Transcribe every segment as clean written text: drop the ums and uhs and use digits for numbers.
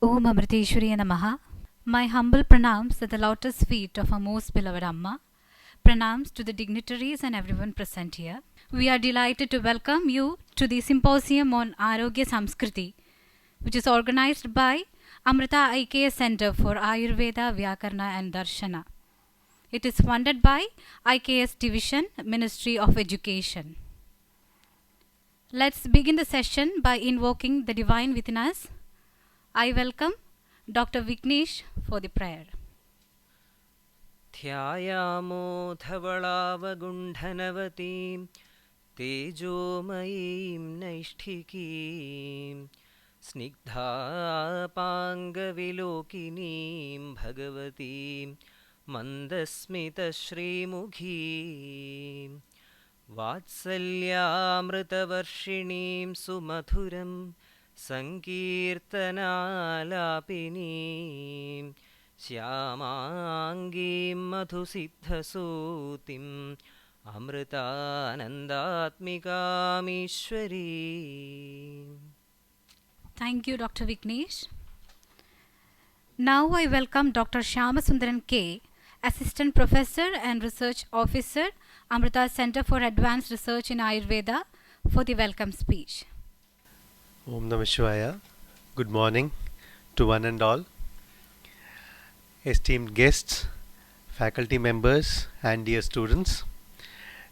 Om Amriteshwariya Namaha. My humble pranams at the lotus feet of our most beloved Amma. Pranams to the dignitaries and everyone present here. We are delighted to welcome you to the Symposium on Arogyasamskriti, which is organized by Amrita Center for Ayurveda, Vyakarana and Darsana. It is funded by IKS Division, Ministry of Education. Let's begin the session by invoking the divine within us. I welcome Dr. Vignesh for the prayer. ध्यायामो धवलावगुण्ठनवतीं तेजोमयीं नैष्ठिकीं स्निग्धापाङ्गविलोकिनीं भगवतीं मन्दस्मितश्रीमुखीं वात्सल्यामृतवर्षिणीं सुमधुरं सङ्कीर्तनालापिनीं श्यामाङ्गीं मधुसिद्धसूतिम् अमृतानन्दात्मिकामीश्वरीम्. Thank you, Dr. Vignesh. Now I welcome Dr. Shyamasundaran K, Assistant Professor and Research Officer, Amrita Center for Advanced Research in Ayurveda, for the welcome speech. Om Namah Shivaya. Good morning to one and all. Esteemed guests, faculty members and dear students.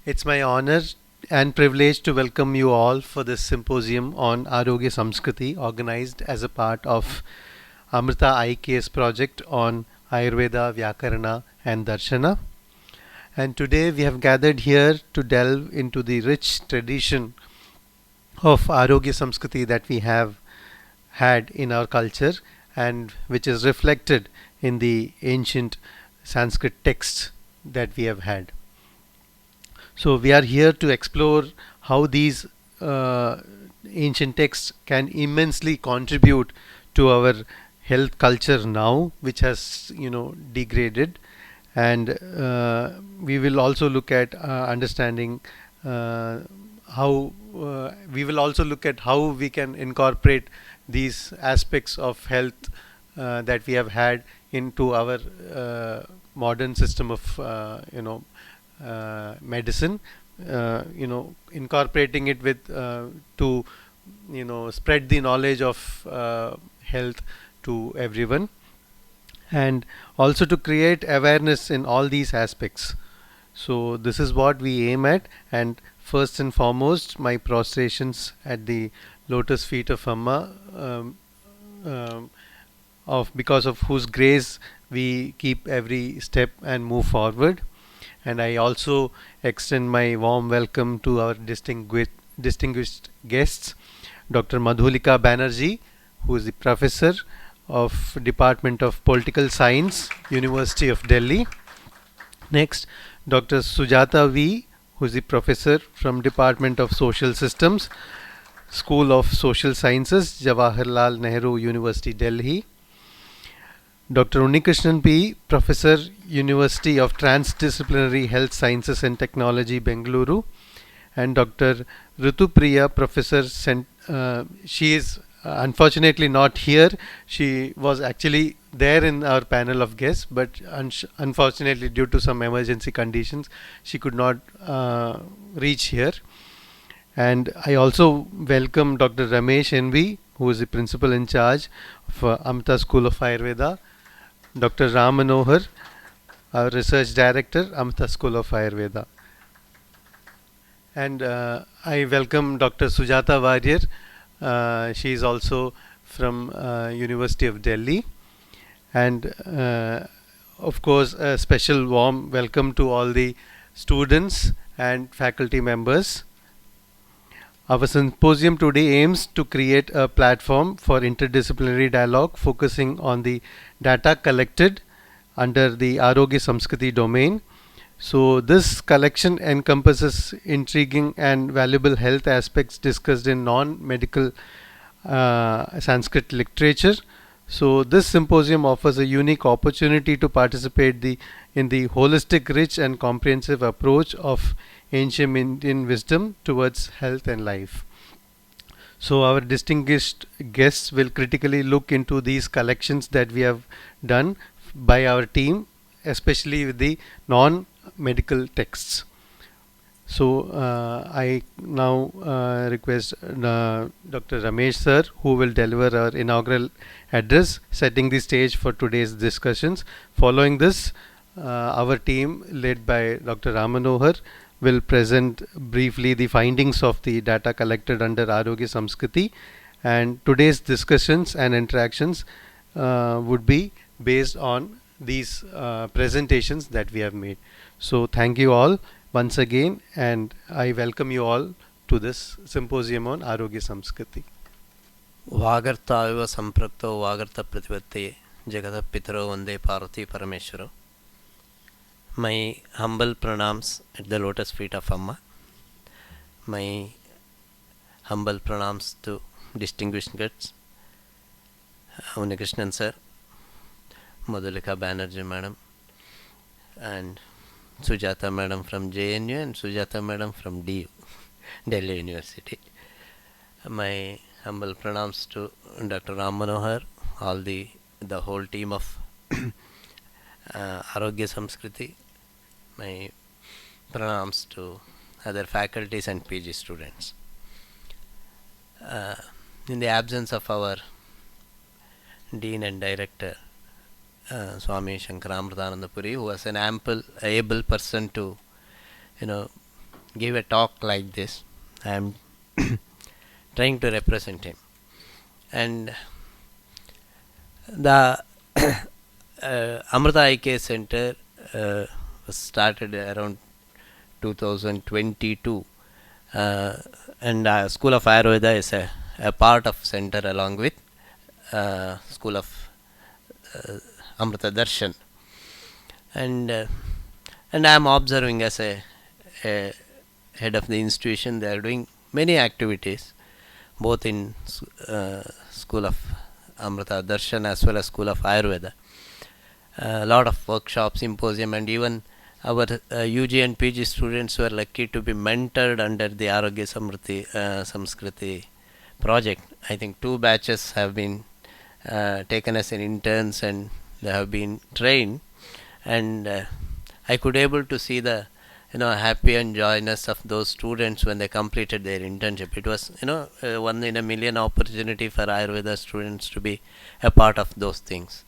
It's my honor and privilege to welcome you all for this symposium on Arogyasamskriti, organized as a part of Amrita IKS project on Ayurveda, Vyakarana and Darsana. And today we have gathered here to delve into the rich tradition of Arogyasamskriti that we have had in our culture and which is reflected in the ancient Sanskrit texts that we have had. So we are here to explore how these ancient texts can immensely contribute to our health culture now, which has degraded, and we will also look at understanding how we can incorporate these aspects of health that we have had into our modern system of medicine, incorporating it with to spread the knowledge of health to everyone, and also to create awareness in all these aspects. So this is what we aim at, and first and foremost my prostrations at the lotus feet of Amma, because of whose grace we keep every step and move forward. And I also extend my warm welcome to our distinguished guests, Dr. Madhulika Banerjee, who is the professor of Department of Political Science, University of Delhi. Next, Dr. Sujatha V, who is the professor from Department of Social Systems, School of Social Sciences, Jawaharlal Nehru University, Delhi. Dr. Unnikrishnan P, Professor, University of Trans-Disciplinary Health Sciences and Technology, Bengaluru. And Dr. Ritupriya, Professor, she is unfortunately not here. She was actually there in our panel of guests, but unfortunately due to some emergency conditions, she could not reach here. And I also welcome Dr. Ramesh N V, who is the Principal in charge of Amrita School of Ayurveda, Dr. Ram Manohar, our Research Director, Amrita School of Ayurveda. And I welcome Dr. Sujatha Warrior. She is also from University of Delhi. And of course, a special warm welcome to all the students and faculty members. Our symposium today aims to create a platform for interdisciplinary dialogue focusing on the data collected under the Arogyasamskriti domain. So this collection encompasses intriguing and valuable health aspects discussed in non-medical Sanskrit literature. So this symposium offers a unique opportunity to participate in the holistic, rich and comprehensive approach of ancient Indian wisdom towards health and life. So our distinguished guests will critically look into these collections that we have done by our team, especially with the non-medical texts. So I now request Dr. Ramesh sir, who will deliver our inaugural address, setting the stage for today's discussions. Following this, our team led by Dr. Ramanohar will present briefly the findings of the data collected under Arogyasamskriti, and today's discussions and interactions would be based on these presentations that we have made. So thank you all once again, and I welcome you all to this symposium on Arogyasamskriti. वागर्ताविव सम्पृक्तो वागर्तप्रतिपत्तये जगतः वंदे Parvati परमेश्वरो. My humble pranams at the lotus feet of Amma. My humble pranams to distinguished guests, Unnikrishnan sir, Madhulika Banerjee madam, and Sujatha madam from JNU and Sujatha madam from DU, Delhi University. My humble pranams to Dr. Ramanohar, all the whole team of Arogyasamskriti. My pranams to other faculties and PG students. In the absence of our Dean and Director, Swami Shankaramarthanandapuri, who was an able person to, give a talk like this, I am trying to represent him. And the Amrita IK Center was started around 2022, and School of Ayurveda is a part of center along with School of Amrita Darshan, and I am observing as a head of the institution. They are doing many activities both in School of Amrita Darshan as well as School of Ayurveda. A lot of workshops, symposium, and even our UG and PG students were lucky to be mentored under the Samskriti project. I think 2 batches have been taken as an interns, and they have been trained, and I could able to see the happy and joyness of those students when they completed their internship. It was one in a million opportunity for Ayurveda students to be a part of those things.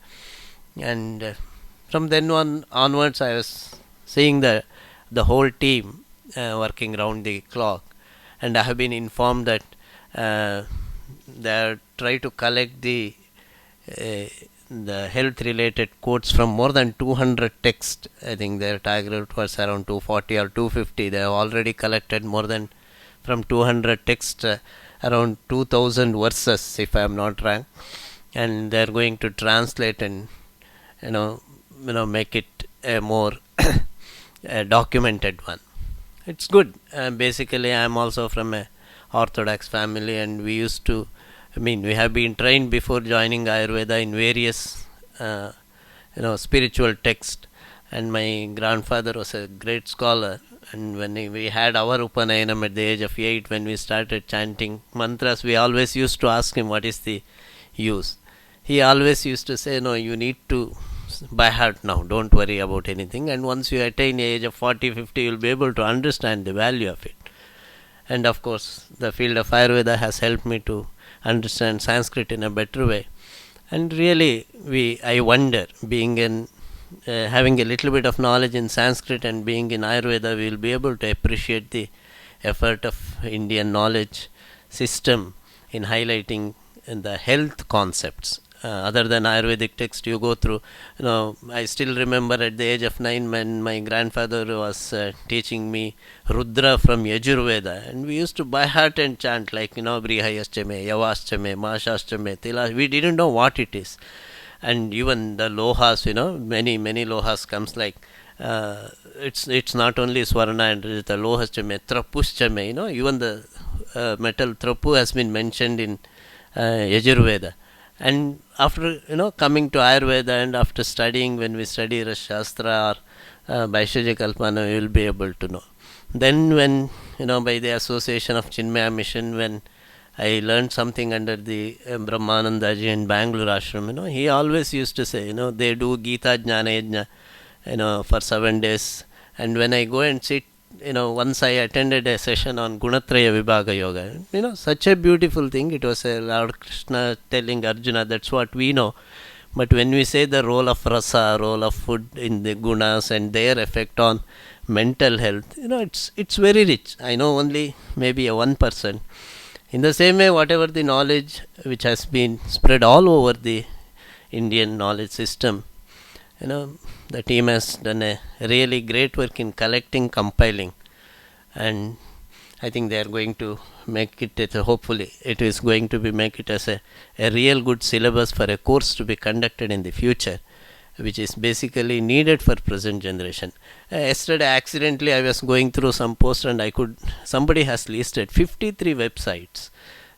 And from then onwards, I was seeing the whole team working round the clock, and I have been informed that they are trying to collect the health related quotes from more than 200 texts. I think their target was around 240 or 250. They have already collected more than from 200 texts around 2000 verses, if I am not wrong, and they are going to translate and make it a more documented one. It's good. Basically, I am also from a Orthodox family, and we have been trained before joining Ayurveda in various spiritual texts, and my grandfather was a great scholar, and when we had our Upanayanam at the age of 8, when we started chanting mantras, we always used to ask him what is the use. He always used to say, no, you need to by heart now, don't worry about anything, and once you attain the age of 40-50, you will be able to understand the value of it. And of course, the field of Ayurveda has helped me to understand Sanskrit in a better way. And really, I wonder, being having a little bit of knowledge in Sanskrit and being in Ayurveda, we will be able to appreciate the effort of Indian knowledge system in highlighting the health concepts. Other than Ayurvedic text you go through, I still remember at the age of 9 when my grandfather was teaching me Rudra from Yajurveda, and we used to by heart and chant like, Brihayashtame, Yavashtame, Mashashtame, Tila. We didn't know what it is. And even the lohas, many lohas comes like, it's not only Swarna and the lohashtame, Trapushtame, even the metal Trapu has been mentioned in Yajurveda. And after coming to Ayurveda and after studying, when we study Shastra or Vaishyaja Kalpana, we will be able to know. Then when by the association of Chinmaya Mission, when I learned something under the Brahmanandaji in Bengaluru ashram. He always used to say, they do Gita Jnana Yajna, for 7 days. And when I go and sit, once I attended a session on Gunatraya Vibhaga Yoga, such a beautiful thing. It was a Lord Krishna telling Arjuna, that's what we know. But when we say the role of rasa, role of food in the gunas and their effect on mental health, it's very rich. I know only maybe a 1%. In the same way, whatever the knowledge which has been spread all over the Indian knowledge system, the team has done a really great work in collecting, compiling, and I think they are going to make it, hopefully it is going to be make it as a real good syllabus for a course to be conducted in the future, which is basically needed for present generation. Yesterday accidentally I was going through some post and somebody has listed 53 websites,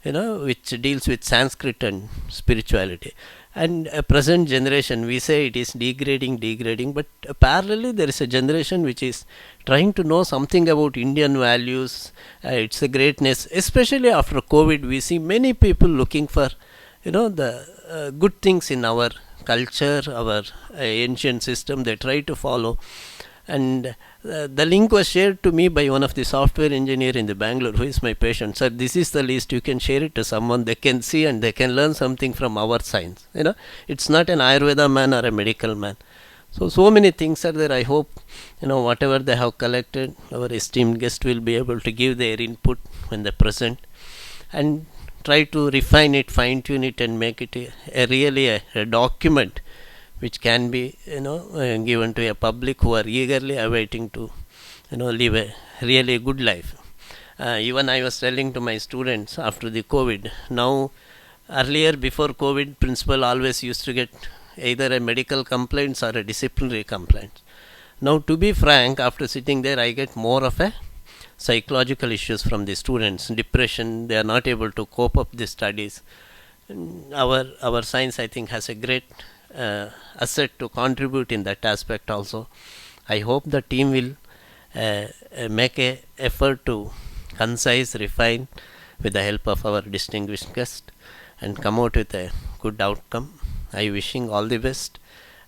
which deals with Sanskrit and spirituality. And a present generation, we say it is degrading, but parallelly there is a generation which is trying to know something about Indian values, its a greatness. Especially after COVID, we see many people looking for, the good things in our culture, our ancient system. They try to follow. And the link was shared to me by one of the software engineer in the Bangalore, who is my patient. Sir, this is the list. You can share it to someone. They can see and they can learn something from our science. It's not an Ayurveda man or a medical man. So many things are there. I hope, whatever they have collected, our esteemed guest will be able to give their input when they present and try to refine it, fine tune it, and make it really a document which can be given to a public who are eagerly awaiting to live a really good life. Even I was telling to my students after the COVID, now earlier before COVID, principal always used to get either a medical complaints or a disciplinary complaint. Now to be frank, after sitting there, I get more of a psychological issues from the students, depression, they are not able to cope up the studies. Our science, I think, has a great asset to contribute in that aspect also. I hope the team will make a effort to concise, refine with the help of our distinguished guest and come out with a good outcome. I wishing all the best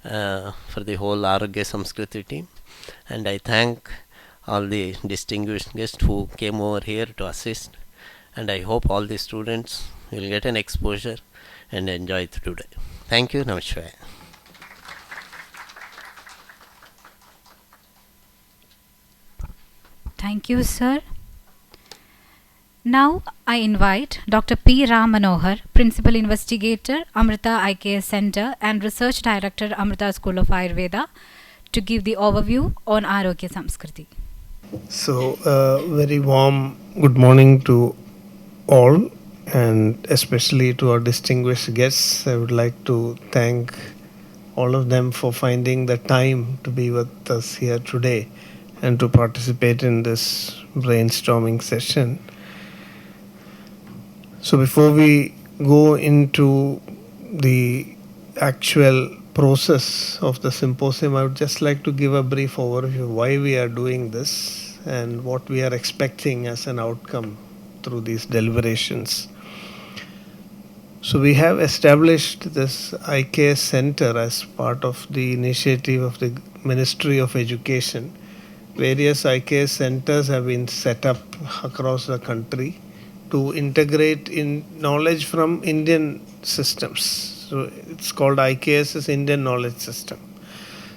for the whole Arogyasamskriti team, and I thank all the distinguished guests who came over here to assist, and I hope all the students will get an exposure and enjoy it today. Thank you. Namaskar. Thank you, sir. Now I invite Dr. P. Ram Manohar, Principal Investigator, Amrita IKS Center and Research Director, Amrita School of Ayurveda, to give the overview on Arogyasamskriti. So, very warm good morning to all, and especially to our distinguished guests. I would like to thank all of them for finding the time to be with us here today and to participate in this brainstorming session. So before we go into the actual process of the symposium, I would just like to give a brief overview of why we are doing this and what we are expecting as an outcome through these deliberations. So we have established this IKS Center as part of the initiative of the Ministry of Education. Various IKS centers have been set up across the country to integrate in knowledge from Indian systems. So it's called IKS as Indian Knowledge System.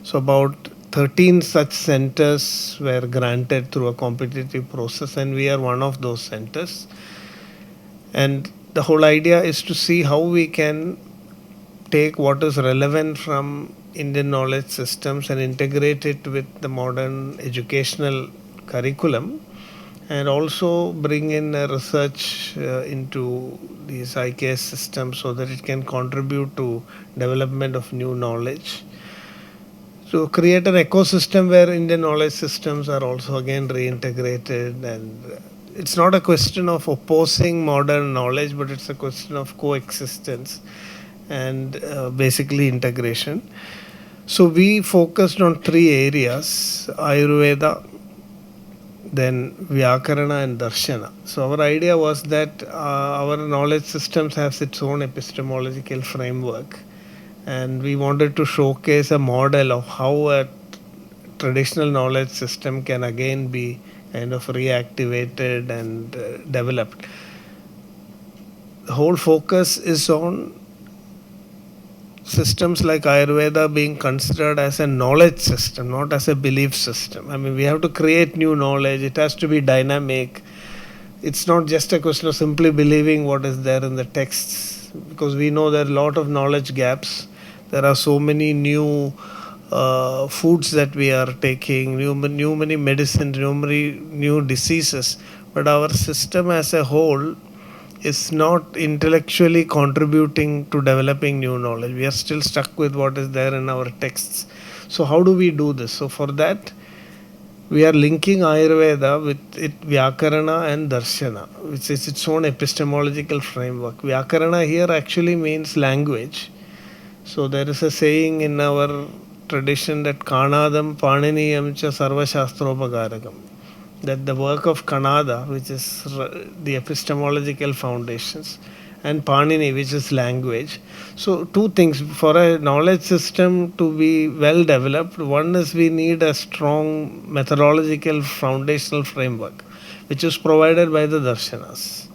So about 13 such centers were granted through a competitive process, and we are one of those centers. And the whole idea is to see how we can take what is relevant from Indian knowledge systems and integrate it with the modern educational curriculum, and also bring in a research into these IKS systems so that it can contribute to development of new knowledge. So create an ecosystem where Indian knowledge systems are also again reintegrated, and it's not a question of opposing modern knowledge, but it's a question of coexistence and basically integration. So we focused on three areas: Ayurveda, then Vyakarana and Darsana. So our idea was that our knowledge systems has its own epistemological framework, and we wanted to showcase a model of how a traditional knowledge system can again be kind of reactivated and developed. The whole focus is on systems like Ayurveda being considered as a knowledge system, not as a belief system. I mean, we have to create new knowledge. It has to be dynamic. It's not just a question of simply believing what is there in the texts, because we know there are a lot of knowledge gaps. There are so many new foods that we are taking, many medicines, new diseases, but our system as a whole is not intellectually contributing to developing new knowledge. We are still stuck with what is there in our texts. So how do we do this? So for that, we are linking Ayurveda with Vyakarana and Darsana, which is its own epistemological framework. Vyakarana here actually means language. So there is a saying in our tradition that Kanadam Paniniyam cha Sarva Shastropakaragam, that the work of Kannada, which is the epistemological foundations, and Panini, which is language. So two things for a knowledge system to be well developed. One is we need a strong methodological foundational framework, which is provided by the Darshanas.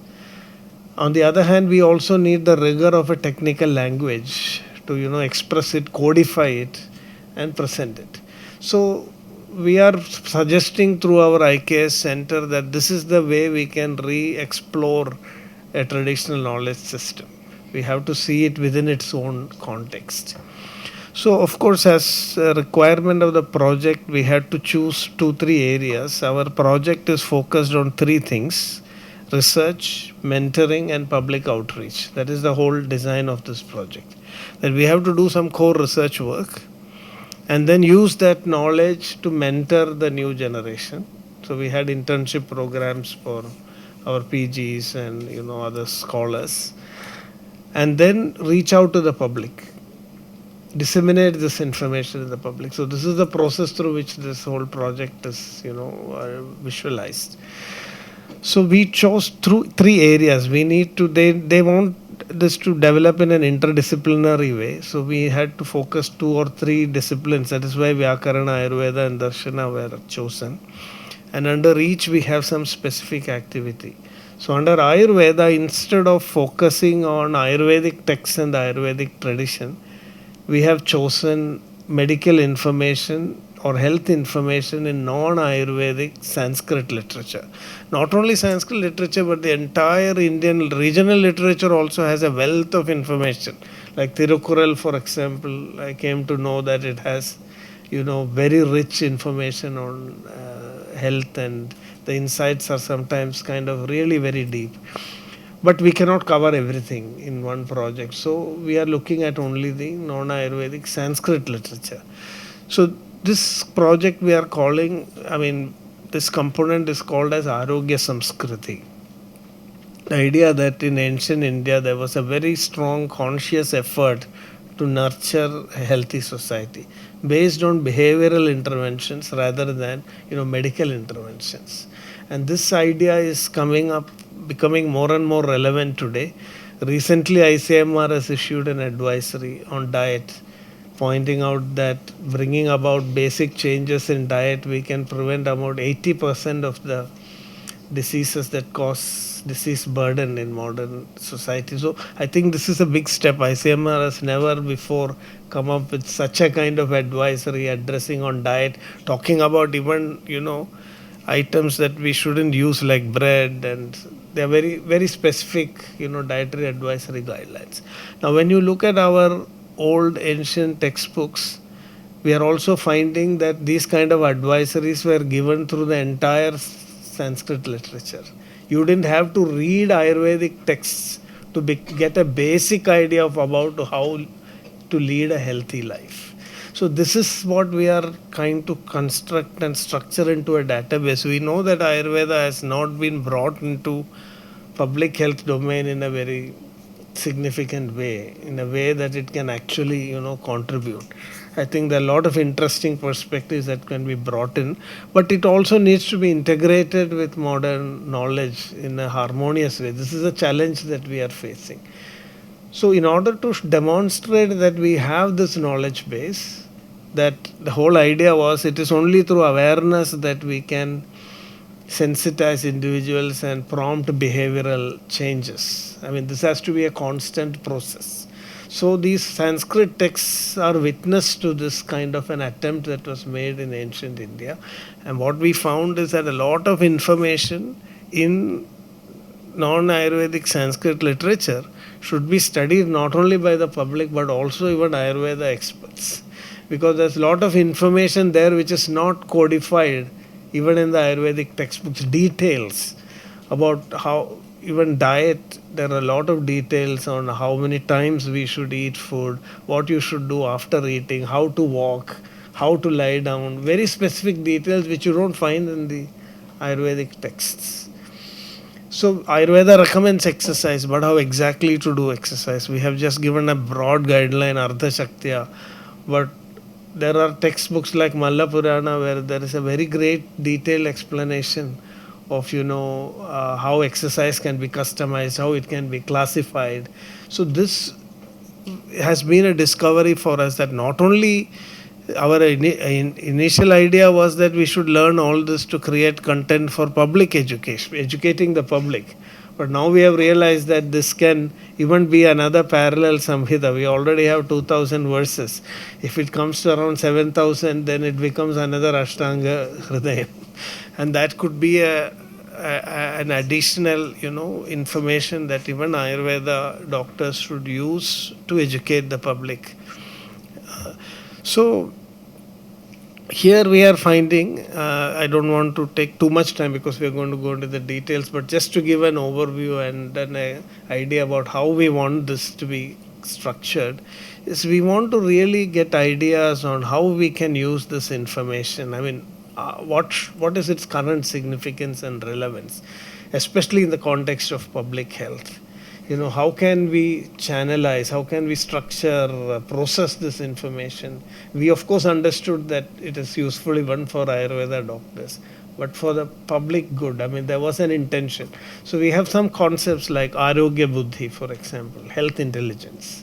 On the other hand, we also need the rigor of a technical language to express it, codify it, and present it. So we are suggesting through our IKS center that this is the way we can re-explore a traditional knowledge system. We have to see it within its own context. So of course, as a requirement of the project, we had to choose 2-3 areas. Our project is focused on 3 things: research, mentoring, and public outreach. That is the whole design of this project. That we have to do some core research work and then use that knowledge to mentor the new generation. So we had internship programs for our PGs and other scholars, and then reach out to the public, disseminate this information in the public. So this is the process through which this whole project is visualized. So we chose through 3 areas. We need to they want this to develop in an interdisciplinary way. So we had to focus 2 or 3 disciplines. That is why Vyakarana, Ayurveda and Darshana were chosen. And under each we have some specific activity. So under Ayurveda, instead of focusing on Ayurvedic texts and the Ayurvedic tradition, we have chosen medical information or health information in non-Ayurvedic Sanskrit literature. Not only Sanskrit literature, but the entire Indian regional literature also has a wealth of information. Like Tirukural, for example, I came to know that it has, very rich information on health, and the insights are sometimes kind of really very deep. But we cannot cover everything in one project. So we are looking at only the non-Ayurvedic Sanskrit literature. So this project we are calling, this component is called as Arogyasamskriti. The idea that in ancient India there was a very strong conscious effort to nurture a healthy society based on behavioral interventions rather than medical interventions. And this idea is becoming more and more relevant today. Recently ICMR has issued an advisory on diet, pointing out that bringing about basic changes in diet, we can prevent about 80% of the diseases that cause disease burden in modern society. So I think this is a big step. ICMR has never before come up with such a kind of advisory addressing on diet, talking about even items that we shouldn't use like bread, and they are very, very specific dietary advisory guidelines. Now when you look at our old ancient textbooks, we are also finding that these kind of advisories were given through the entire Sanskrit literature. You didn't have to read Ayurvedic texts to get a basic idea of about how to lead a healthy life. So this is what we are trying to construct and structure into a database. We know that Ayurveda has not been brought into public health domain in a very significant way, in a way that it can actually, contribute. I think there are a lot of interesting perspectives that can be brought in, but it also needs to be integrated with modern knowledge in a harmonious way. This is a challenge that we are facing. So, in order to demonstrate that we have this knowledge base, that the whole idea was it is only through awareness that we can sensitize individuals and prompt behavioral changes. I mean, this has to be a constant process. So these Sanskrit texts are witness to this kind of an attempt that was made in ancient India. And what we found is that a lot of information in non-Ayurvedic Sanskrit literature should be studied not only by the public but also even Ayurveda experts. Because there's a lot of information there which is not codified even in the Ayurvedic textbooks, details about how, even diet, there are a lot of details on how many times we should eat food, what you should do after eating, how to walk, how to lie down, very specific details which you don't find in the Ayurvedic texts. So Ayurveda recommends exercise, but how exactly to do exercise? We have just given a broad guideline, Ardha Shaktya, but there are textbooks like Malla Purana where there is a very great detailed explanation of how exercise can be customized, how it can be classified. So this has been a discovery for us, that not only our initial idea was that we should learn all this to create content for public education, educating the public. But now we have realized that this can even be another parallel Samhita. We already have 2000 verses. If it comes to around 7000, then it becomes another Ashtanga Hridayam. And that could be an additional, information that even Ayurveda doctors should use to educate the public. So here we are finding, I don't want to take too much time because we are going to go into the details, but just to give an overview and an idea about how we want this to be structured, is we want to really get ideas on how we can use this information. I mean, what is its current significance and relevance, especially in the context of public health. How can we channelize, how can we structure, process this information? We of course understood that it is useful even for Ayurveda doctors, but for the public good, I mean, there was an intention. So we have some concepts like Arogya Buddhi, for example, health intelligence.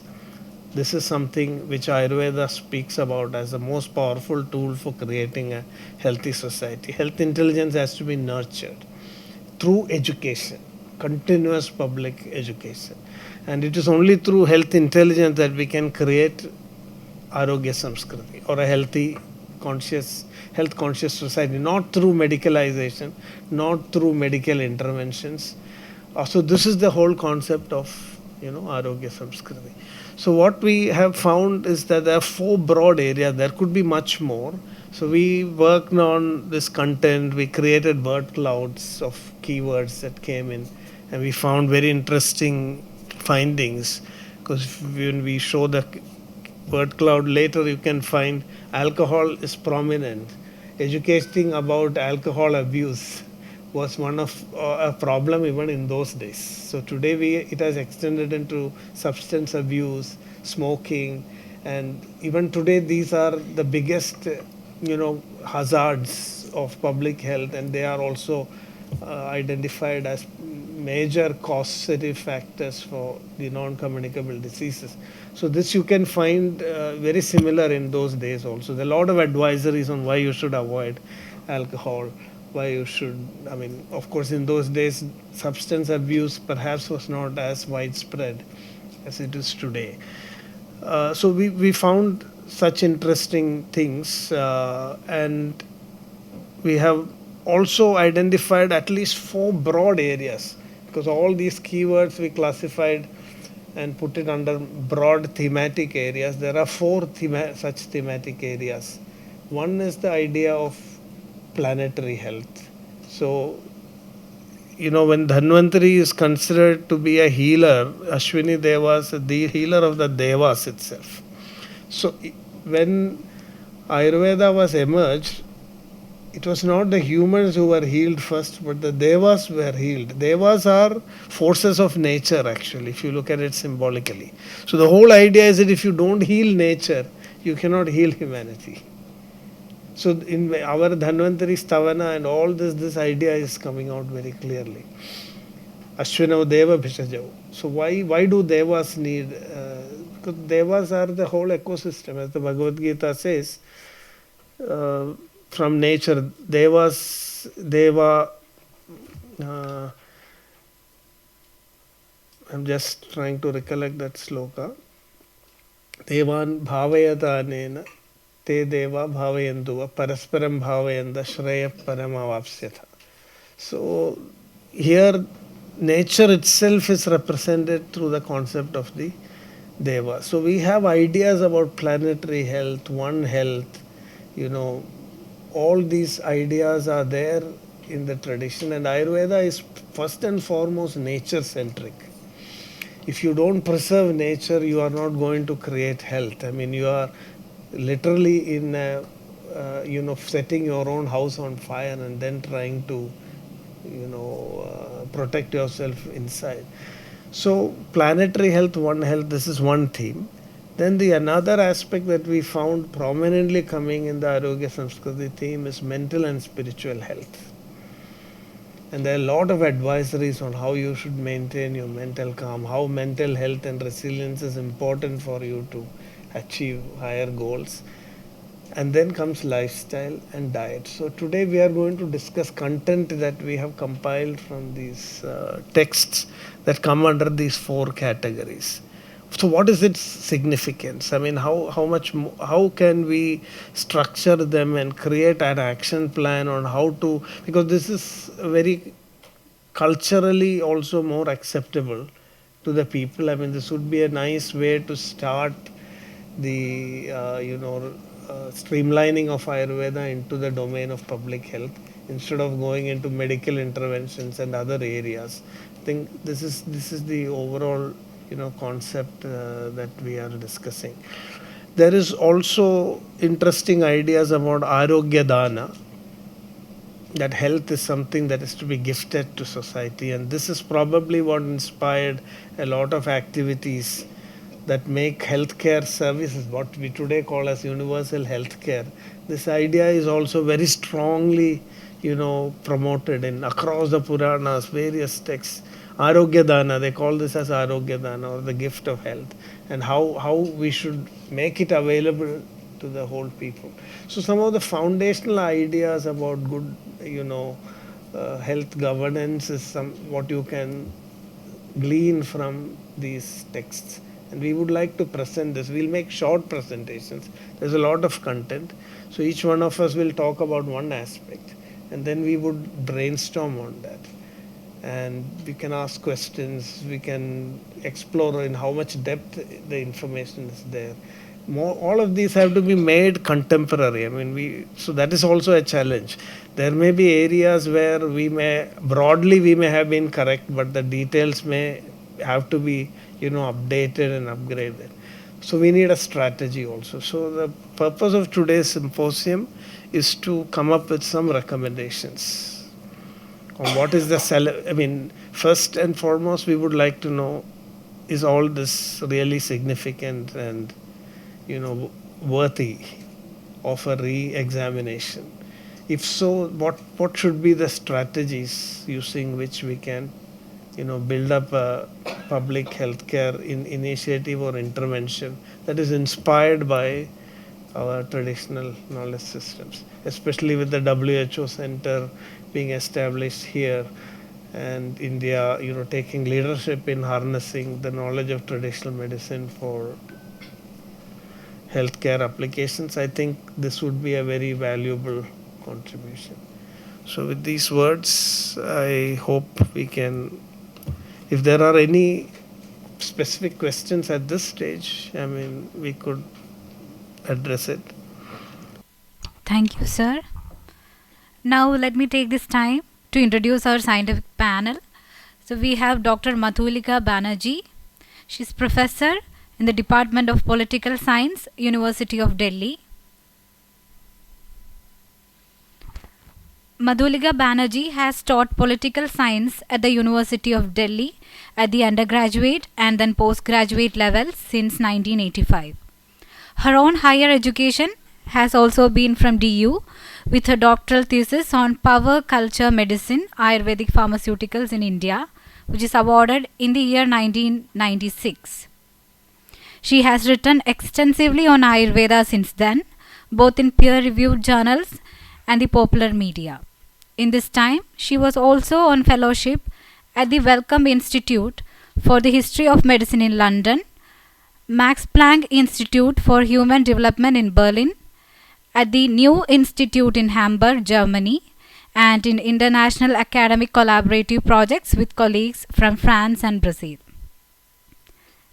This is something which Ayurveda speaks about as the most powerful tool for creating a healthy society. Health intelligence has to be nurtured through education, continuous public education. And it is only through health intelligence that we can create Arogyasamskriti, or a health conscious society, not through medicalization, not through medical interventions. So this is the whole concept of Arogyasamskriti. So what we have found is that there are 4 broad areas. There could be much more. So we worked on this content. We created word clouds of keywords that came in, and we found very interesting findings, because when we show the word cloud later, you can find alcohol is prominent. Educating about alcohol abuse was one of a problem even in those days. So today it has extended into substance abuse, smoking, and even today these are the biggest hazards of public health, and they are also identified as major causative factors for the non-communicable diseases. So this you can find very similar in those days also. There are a lot of advisories on why you should avoid alcohol, why you should, of course in those days substance abuse perhaps was not as widespread as it is today. So we found such interesting things, and we have also identified at least 4 broad areas, because all these keywords we classified and put it under broad thematic areas. There are 4 such thematic areas. One is the idea of planetary health. So, when Dhanvantari is considered to be a healer, Ashwini Deva is the healer of the Devas itself. So when Ayurveda was emerged, it was not the humans who were healed first, but the devas were healed. Devas are forces of nature, actually, if you look at it symbolically. So the whole idea is that if you don't heal nature, you cannot heal humanity. So in our Dhanvantari Stavana and all this idea is coming out very clearly. Ashwinav Deva Bhishajau. So why do devas need? Because devas are the whole ecosystem, as the Bhagavad Gita says. From nature, deva. I'm just trying to recollect that sloka. Devan bhavayata anena te deva bhavayanduva parasparam bhavayanda shreya paramavapsyatha. So here nature itself is represented through the concept of the deva. So we have ideas about planetary health, one health, all these ideas are there in the tradition, and Ayurveda is first and foremost nature centric. If you don't preserve nature, you are not going to create health. I mean, you are literally in setting your own house on fire and then trying to protect yourself inside. So planetary health, one health, this is one theme. Then the another aspect that we found prominently coming in the Arogyasamskriti theme is mental and spiritual health. And there are a lot of advisories on how you should maintain your mental calm, how mental health and resilience is important for you to achieve higher goals. And then comes lifestyle and diet. So today we are going to discuss content that we have compiled from these texts that come under these four categories. So what is its significance? I mean, how can we structure them and create an action plan on how to, because this is very culturally also more acceptable to the people. I mean, this would be a nice way to start the streamlining of Ayurveda into the domain of public health instead of going into medical interventions and other areas. I think this is the overall concept that we are discussing. There is also interesting ideas about Arogya Dana, that health is something that is to be gifted to society, and this is probably what inspired a lot of activities that make healthcare services, what we today call as universal healthcare. This idea is also very strongly promoted in across the Puranas, various texts. Arogya Dana, they call this as Arogya Dana, or the gift of health, and how we should make it available to the whole people. So some of the foundational ideas about good health governance is what you can glean from these texts, and we would like to present this. We'll make short presentations. There's a lot of content, so each one of us will talk about one aspect, and then we would brainstorm on that. And we can ask questions, we can explore in how much depth the information is there. All of these have to be made contemporary. I mean, so that is also a challenge. There may be areas where we may have been correct, but the details may have to be, updated and upgraded. So we need a strategy also. So the purpose of today's symposium is to come up with some recommendations on what is first and foremost, we would like to know, is all this really significant and, worthy of a re-examination? If so, what should be the strategies using which we can, build up a public healthcare initiative or intervention that is inspired by our traditional knowledge systems, especially with the WHO center being established here, and India, taking leadership in harnessing the knowledge of traditional medicine for healthcare applications. I think this would be a very valuable contribution. So with these words, I hope we can, if there are any specific questions at this stage, we could address it. Thank you, sir. Now let me take this time to introduce our scientific panel. So we have Dr. Madhulika Banerjee. She's professor in the Department of Political Science, University of Delhi. Madhulika Banerjee has taught political science at the University of Delhi at the undergraduate and then postgraduate level since 1985. Her own higher education has also been from DU with her doctoral thesis on Power Culture Medicine Ayurvedic Pharmaceuticals in India, which is awarded in the year 1996. She has written extensively on Ayurveda since then, both in peer-reviewed journals and the popular media. In this time, she was also on fellowship at the Wellcome Institute for the History of Medicine in London, Max Planck Institute for Human Development in Berlin, at the New Institute in Hamburg, Germany, and in international academic collaborative projects with colleagues from France and Brazil.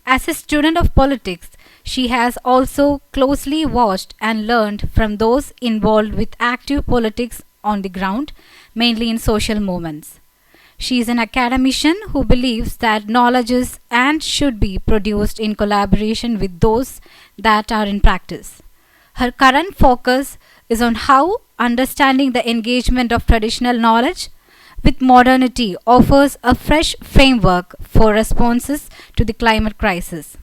As a student of politics, she has also closely watched and learned from those involved with active politics on the ground, mainly in social movements. She is an academician who believes that knowledge is and should be produced in collaboration with those that are in practice. Her current focus is on how understanding the engagement of traditional knowledge with modernity offers a fresh framework for responses to the climate crisis.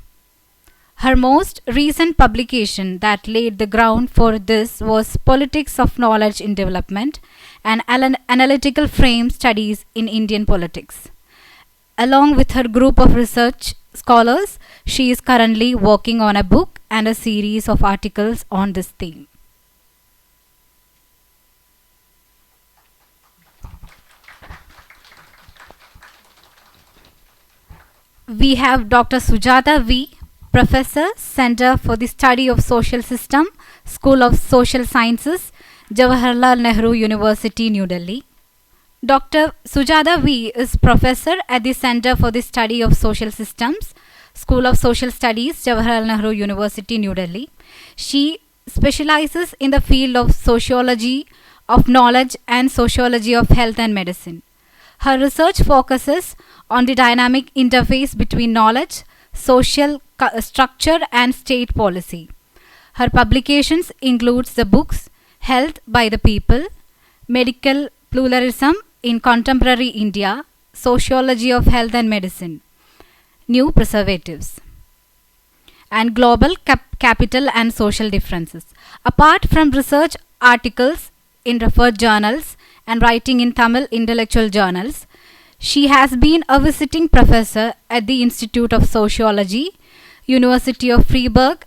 Her most recent publication that laid the ground for this was Politics of Knowledge in Development, an analytical frame studies in Indian politics. Along with her group of research scholars, she is currently working on a book and a series of articles on this theme. We have Dr. Sujatha V, Professor, Center for the Study of Social System, School of Social Sciences, Jawaharlal Nehru University, New Delhi. Dr. Sujatha V is Professor at the Center for the Study of Social Systems, School of Social Studies, Jawaharlal Nehru University, New Delhi. She specializes in the field of sociology of knowledge and sociology of health and medicine. Her research focuses on the dynamic interface between knowledge, social structure and state policy. Her publications includes the books Health by the People, Medical Pluralism in Contemporary India, Sociology of Health and Medicine, New Preservatives, and Global Capital and Social Differences. Apart from research articles in referred journals and writing in Tamil intellectual journals, she has been a visiting professor at the Institute of Sociology, University of Freiburg,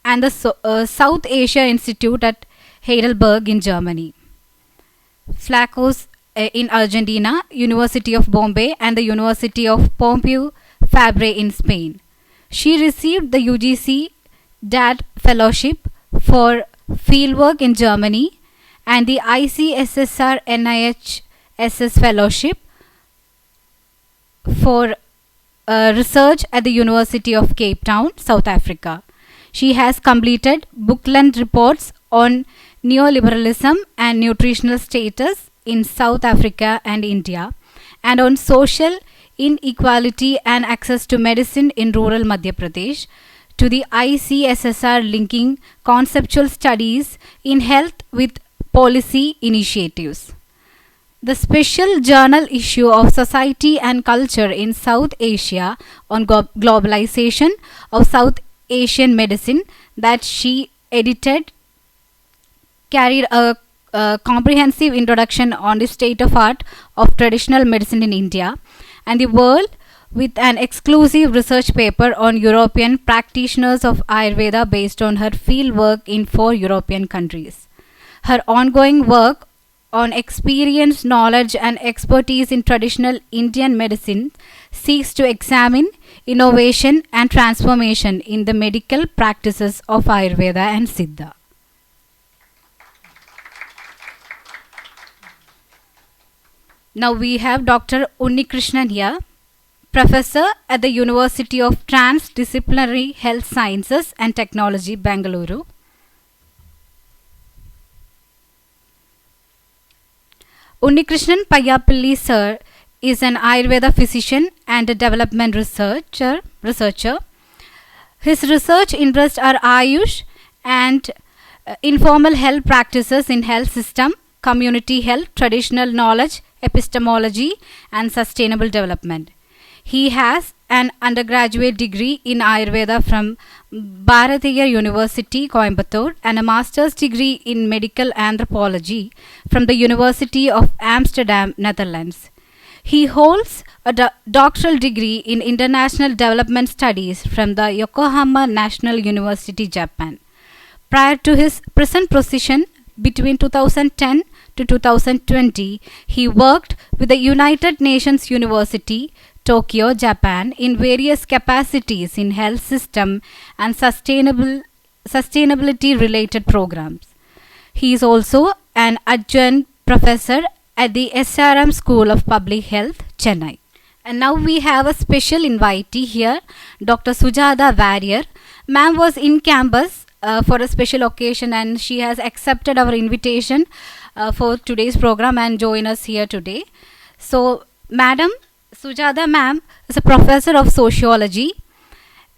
and the South Asia Institute at Heidelberg in Germany, Flacos in Argentina, University of Bombay, and the University of Pompeu Fabra in Spain. She received the UGC DAD Fellowship for Fieldwork in Germany and the ICSSR NIHSS Fellowship for research at the University of Cape Town, South Africa. She has completed book-length reports on neoliberalism and nutritional status in South Africa and India, and on social inequality and access to medicine in rural Madhya Pradesh, to the ICSSR linking conceptual studies in health with policy initiatives. The special journal issue of Society and Culture in South Asia on globalization of South Asian medicine that she edited carried a comprehensive introduction on the state of art of traditional medicine in India and the world, with an exclusive research paper on European practitioners of Ayurveda based on her field work in 4 European countries. Her ongoing work on experience, knowledge and expertise in traditional Indian medicine seeks to examine innovation and transformation in the medical practices of Ayurveda and Siddha. Now we have Dr. Unnikrishnan here, Professor at the University of Trans-Disciplinary Health Sciences and Technology, Bengaluru. Unnikrishnan Payyapalli sir is an Ayurveda physician and a development researcher. His research interests are Ayush and informal health practices in health system, community health, traditional knowledge, epistemology, and sustainable development. He has an undergraduate degree in Ayurveda from Bharatiya University, Coimbatore, and a master's degree in medical anthropology from the University of Amsterdam, Netherlands. He holds a doctoral degree in international development studies from the Yokohama National University, Japan. Prior to his present position, between 2010 to 2020, he worked with the United Nations University, Tokyo, Japan, in various capacities in health system and sustainability related programs. He is also an adjunct professor at the SRM School of Public Health, Chennai. And now we have a special invitee here, Dr. Sujatha Warrior. Ma'am was in campus for a special occasion and she has accepted our invitation for today's program and join us here today. So, Madam Sujatha ma'am is a professor of sociology,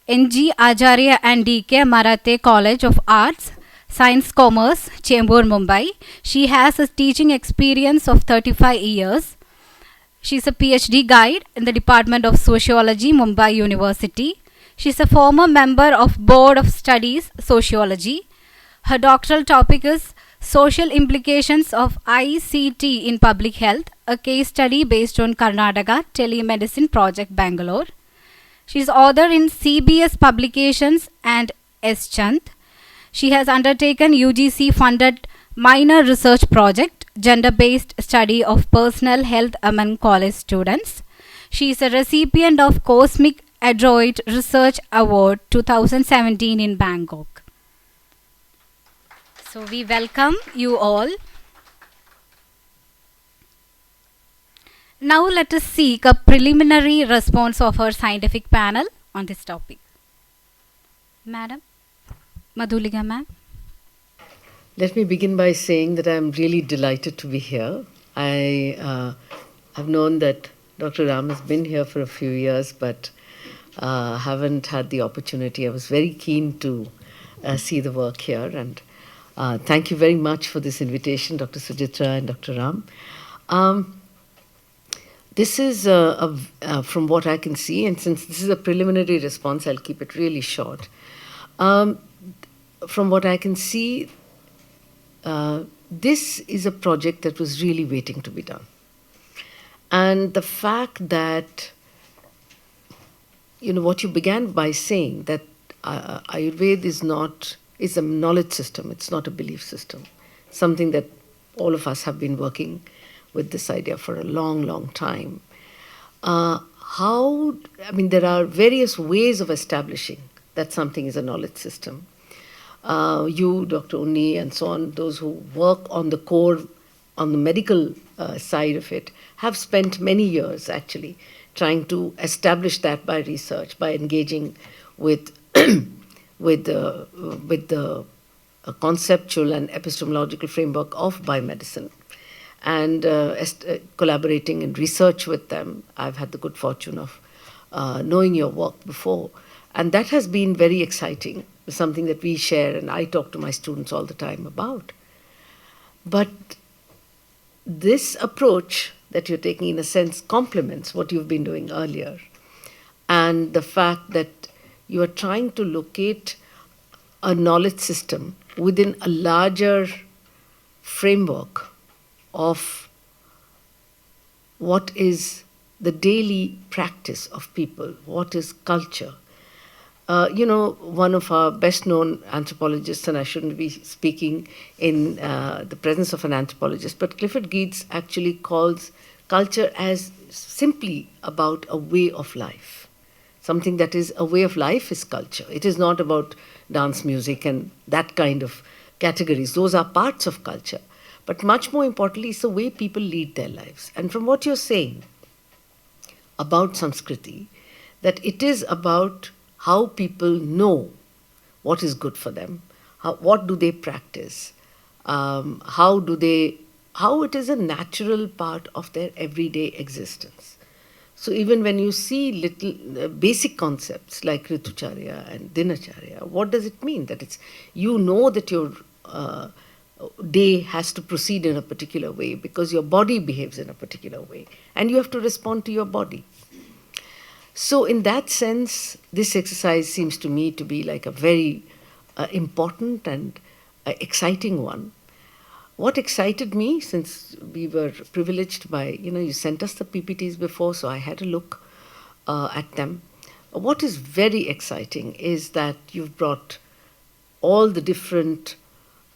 NG Acharya and DK Marathe College of Arts, Science Commerce, Chembur, Mumbai. She has a teaching experience of 35 years. She is a PhD guide in the Department of Sociology, Mumbai University. She is a former member of Board of Studies, Sociology. Her doctoral topic is Social Implications of ICT in Public Health, a case study based on Karnataka Telemedicine Project, Bengaluru. She is author in CBS Publications and S. Chand. She has undertaken UGC-funded minor research project, Gender-Based Study of Personal Health Among College Students. She is a recipient of Cosmic Adroit Research Award 2017 in Bangkok. So we welcome you all. Now let us seek a preliminary response of our scientific panel on this topic. Madam Madhulika ma'am. Let me begin by saying that I'm really delighted to be here. I have known that Dr. Ram has been here for a few years, but haven't had the opportunity. I was very keen to see the work here, and thank you very much for this invitation, Dr. Sujatha and Dr. Ram. This is, from what I can see, and since this is a preliminary response, I'll keep it really short. From what I can see, this is a project that was really waiting to be done. And the fact that, what you began by saying, that Ayurveda is a knowledge system, it's not a belief system. Something that all of us have been working with this idea for a long, long time. There are various ways of establishing that something is a knowledge system. You, Dr. Unni, and so on, those who work on the core, on the medical side of it, have spent many years actually trying to establish that by research, by engaging with the conceptual and epistemological framework of biomedicine, and collaborating in research with them. I've had the good fortune of knowing your work before, and that has been very exciting. Something that we share and I talk to my students all the time about. But this approach that you're taking, in a sense, complements what you've been doing earlier. And the fact that you are trying to locate a knowledge system within a larger framework of what is the daily practice of people, what is culture. One of our best-known anthropologists, and I shouldn't be speaking in the presence of an anthropologist, but Clifford Geertz actually calls culture as simply about a way of life. Something that is a way of life is culture. It is not about dance, music, and that kind of categories. Those are parts of culture. But much more importantly, it's the way people lead their lives. And from what you're saying about Samskriti, that it is about how people know what is good for them, what do they practice, how it is a natural part of their everyday existence. So even when you see little basic concepts like Ritucharya and Dinacharya, what does it mean? That it's, that your day has to proceed in a particular way because your body behaves in a particular way and you have to respond to your body. So in that sense, this exercise seems to me to be like a very important and exciting one. What excited me, since we were privileged by, you sent us the PPTs before, so I had a look at them. What is very exciting is that you've brought all the different,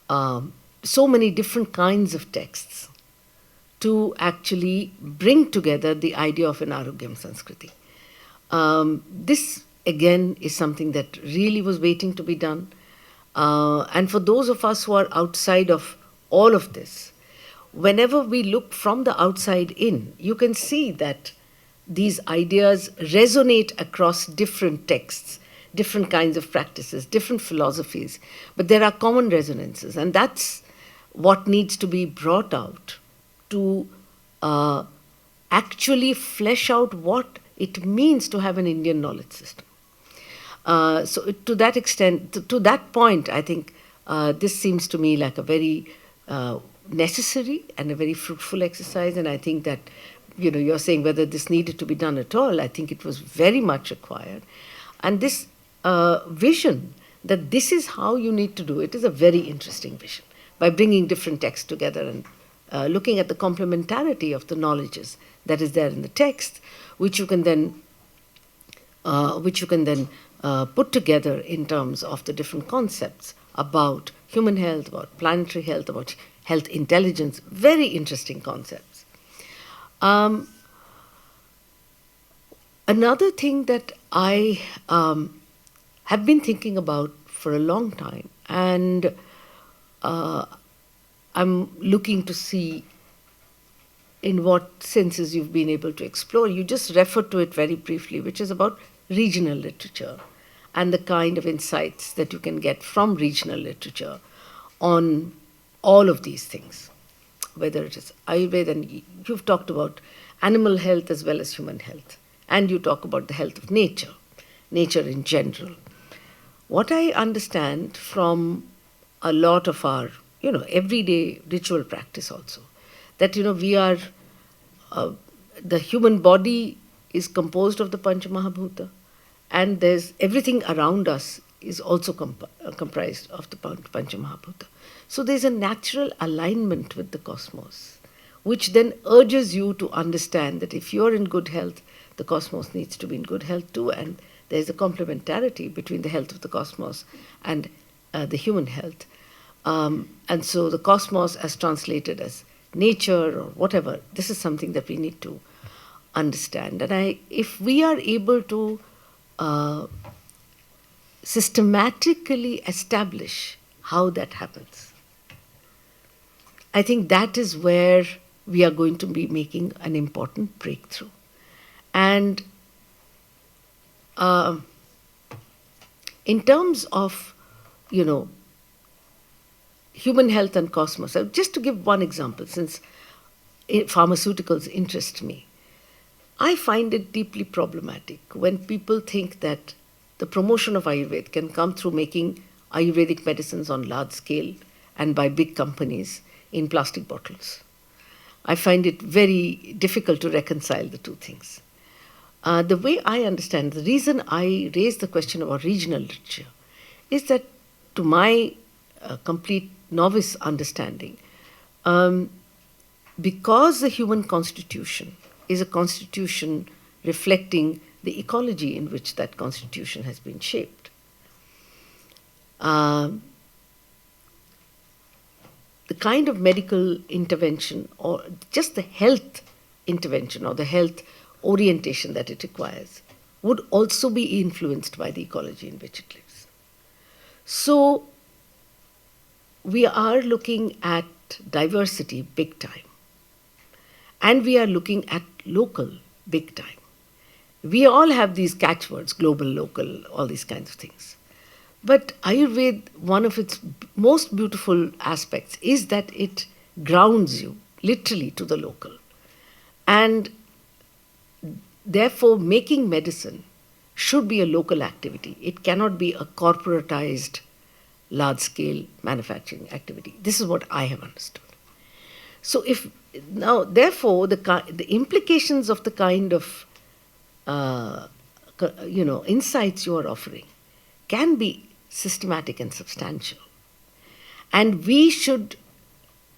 so many different kinds of texts to actually bring together the idea of an Arogyasamskriti. This, again, is something that really was waiting to be done. And for those of us who are outside of all of this, whenever we look from the outside in, you can see that these ideas resonate across different texts, different kinds of practices, different philosophies, but there are common resonances, and that's what needs to be brought out to actually flesh out what it means to have an Indian knowledge system. So to that extent, to that point, I think this seems to me like a very necessary and a very fruitful exercise, and I think that, you're saying whether this needed to be done at all, I think it was very much required. And this vision that this is how you need to do it is a very interesting vision, by bringing different texts together and looking at the complementarity of the knowledges that is there in the text, which you can then put together in terms of the different concepts about human health, about planetary health, about health intelligence. Very interesting concepts. Another thing that I have been thinking about for a long time, and I'm looking to see in what senses you've been able to explore. You just referred to it very briefly, which is about regional literature and the kind of insights that you can get from regional literature on all of these things, whether it is Ayurveda, and you've talked about animal health as well as human health, and you talk about the health of nature in general. What I understand from a lot of our, everyday ritual practice also, that, we are, the human body is composed of the Panchamahabhuta, and there's everything around us is also comprised of the Panchamahabhuta. So there's a natural alignment with the cosmos, which then urges you to understand that if you're in good health, the cosmos needs to be in good health too, and there's a complementarity between the health of the cosmos and the human health. And so the cosmos, as translated as nature or whatever, this is something that we need to understand. And if we are able to systematically establish how that happens, I think that is where we are going to be making an important breakthrough. And in terms of, human health and cosmos, just to give one example, since pharmaceuticals interest me, I find it deeply problematic when people think that the promotion of Ayurveda can come through making Ayurvedic medicines on large scale and by big companies in plastic bottles. I find it very difficult to reconcile the two things. The way I understand, the reason I raised the question about regional literature is that, to my complete novice understanding, because the human constitution is a constitution reflecting the ecology in which that constitution has been shaped, the kind of medical intervention or just the health intervention or the health orientation that it requires would also be influenced by the ecology in which it lives. So we are looking at diversity big time, and we are looking at local big time. We all have these catchwords, global, local, all these kinds of things. But Ayurveda, one of its most beautiful aspects is that it grounds you literally to the local. And therefore, making medicine should be a local activity. It cannot be a corporatized large-scale manufacturing activity. This is what I have understood. So if now, therefore, the implications of the kind of insights you are offering can be systematic and substantial. And we should,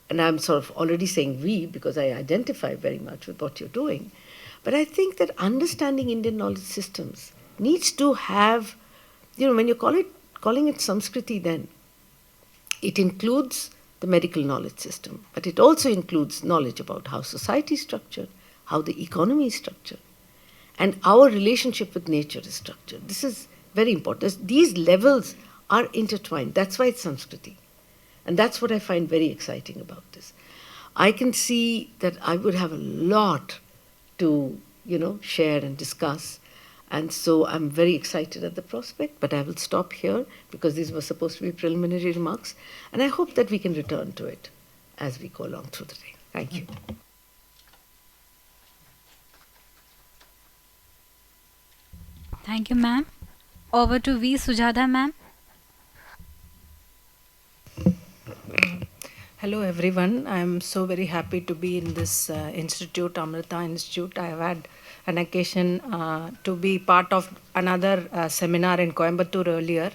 and I'm sort of already saying we because I identify very much with what you're doing, but I think that understanding Indian knowledge systems needs to have, when you're calling it Samskriti, then it includes the medical knowledge system, but it also includes knowledge about how society is structured, how the economy is structured, and our relationship with nature is structured. This is very important. These levels are intertwined. That's why it's Samskriti. And that's what I find very exciting about this. I can see that I would have a lot to, share and discuss. And so I'm very excited at the prospect, but I will stop here because these were supposed to be preliminary remarks. And I hope that we can return to it as we go along through the day. Thank you. Thank you, ma'am. Over to V. Sujatha, ma'am. Hello everyone. I am so very happy to be in this institute, Amrita Institute. I have had an occasion to be part of another seminar in Coimbatore earlier.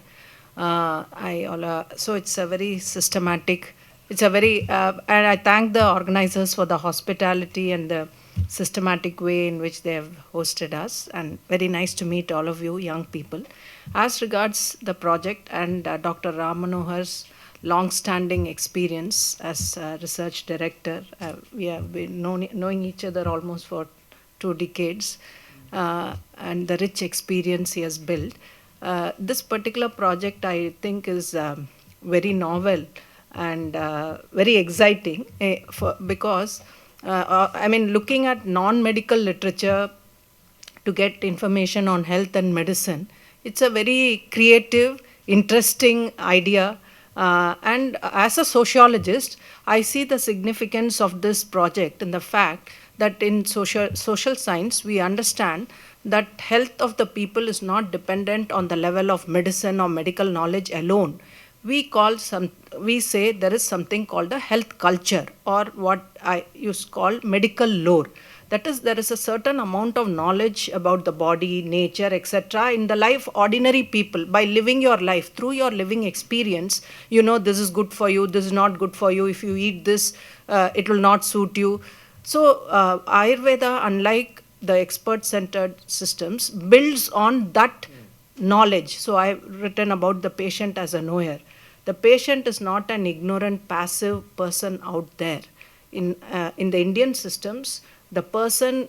So it's a very systematic, and I thank the organizers for the hospitality and the systematic way in which they have hosted us, and very nice to meet all of you young people. As regards the project and Dr. Ram Manohar's long-standing experience as research director. We have been knowing each other almost for 2 decades, and the rich experience he has built. This particular project, I think, is very novel and very exciting because, looking at non-medical literature to get information on health and medicine, it's a very creative, interesting idea. And as a sociologist, I see the significance of this project in the fact that in social science, we understand that health of the people is not dependent on the level of medicine or medical knowledge alone. We say there is something called a health culture, or what I used to call medical lore. That is, there is a certain amount of knowledge about the body, nature, etc. in the life ordinary people. By living your life, through your living experience, this is good for you, this is not good for you. If you eat this, it will not suit you. So Ayurveda, unlike the expert-centered systems, builds on that knowledge. So I've written about the patient as a knower. The patient is not an ignorant, passive person out there. In the Indian systems, the person,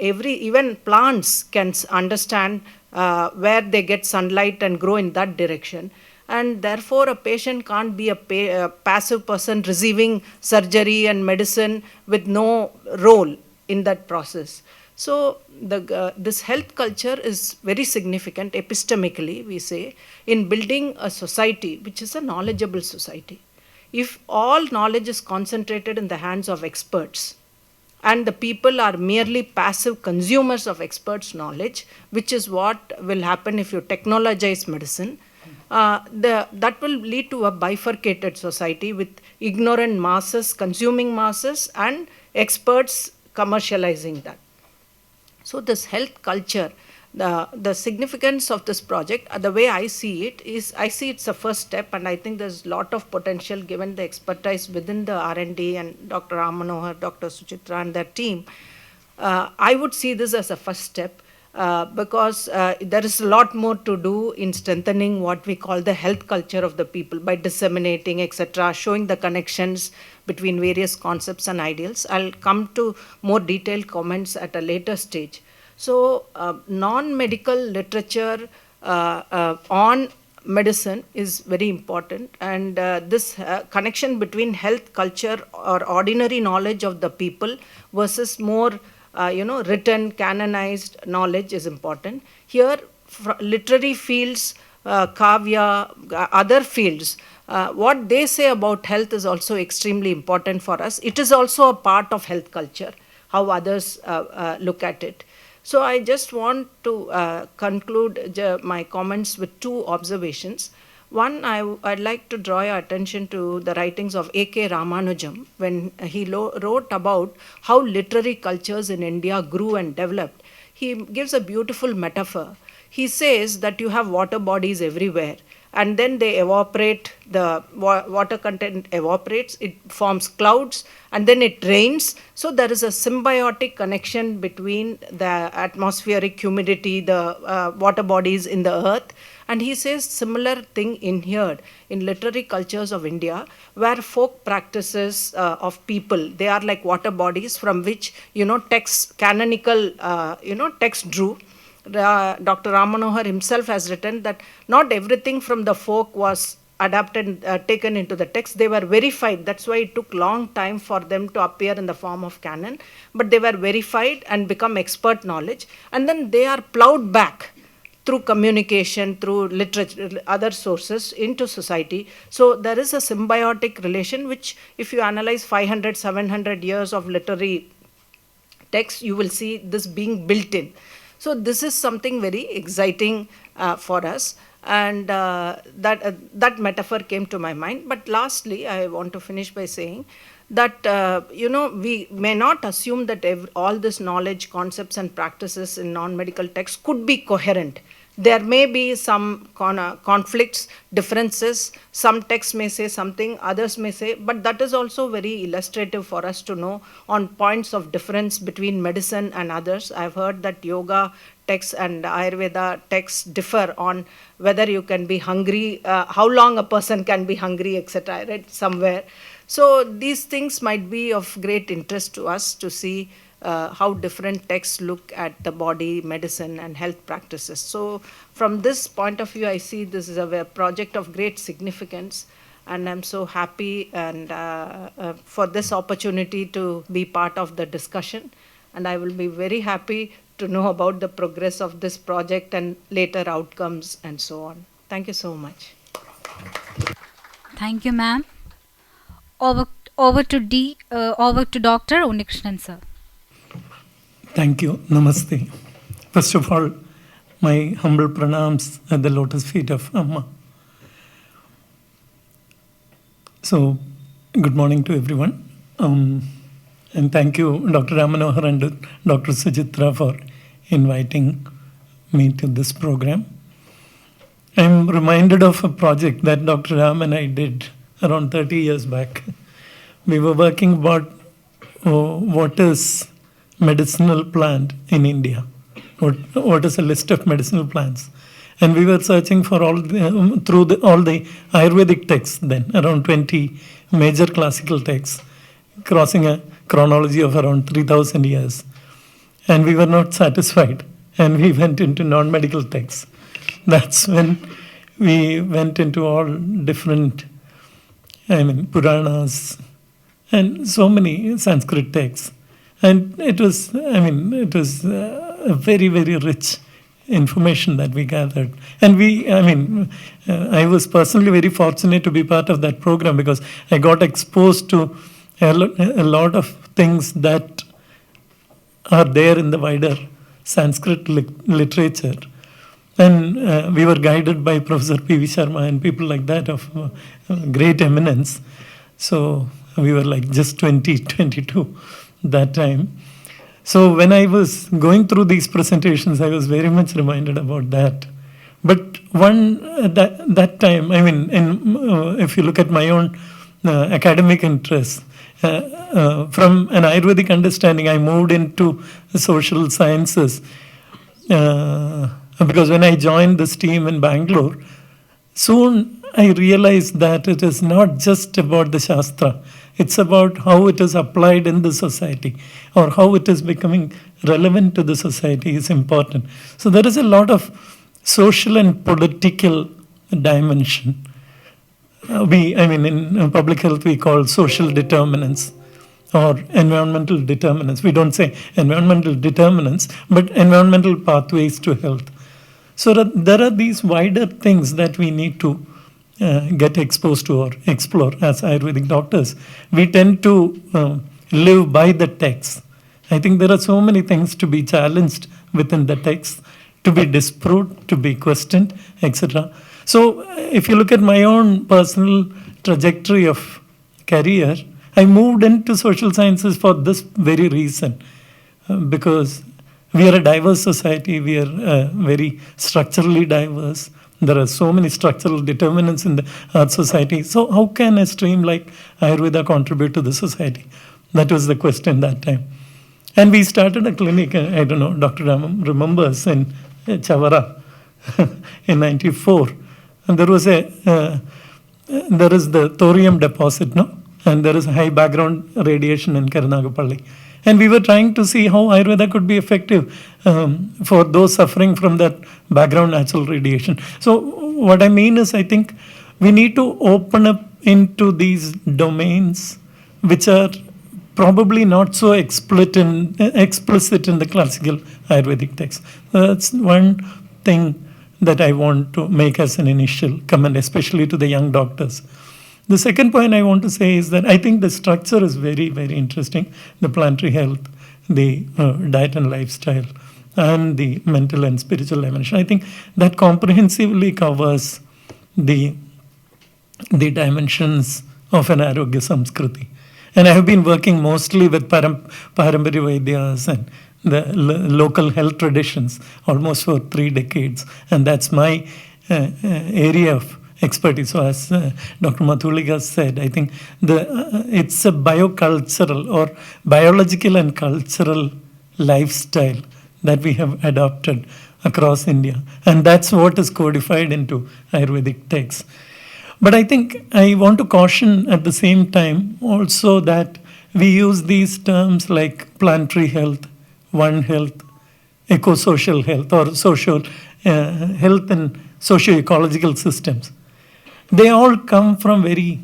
even plants can understand where they get sunlight and grow in that direction. And therefore, a patient can't be a passive person receiving surgery and medicine with no role in that process. So this health culture is very significant, epistemically, we say, in building a society which is a knowledgeable society. If all knowledge is concentrated in the hands of experts, and the people are merely passive consumers of experts' knowledge, which is what will happen if you technologize medicine, that will lead to a bifurcated society with ignorant masses consuming masses and experts commercializing that. So this health culture, the significance of this project, the way I see it is, I see it's a first step, and I think there's a lot of potential given the expertise within the R&D and Dr. Ram Manohar, Dr. Sujatha and their team. I would see this as a first step because there is a lot more to do in strengthening what we call the health culture of the people by disseminating, etc., showing the connections between various concepts and ideals. I'll come to more detailed comments at a later stage. So non-medical literature on medicine is very important, and this connection between health culture or ordinary knowledge of the people versus more written, canonized knowledge is important. Here, literary fields, kavya, other fields, what they say about health is also extremely important for us. It is also a part of health culture, how others look at it. So I just want to conclude my comments with 2 observations. One, I'd like to draw your attention to the writings of A.K. Ramanujam when he wrote about how literary cultures in India grew and developed. He gives a beautiful metaphor. He says that you have water bodies everywhere, and then they evaporate, the water content evaporates, it forms clouds, and then it rains. So there is a symbiotic connection between the atmospheric humidity, the water bodies in the earth. And he says similar thing in here in literary cultures of India, where folk practices of people, they are like water bodies from which texts, canonical texts drew. Dr. Ram Manohar himself has written that not everything from the folk was adapted, taken into the text. They were verified. That's why it took long time for them to appear in the form of canon. But they were verified and become expert knowledge. And then they are plowed back through communication, through literature, other sources into society. So there is a symbiotic relation which, if you analyze 500, 700 years of literary text, you will see this being built in. So this is something very exciting for us, and that metaphor came to my mind. But lastly, I want to finish by saying that we may not assume that all this knowledge, concepts and practices in non-medical texts could be coherent. There may be some conflicts, differences. Some texts may say something, others may say, but that is also very illustrative for us to know on points of difference between medicine and others. I've heard that yoga texts and Ayurveda texts differ on whether you can be hungry, how long a person can be hungry, etc. I read somewhere. So these things might be of great interest to us to see how different texts look at the body, medicine, and health practices. So from this point of view, I see this is a project of great significance, and I'm so happy and for this opportunity to be part of the discussion. And I will be very happy to know about the progress of this project and later outcomes and so on. Thank you so much. Thank you, ma'am. Over to Dr. Unnikrishnan, sir. Thank you. Namaste. First of all, my humble pranams at the lotus feet of Amma. So, good morning to everyone. And thank you, Dr. Ram Manohar and Dr. Sujatha, for inviting me to this program. I'm reminded of a project that Dr. Ram and I did around 30 years back. We were working about what is medicinal plant in India. What is a list of medicinal plants? And we were searching for all the Ayurvedic texts then, around 20 major classical texts, crossing a chronology of around 3,000 years. And we were not satisfied. And we went into non-medical texts. That's when we went into all different, Puranas and so many Sanskrit texts. And it was a very, very rich information that we gathered. And I was personally very fortunate to be part of that program because I got exposed to a lot of things that are there in the wider Sanskrit literature. And we were guided by Professor P.V. Sharma and people like that of great eminence. So we were like just 20, 22 that time. So when I was going through these presentations, I was very much reminded about that. But that time, if you look at my own academic interests, from an Ayurvedic understanding, I moved into social sciences because when I joined this team in Bangalore, soon I realized that it is not just about the Shastra. It's about how it is applied in the society or how it is becoming relevant to the society is important. So there is a lot of social and political dimension. In public health we call social determinants or environmental determinants. We don't say environmental determinants, but environmental pathways to health. So there are these wider things that we need to get exposed to or explore as Ayurvedic doctors. We tend to live by the text. I think there are so many things to be challenged within the text to be disproved, to be questioned, etc. So if you look at my own personal trajectory of career, I moved into social sciences for this very reason, because we are a diverse society, we are very structurally diverse. There are so many structural determinants in our society. So how can a stream like Ayurveda contribute to the society? That was the question that time. And we started a clinic, I don't know, Dr. Ram remembers, in Chavara in 94. And there is the thorium deposit, no? And there is high background radiation in Karnagapalli. And we were trying to see how Ayurveda could be effective for those suffering from that background natural radiation. So what I mean is, I think we need to open up into these domains which are probably not so explicit in the classical Ayurvedic text. That's one thing that I want to make as an initial comment, especially to the young doctors. The second point I want to say is that I think the structure is very, very interesting. The planetary health, the diet and lifestyle, and the mental and spiritual dimension. I think that comprehensively covers the dimensions of an Arogyasamskriti. And I have been working mostly with Parambari Vaidyas and the local health traditions almost for 3 decades. And that's my area of expertise. So as Dr. Madhulika said, I think it's a biocultural or biological and cultural lifestyle that we have adopted across India. And that's what is codified into Ayurvedic texts. But I think I want to caution at the same time also that we use these terms like planetary health, one health, eco-social health, or social health and socio-ecological systems. They all come from very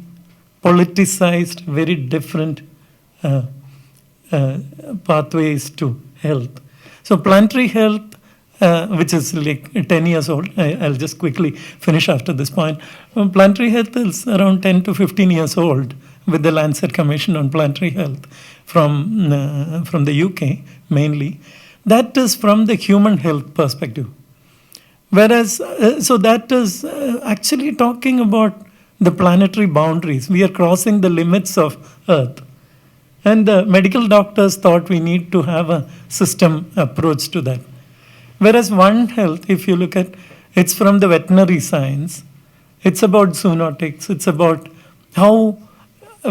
politicized, very different pathways to health. So planetary health, which is like 10 years old, I'll just quickly finish after this point. Planetary health is around 10 to 15 years old, with the Lancet Commission on Planetary Health from the UK mainly. That is from the human health perspective. Whereas, so that is actually talking about the planetary boundaries. We are crossing the limits of Earth. And the medical doctors thought we need to have a system approach to that. Whereas One Health, if you look at, it's from the veterinary science. It's about zoonotics. It's about how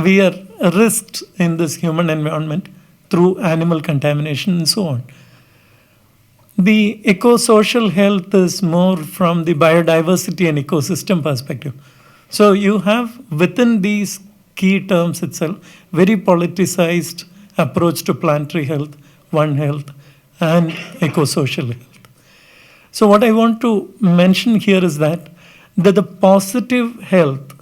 we are risked in this human environment through animal contamination and so on. The eco-social health is more from the biodiversity and ecosystem perspective. So you have within these key terms itself, very politicized approach to planetary health, One Health, and eco-social health. So what I want to mention here is that the positive health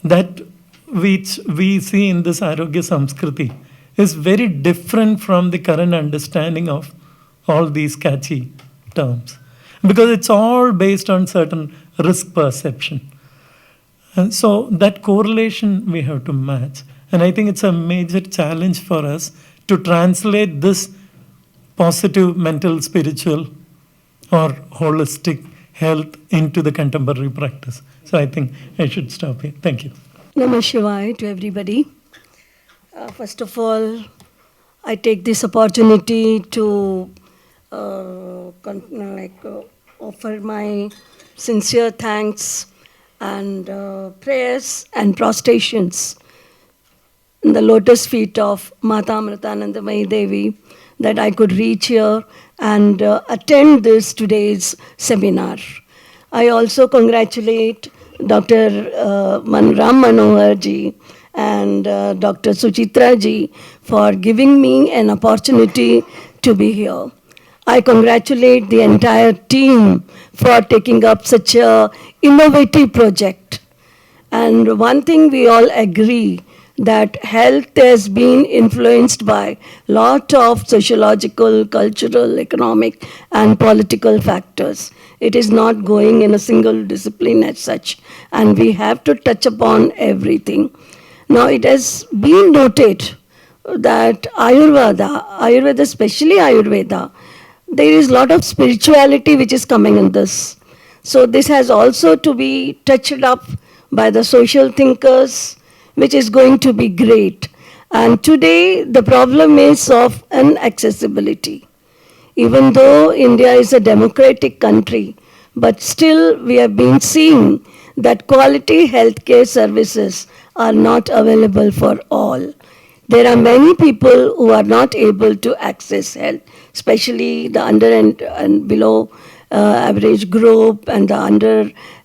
that which we see in this Arogyasamskriti is very different from the current understanding of all these catchy terms, because it's all based on certain risk perception. And so that correlation we have to match. And I think it's a major challenge for us to translate this positive mental, spiritual, or holistic health into the contemporary practice. So I think I should stop here. Thank you. Namah Shivaya to everybody. First of all, I take this opportunity to offer my sincere thanks and prayers and prostrations in the lotus feet of Mata Amritanandamayi Devi that I could reach here and attend this today's seminar. I also congratulate Dr. Ram Manohar ji and Dr. Sujatha ji for giving me an opportunity to be here. I congratulate the entire team for taking up such a innovative project. And one thing we all agree, that health has been influenced by a lot of sociological, cultural, economic, and political factors. It is not going in a single discipline as such, and we have to touch upon everything. Now, it has been noted that Ayurveda, especially Ayurveda, there is a lot of spirituality which is coming in this. So this has also to be touched up by the social thinkers, which is going to be great. And today the problem is of inaccessibility. Even though India is a democratic country, but still we have been seeing that quality healthcare services are not available for all. There are many people who are not able to access health, especially the under and below average group and the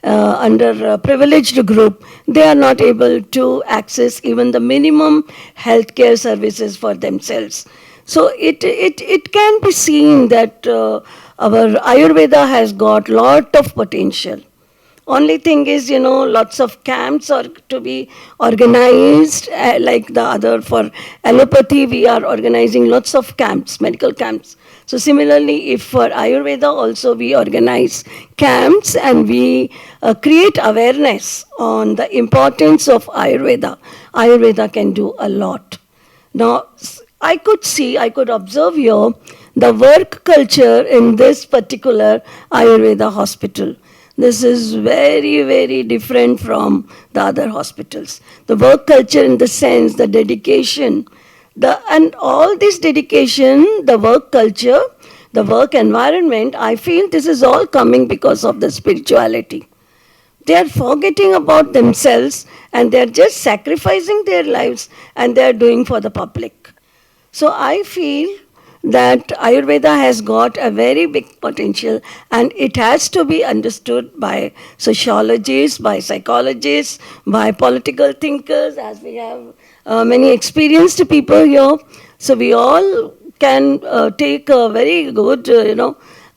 underprivileged group. They are not able to access even the minimum healthcare services for themselves. So it can be seen that our Ayurveda has got lot of potential. Only thing is, lots of camps are to be organized, like the other for allopathy, we are organizing lots of camps, medical camps. So similarly, if for Ayurveda also we organize camps and we create awareness on the importance of Ayurveda, Ayurveda can do a lot. Now, I could observe here the work culture in this particular Ayurveda hospital. This is very, very different from the other hospitals. The work culture in the sense, the dedication, and all this dedication, the work culture, the work environment, I feel this is all coming because of the spirituality. They are forgetting about themselves and they are just sacrificing their lives and they are doing for the public. So I feel that Ayurveda has got a very big potential and it has to be understood by sociologists, by psychologists, by political thinkers, as we have many experienced people here. So we all can take a very good,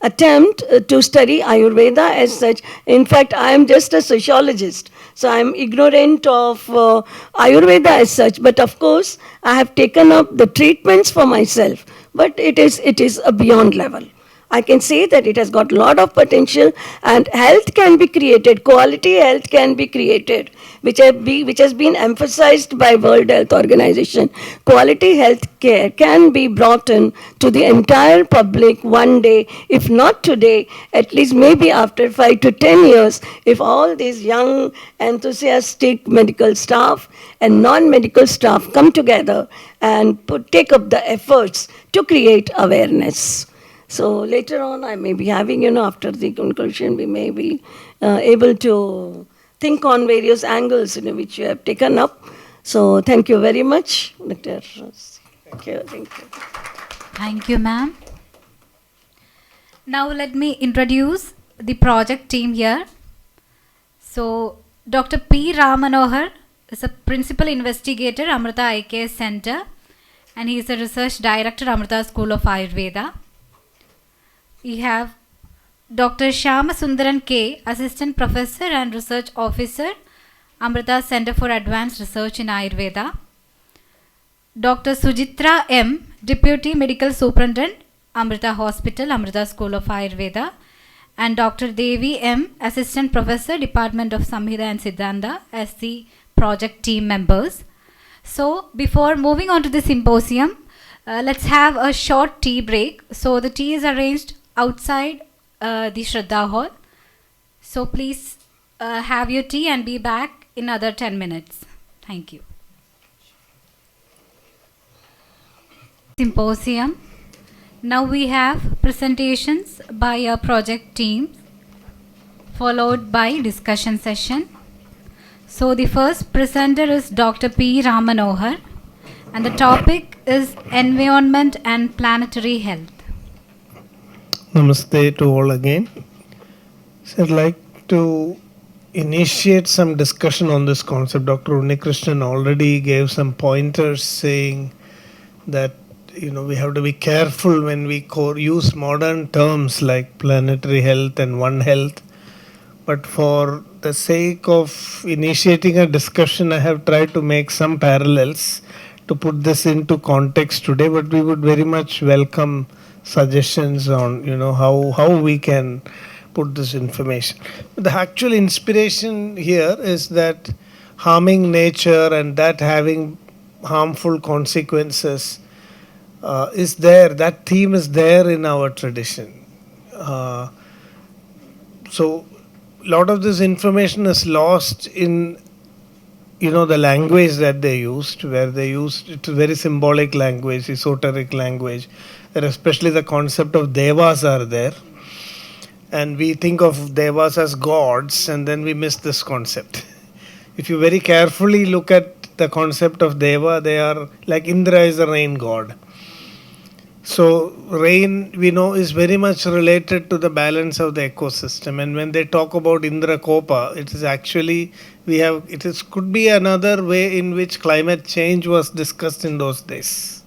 attempt to study Ayurveda as such. In fact, I am just a sociologist. So I am ignorant of Ayurveda as such. But of course, I have taken up the treatments for myself. But it is a beyond level. I can say that it has got a lot of potential and health can be created, quality health can be created, which has been emphasized by World Health Organization. Quality health care can be brought in to the entire public one day, if not today, at least maybe after 5 to 10 years, if all these young, enthusiastic medical staff and non-medical staff come together and take up the efforts to create awareness. So later on, I may be having, after the conclusion, we may be able to think on various angles, which you have taken up. So thank you very much, Dr. Thank you. Thank you, ma'am. Now let me introduce the project team here. So Dr. P. Ramanohar is a principal investigator, Amrita Eye Care Center, and he is a research director, Amrita School of Ayurveda. We have Dr. Shyamasundaran K, Assistant Professor and Research Officer, Amrita Center for Advanced Research in Ayurveda. Dr. Sujatha M, Deputy Medical Superintendent, Amrita Hospital, Amrita School of Ayurveda. And Dr. Devi M, Assistant Professor, Department of Samhita and Siddhanta, as the project team members. So before moving on to the symposium, let's have a short tea break. So the tea is arranged outside the Sraddha hall. So please have your tea and be back in another 10 minutes. Thank you. Symposium. Now we have presentations by our project team, followed by discussion session. So the first presenter is Dr. P. Ramanohar, and the topic is environment and planetary health. Namaste to all again. So I'd like to initiate some discussion on this concept. Dr. Unnikrishnan already gave some pointers saying that we have to be careful when we use modern terms like planetary health and One Health. But for the sake of initiating a discussion, I have tried to make some parallels to put this into context today. But we would very much welcome suggestions on how we can put this information. The actual inspiration here is that harming nature and that having harmful consequences is there. That theme is there in our tradition. So a lot of this information is lost in the language that they used, where they used it's a very symbolic language, esoteric language, where especially the concept of devas are there, and we think of devas as gods, and then we miss this concept. If you very carefully look at the concept of deva, they are like Indra is the rain god. So rain, we know, is very much related to the balance of the ecosystem. And when they talk about Indra Kopa, it is actually could be another way in which climate change was discussed in those days.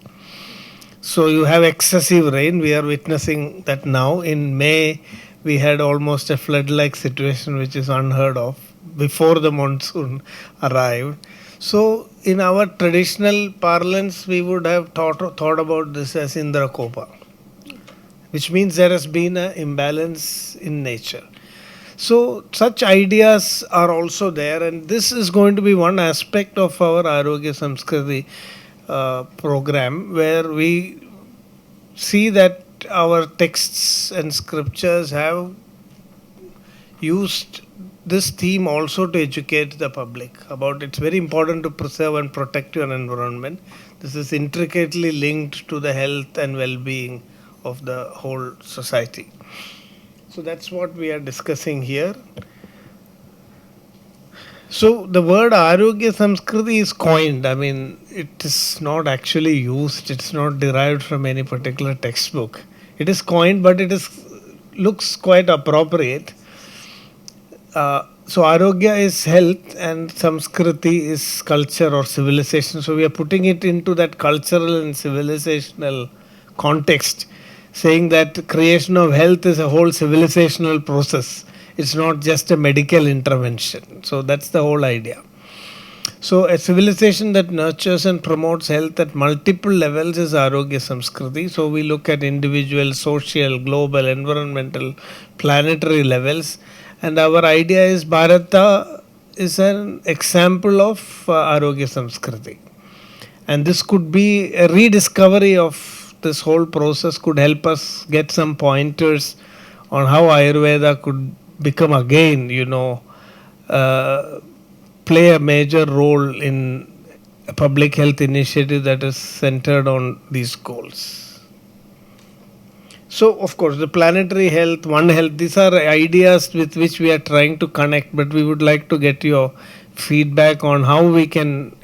So you have excessive rain. We are witnessing that now. In May, we had almost a flood-like situation, which is unheard of, before the monsoon arrived. So in our traditional parlance, we would have thought about this as Indra Kopa, which means there has been an imbalance in nature. So such ideas are also there, and this is going to be one aspect of our Arogyasamskriti program, where we see that our texts and scriptures have used this theme also to educate the public about it's very important to preserve and protect your environment. This is intricately linked to the health and well-being of the whole society. So that's what we are discussing here. So the word Arogyasamskriti is coined. I mean, it is not actually used. It's not derived from any particular textbook. It is coined, but looks quite appropriate. So Arogya is health and Samskriti is culture or civilization. So we are putting it into that cultural and civilizational context, saying that creation of health is a whole civilizational process. It's not just a medical intervention. So that's the whole idea. So a civilization that nurtures and promotes health at multiple levels is Arogyasamskriti. So we look at individual, social, global, environmental, planetary levels. And our idea is Bharata is an example of Arogyasamskriti. And this could be a rediscovery of this whole process, could help us get some pointers on how Ayurveda could become again, play a major role in a public health initiative that is centered on these goals. So, of course, the planetary health, One Health, these are ideas with which we are trying to connect, but we would like to get your feedback on how we can,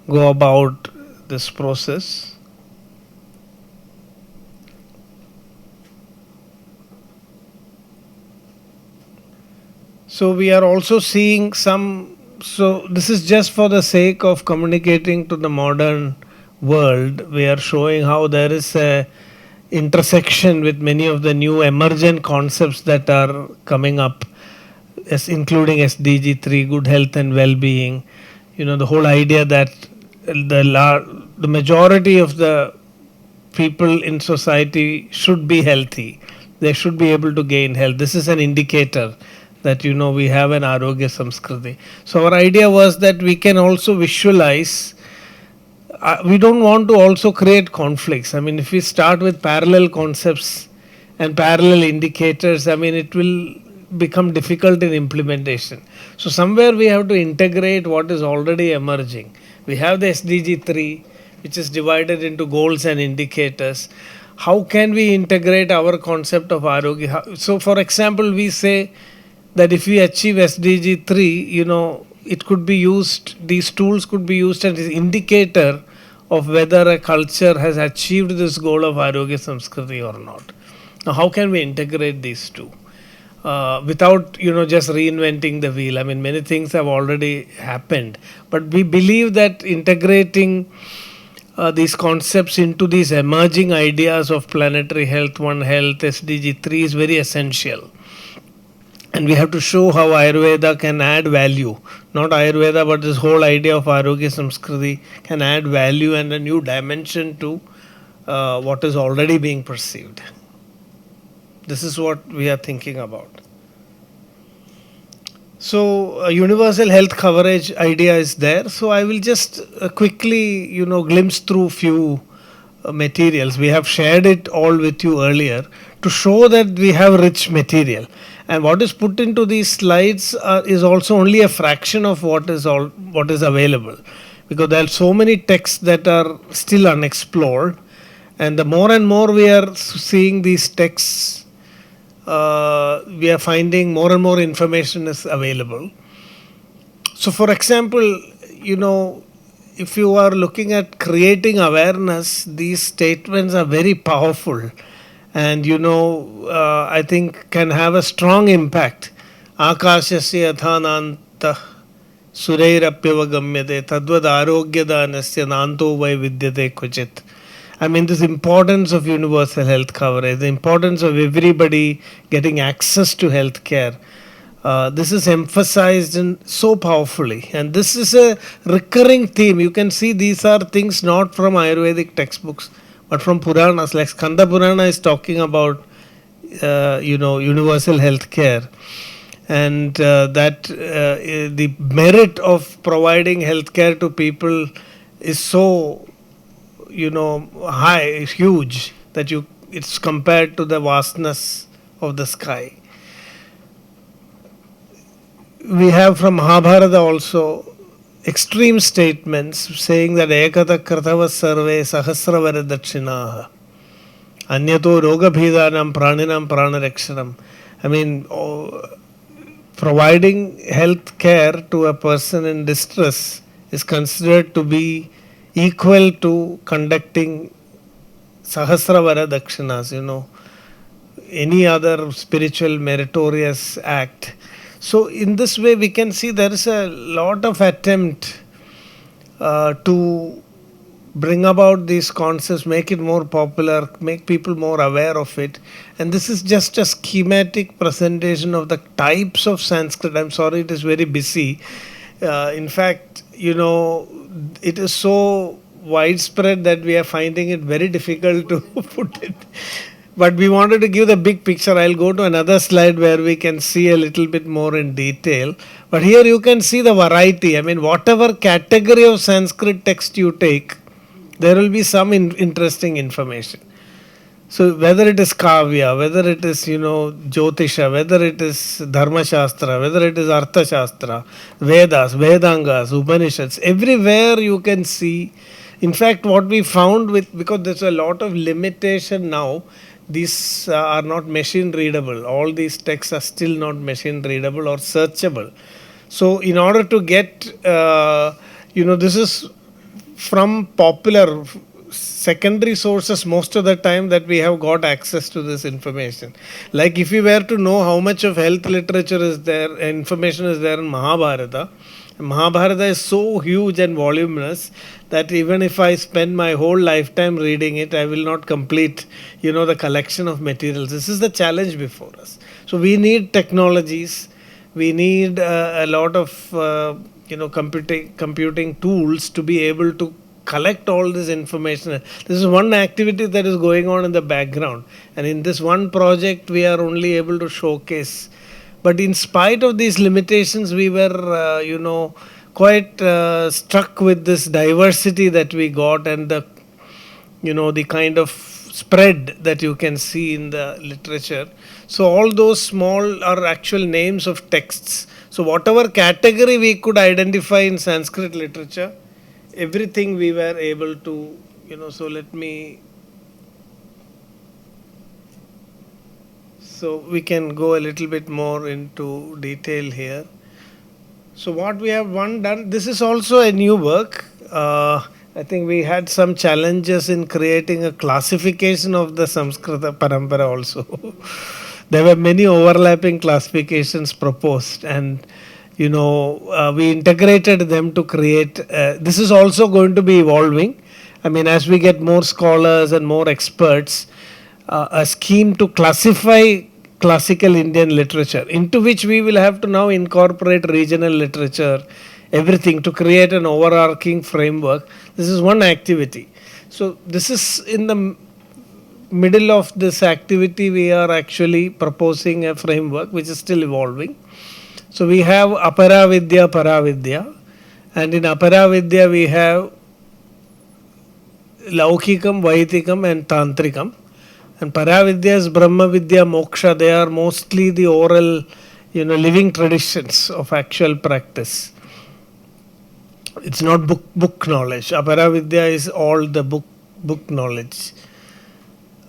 go about this process. So, we are also seeing so this is just for the sake of communicating to the modern world. We are showing how there is a intersection with many of the new emergent concepts that are coming up, including SDG 3, good health and well-being. The whole idea that the majority of the people in society should be healthy. They should be able to gain health. This is an indicator that we have an Arogyasamskriti. So our idea was that we can also visualize. We don't want to also create conflicts. I mean, if we start with parallel concepts and parallel indicators, I mean, it will become difficult in implementation. So somewhere we have to integrate what is already emerging. We have the SDG 3, which is divided into goals and indicators. How can we integrate our concept of Arogya? So for example, we say that if we achieve SDG 3, it could be used, these tools could be used as an indicator of whether a culture has achieved this goal of Arogyasamskriti or not. Now, how can we integrate these two without, just reinventing the wheel? I mean, many things have already happened, but we believe that integrating these concepts into these emerging ideas of planetary health, One Health, SDG 3 is very essential. And we have to show how Ayurveda can add value. Not Ayurveda, but this whole idea of Arogyasamskriti can add value and a new dimension to what is already being perceived. This is what we are thinking about. So, universal health coverage idea is there. So, I will just quickly, glimpse through few materials. We have shared it all with you earlier to show that we have rich material. And what is put into these slides is also only a fraction of what is available, because there are so many texts that are still unexplored. And the more and more we are seeing these texts, we are finding more and more information is available. So, for example, if you are looking at creating awareness, these statements are very powerful and, I think can have a strong impact. Akashasya yathananta sureirapyavagamyate tadvad arogyadanasya nanto vai vidyate kvachit. I mean, this importance of universal health coverage, the importance of everybody getting access to health care. This is emphasized so powerfully, and this is a recurring theme. You can see these are things not from Ayurvedic textbooks, but from Puranas. Like Skanda Purana is talking about, universal health care, and that the merit of providing health care to people is so, high, huge, that it's compared to the vastness of the sky. We have from Mahabharata also extreme statements saying that ekata kratava sarve sahasravara dakshinaha anyato roga bhidanam praninam pranarakshanam. I mean, providing health care to a person in distress is considered to be equal to conducting sahasravara dakshinas, any other spiritual meritorious act. So in this way we can see there is a lot of attempt to bring about these concepts, make it more popular, make people more aware of it. And this is just a schematic presentation of the types of Sanskrit. I'm sorry, it is very busy. In fact, it is so widespread that we are finding it very difficult to put it. But we wanted to give the big picture. I'll go to another slide where we can see a little bit more in detail. But here you can see the variety. I mean, whatever category of Sanskrit text you take, there will be some interesting information. So whether it is Kavya, whether it is, Jyotisha, whether it is Dharma Shastra, whether it is Artha Shastra, Vedas, Vedangas, Upanishads, everywhere you can see. In fact, what we found because there's a lot of limitation now, these are not machine readable. All these texts are still not machine readable or searchable. So in order to get, this is from popular secondary sources most of the time that we have got access to this information. Like if you were to know how much of health literature is there, information is there in Mahabharata. Mahabharata is so huge and voluminous that even if I spend my whole lifetime reading it, I will not complete, the collection of materials. This is the challenge before us. So we need technologies. We need a lot of, computing tools to be able to collect all this information. This is one activity that is going on in the background. And in this one project, we are only able to showcase. But in spite of these limitations, we were, quite struck with this diversity that we got and the kind of spread that you can see in the literature. So all those small are actual names of texts. So whatever category we could identify in Sanskrit literature, everything we were able to, so let me. So we can go a little bit more into detail here. So what we have done, this is also a new work. I think we had some challenges in creating a classification of the Samskrita Parampara also. There were many overlapping classifications proposed and, we integrated them to create, this is also going to be evolving. I mean, as we get more scholars and more experts, a scheme to classify classical Indian literature, into which we will have to now incorporate regional literature, everything to create an overarching framework. This is one activity. So this is in the middle of this activity, we are actually proposing a framework which is still evolving. So we have Aparavidya, Paravidya, and in Aparavidya we have Laukikam, Vaitikam and Tantrikam. And Paravidya is Brahma Vidya, Moksha. They are mostly the oral, living traditions of actual practice. It's not book knowledge. Aparavidya is all the book knowledge.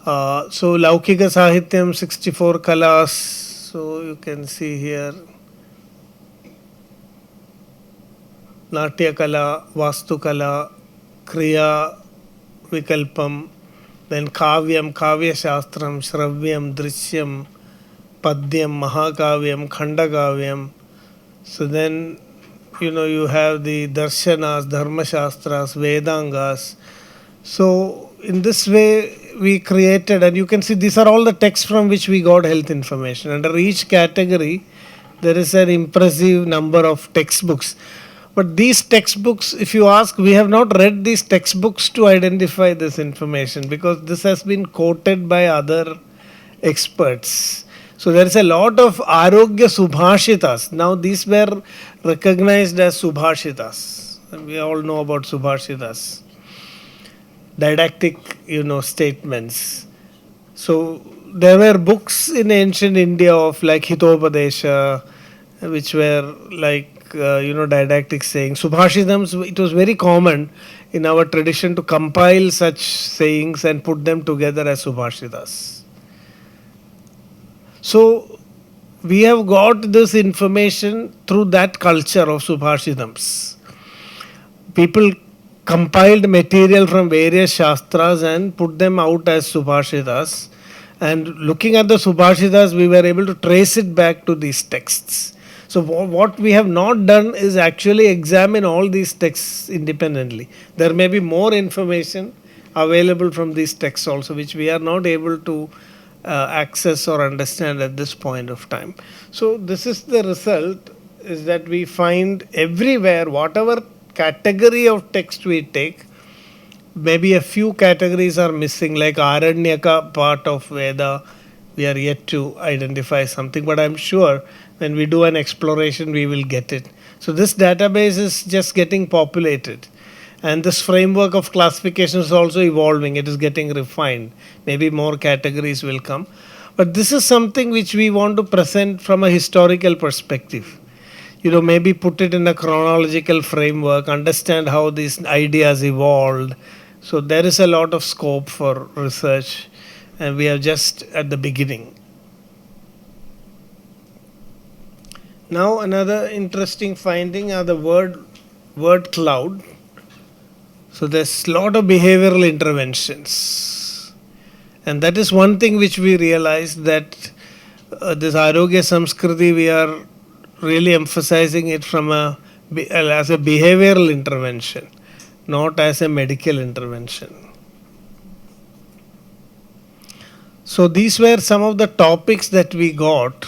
So Laukika Sahityam, 64 kalas. So you can see here Natya Kala, Vastu Kala, Kriya, Vikalpam, then Kavyam, Kavya Shastram, Shravyam, Drishyam, Padyam, Mahakavyam, Khandakavyam. So then, you have the Darshanas, Dharma Shastras, Vedangas. So in this way we created, and you can see these are all the texts from which we got health information. Under each category there is an impressive number of textbooks. But these textbooks, if you ask, we have not read these textbooks to identify this information, because this has been quoted by other experts. So there is a lot of Arogya Subhashitas. Now these were recognized as Subhashitas. And we all know about Subhashitas. Didactic, statements. So there were books in ancient India of like Hitopadesha, which were like, didactic sayings. Subhashitams, it was very common in our tradition to compile such sayings and put them together as Subhashitas. So we have got this information through that culture of Subhashitams. People compiled material from various Shastras and put them out as Subhashitas. And looking at the Subhashitas, we were able to trace it back to these texts. So what we have not done is actually examine all these texts independently. There may be more information available from these texts also, which we are not able to access or understand at this point of time. So this is the result, is that we find everywhere, whatever category of text we take, maybe a few categories are missing, like Aranyaka part of Veda, we are yet to identify something, but I'm sure when we do an exploration we will get it. So this database is just getting populated, and this framework of classification is also evolving. It is getting refined. Maybe more categories will come, but this is something which we want to present from a historical perspective. Maybe put it in a chronological framework, understand how these ideas evolved. So there is a lot of scope for research, and we are just at the beginning. Now another interesting finding are the word cloud. So there's a lot of behavioral interventions, and that is one thing which we realized, that this Arogyasamskriti, we are really emphasizing it from as a behavioral intervention, not as a medical intervention. So these were some of the topics that we got,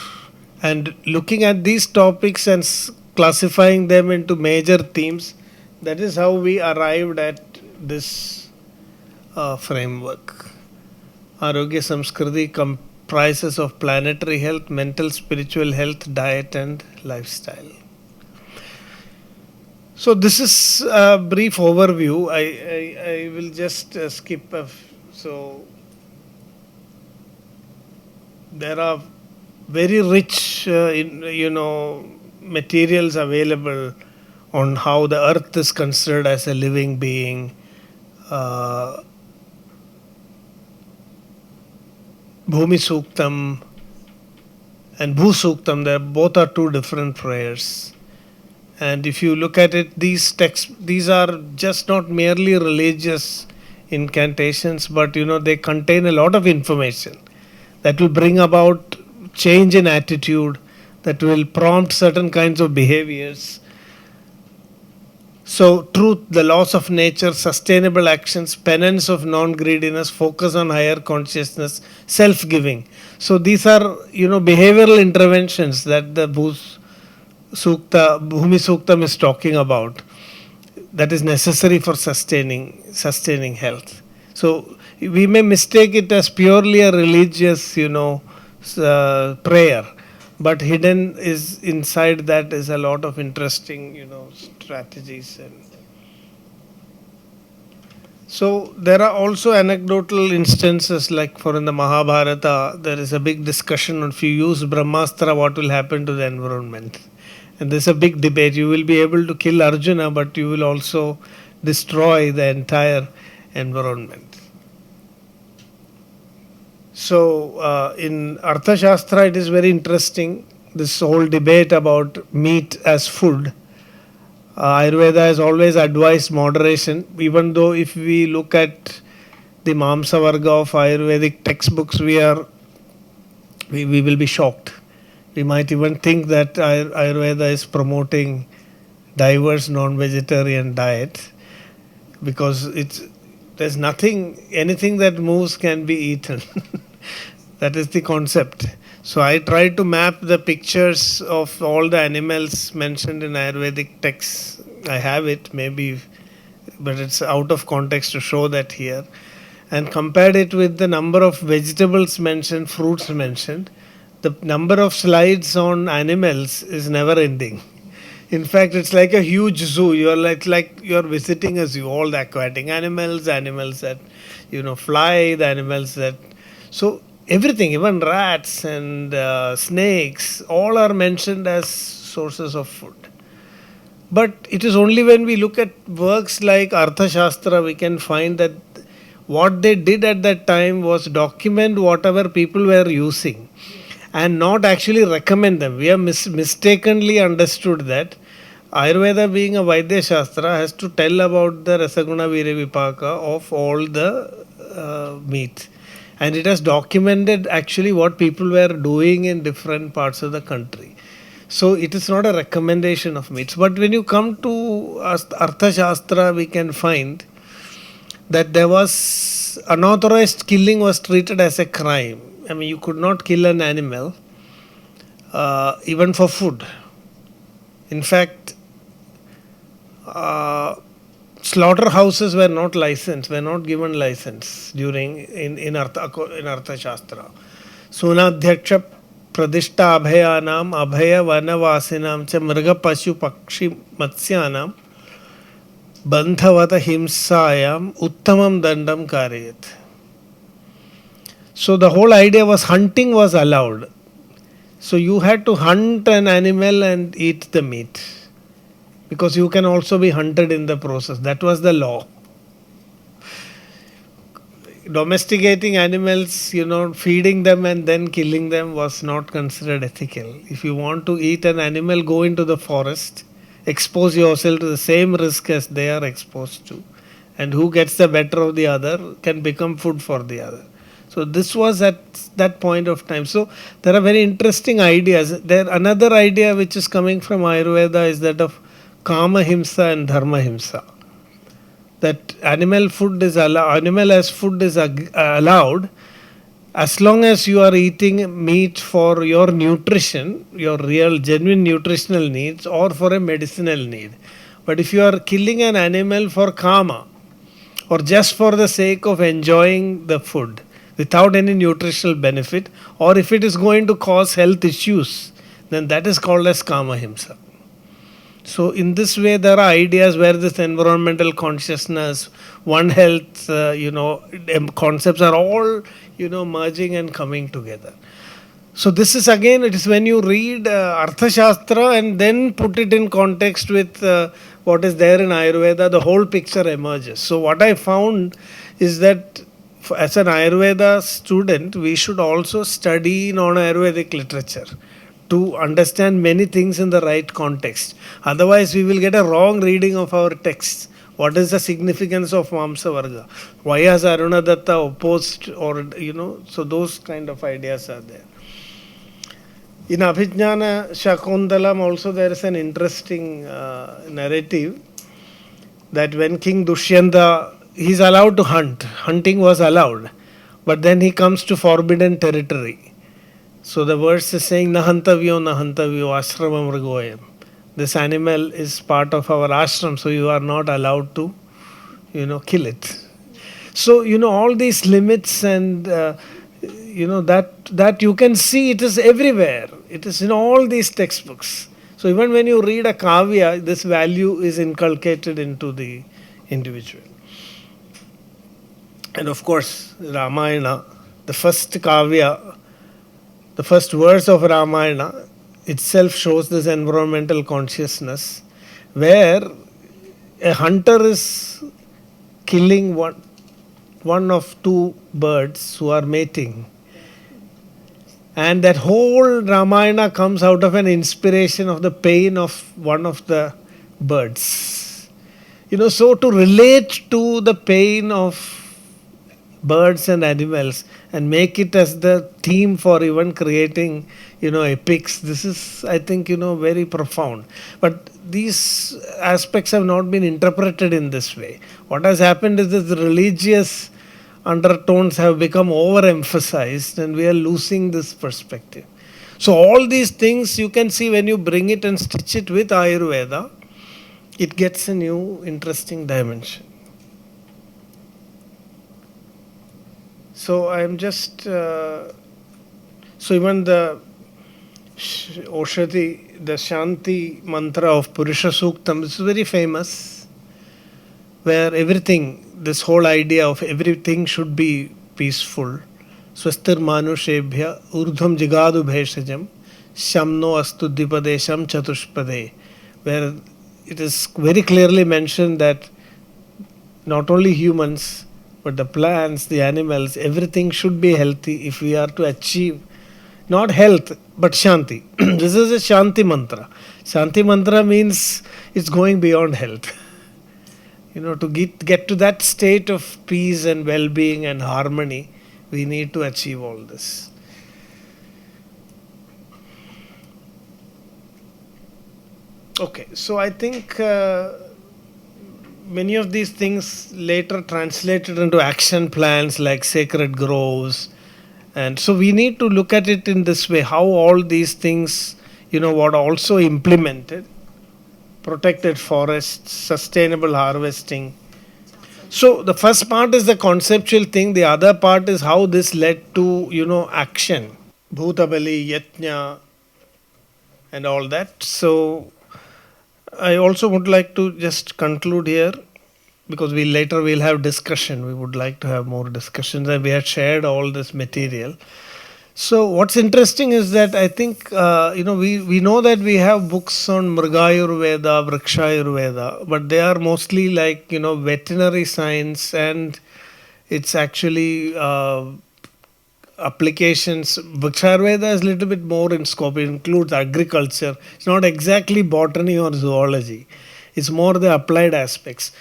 and looking at these topics and classifying them into major themes, that is how we arrived at this framework. Arogyasamskriti comprises of planetary health, mental, spiritual health, diet and lifestyle. So this is a brief overview. I will just skip. So there are very rich, materials available on how the earth is considered as a living being. Bhumi Suktam and Bhu Suktam, both are two different prayers. And if you look at it, these texts, these are just not merely religious incantations, but they contain a lot of information that will bring about change in attitude, that will prompt certain kinds of behaviors. So truth, the laws of nature, sustainable actions, penance of non-greediness, focus on higher consciousness, self-giving. So these are, behavioral interventions that the Bhumi Suktam is talking about, that is necessary for sustaining health. So we may mistake it as purely a religious, prayer, but hidden is inside that is a lot of interesting, strategies. And So there are also anecdotal instances, like for in the Mahabharata, there is a big discussion on if you use Brahmastra, what will happen to the environment. And there's a big debate. You will be able to kill Arjuna, but you will also destroy the entire environment. So in Arthashastra, it is very interesting, this whole debate about meat as food. Ayurveda has always advised moderation, even though if we look at the Mamsa Varga of Ayurvedic textbooks, we will be shocked. We might even think that Ayurveda is promoting diverse non-vegetarian diet, because there's anything that moves can be eaten. That is the concept. So I try to map the pictures of all the animals mentioned in Ayurvedic texts. I have it maybe, but it's out of context to show that here. And compared it with the number of vegetables mentioned, fruits mentioned. The number of slides on animals is never ending. In fact, it's like a huge zoo. You're like you're visiting a zoo. All the aquatic animals that fly, the animals that everything, even rats and snakes, all are mentioned as sources of food. But it is only when we look at works like Arthashastra, we can find that what they did at that time was document whatever people were using and not actually recommend them. We have mistakenly understood that Ayurveda, being a Vaidya Shastra, has to tell about the Rasaguna Virya Vipaka of all the meat. And it has documented actually what people were doing in different parts of the country. So it is not a recommendation of meats. But when you come to Arthashastra, we can find that there was unauthorized killing was treated as a crime. I mean, you could not kill an animal even for food. In fact, slaughterhouses were not licensed, were not given license in Arthashastra. Sunadhyaksha pradishta abhayanam abhaya vanavasinam cha mriga pashu pakshi matsyanam bandhavata himsayam uttamam dandam karayat. So the whole idea was hunting was allowed. So you had to hunt an animal and eat the meat, because you can also be hunted in the process. That was the law. Domesticating animals, feeding them and then killing them was not considered ethical. If you want to eat an animal, go into the forest, expose yourself to the same risk as they are exposed to. And who gets the better of the other can become food for the other. So this was at that point of time. So there are very interesting ideas. Another idea which is coming from Ayurveda is that of Kama Himsa and Dharma Himsa. That animal as food is allowed as long as you are eating meat for your nutrition, your real genuine nutritional needs, or for a medicinal need. But if you are killing an animal for Kama or just for the sake of enjoying the food without any nutritional benefit, or if it is going to cause health issues, then that is called as Kama Himsa. So in this way, there are ideas where this environmental consciousness, One Health, concepts are all, merging and coming together. So this is again, it is when you read Arthashastra and then put it in context with what is there in Ayurveda, the whole picture emerges. So what I found is that as an Ayurveda student, we should also study non-Ayurvedic literature to understand many things in the right context. Otherwise, we will get a wrong reading of our texts. What is the significance of Mamsa Varga? Why has Arunadatta opposed, so those kind of ideas are there. In Abhijnana Shakuntalam also there is an interesting narrative that when King Dushyanta, he is allowed to hunt. Hunting was allowed. But then he comes to forbidden territory. So the verse is saying, Nahantavyo ashramam mrigoyam. This animal is part of our ashram, so you are not allowed to, kill it. So, all these limits and, that you can see, it is everywhere. It is in all these textbooks. So even when you read a kavya, this value is inculcated into the individual. And of course, Ramayana, the first kavya, the first verse of Ramayana itself shows this environmental consciousness where a hunter is killing one of two birds who are mating. And that whole Ramayana comes out of an inspiration of the pain of one of the birds. So to relate to the pain of birds and animals and make it as the theme for even creating, epics, this is, I think, very profound. But these aspects have not been interpreted in this way. What has happened is that the religious undertones have become overemphasized and we are losing this perspective. So all these things you can see when you bring it and stitch it with Ayurveda, it gets a new interesting dimension. So I'm just, so even the Oshati, the Shanti mantra of Purusha Suktam, this is very famous, where everything, this whole idea of everything should be peaceful. Swastir manushebhya urdhvam jigadu bheshajam shamno astu dipadesham chatushpade, where it is very clearly mentioned that not only humans, but the plants, the animals, everything should be healthy if we are to achieve not health but Shanti. This is a Shanti mantra. Shanti mantra means it's going beyond health. To get to that state of peace and well-being and harmony, we need to achieve all this. Okay, so I think many of these things later translated into action plans like sacred groves. And so we need to look at it in this way, how all these things, what also implemented. Protected forests, sustainable harvesting. So the first part is the conceptual thing. The other part is how this led to, action. Bhutabali, Yajna and all that. So I also would like to just conclude here because later we'll have discussion. We would like to have more discussions and we had shared all this material. So what's interesting is that I think, we know that we have books on Mrgayurveda, Vrikshayurveda, but they are mostly like, veterinary science and it's actually applications. Vrikshayurveda is a little bit more in scope. It includes agriculture. It's not exactly botany or zoology. It's more the applied aspects.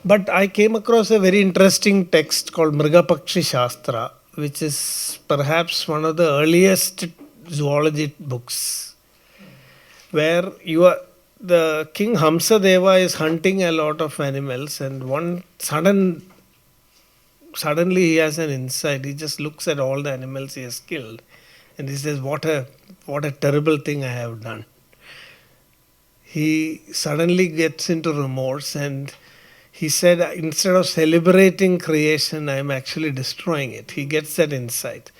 But I came across a very interesting text called Mrgapakshi Shastra, which is perhaps one of the earliest zoology books, where the King Hamsadeva is hunting a lot of animals, and suddenly he has an insight. He just looks at all the animals he has killed, and he says, "What a terrible thing I have done." He suddenly gets into remorse, and he said, instead of celebrating creation, I am actually destroying it. He gets that insight.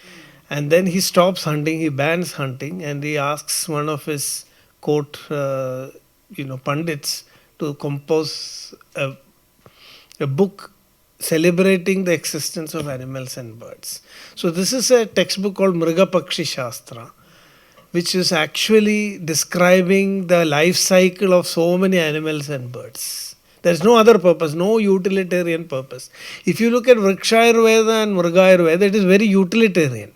And then he stops hunting, he bans hunting, and he asks one of his court, pandits to compose a book celebrating the existence of animals and birds. So this is a textbook called Mrgapakshi Shastra, which is actually describing the life cycle of so many animals and birds. There's no other purpose, no utilitarian purpose. If you look at Vrikshayurveda and Mrgayurveda, it is very utilitarian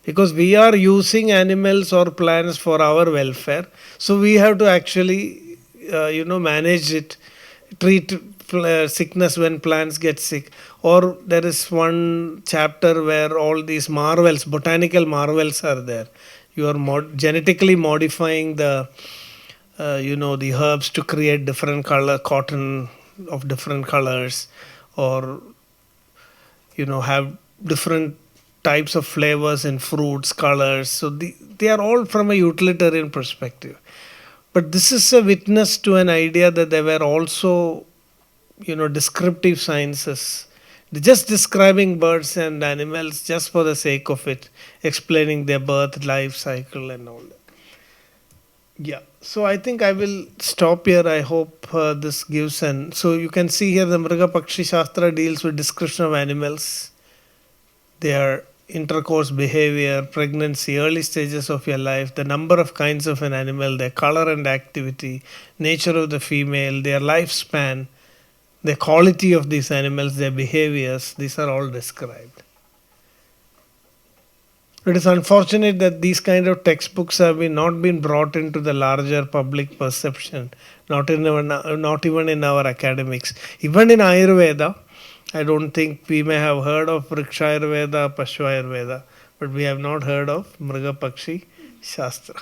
because we are using animals or plants for our welfare. So we have to actually, manage it, treat sickness when plants get sick. Or there is one chapter where all these marvels, botanical marvels are there. You are genetically modifying the herbs to create different cotton of different colors, or have different types of flavors in fruits, colors. So they are all from a utilitarian perspective. But this is a witness to an idea that there were also, descriptive sciences, just describing birds and animals just for the sake of it, explaining their birth, life cycle and all that. Yeah. So I think I will stop here. I hope this gives an... So you can see here the Mriga Pakshi Shastra deals with description of animals, their intercourse behavior, pregnancy, early stages of your life, the number of kinds of an animal, their color and activity, nature of the female, their lifespan, the quality of these animals, their behaviors. These are all described. It is unfortunate that these kind of textbooks have not been brought into the larger public perception, not even in our academics. Even in Ayurveda, I don't think we may have heard of Vriksha Ayurveda, Pashva Ayurveda, but we have not heard of Mriga Pakshi Shastra.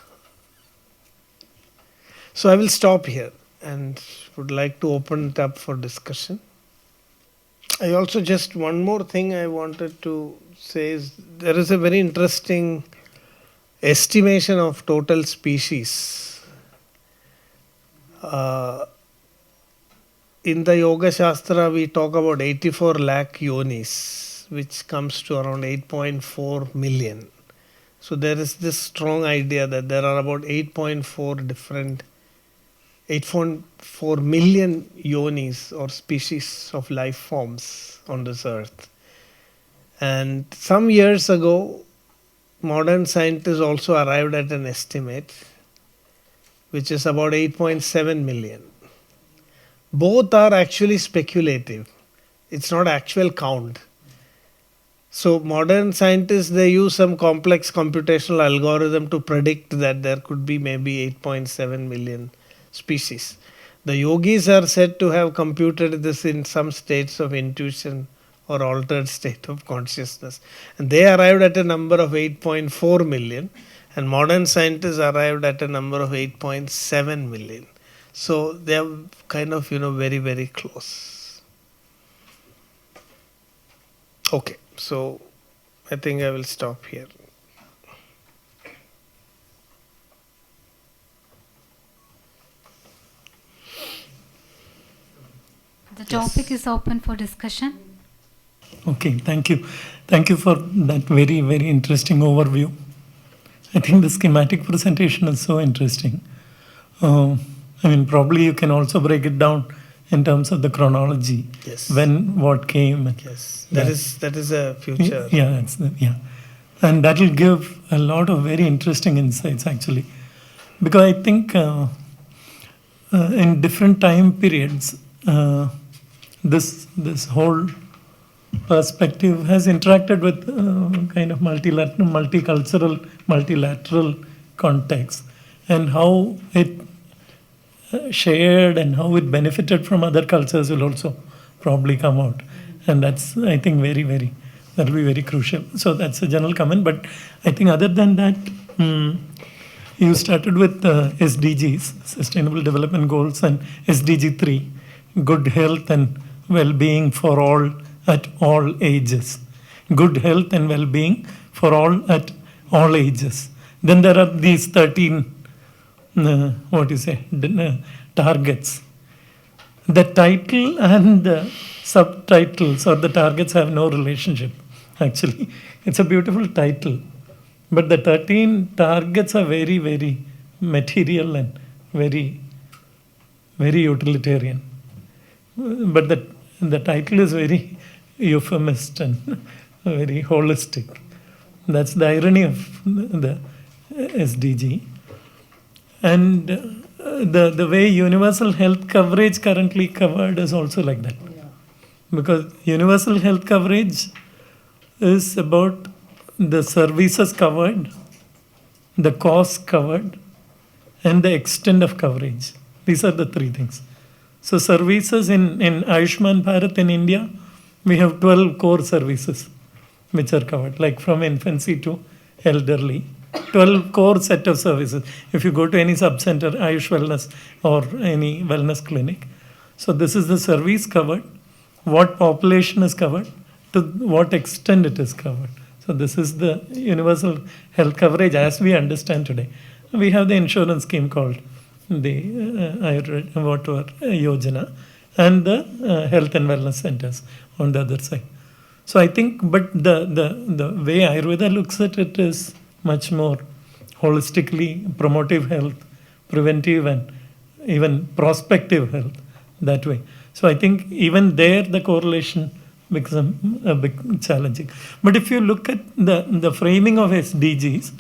So I will stop here and would like to open it up for discussion. I also just one more thing I wanted to say is there is a very interesting estimation of total species. In the Yoga Shastra, we talk about 84 lakh yonis, which comes to around 8.4 million. So there is this strong idea that there are about 8.4 million yonis or species of life forms on this earth. And some years ago, modern scientists also arrived at an estimate, which is about 8.7 million. Both are actually speculative. It's not actual count. So modern scientists, they use some complex computational algorithm to predict that there could be maybe 8.7 million species. The yogis are said to have computed this in some states of intuition or altered state of consciousness. And they arrived at a number of 8.4 million, and modern scientists arrived at a number of 8.7 million. So they are kind of, very, very close. Okay, so I think I will stop here. The topic is open for discussion. Okay, thank you. Thank you for that very, very interesting overview. I think the schematic presentation is so interesting. Probably you can also break it down in terms of the chronology. Yes. When what came. Yes, that is a future. Yeah, and that will give a lot of very interesting insights actually, because I think in different time periods, this whole perspective has interacted with kind of multicultural, multilateral context, and how it shared and how it benefited from other cultures will also probably come out. And that's, I think, that will be very crucial. So that's a general comment. But I think other than that, you started with SDGs, Sustainable Development Goals, and SDG 3, good health and well-being for all at all ages. Good health and well-being for all at all ages. Then there are these 13 targets. The title and the subtitles or the targets have no relationship, actually. It's a beautiful title. But the 13 targets are very, very material and very, very utilitarian. But the title is very euphemist and very holistic. That's the irony of the SDG. And the way universal health coverage currently covered is also like that. Yeah. Because universal health coverage is about the services covered, the costs covered, and the extent of coverage. These are the three things. So services in Ayushman Bharat in India, we have 12 core services which are covered, like from infancy to elderly. 12 core set of services. If you go to any sub-center, Ayush Wellness or any wellness clinic. So this is the service covered, what population is covered, to what extent it is covered. So this is the universal health coverage as we understand today. We have the insurance scheme called the Yojana and the health and wellness centers on the other side. So I think, but the way Ayurveda looks at it is much more holistically promotive health, preventive and even prospective health that way. So I think even there the correlation becomes a bit challenging. But if you look at the framing of SDGs,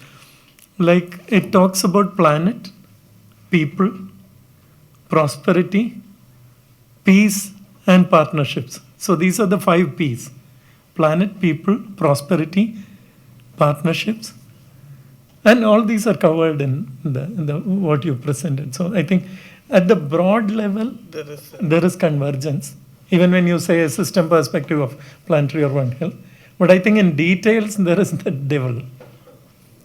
like it talks about planet, people, prosperity, peace, and partnerships. So these are the 5 P's: planet, people, prosperity, partnerships, and all these are covered in the what you presented. So I think at the broad level there is convergence, even when you say a system perspective of planetary or One Health. But I think in details there is the devil.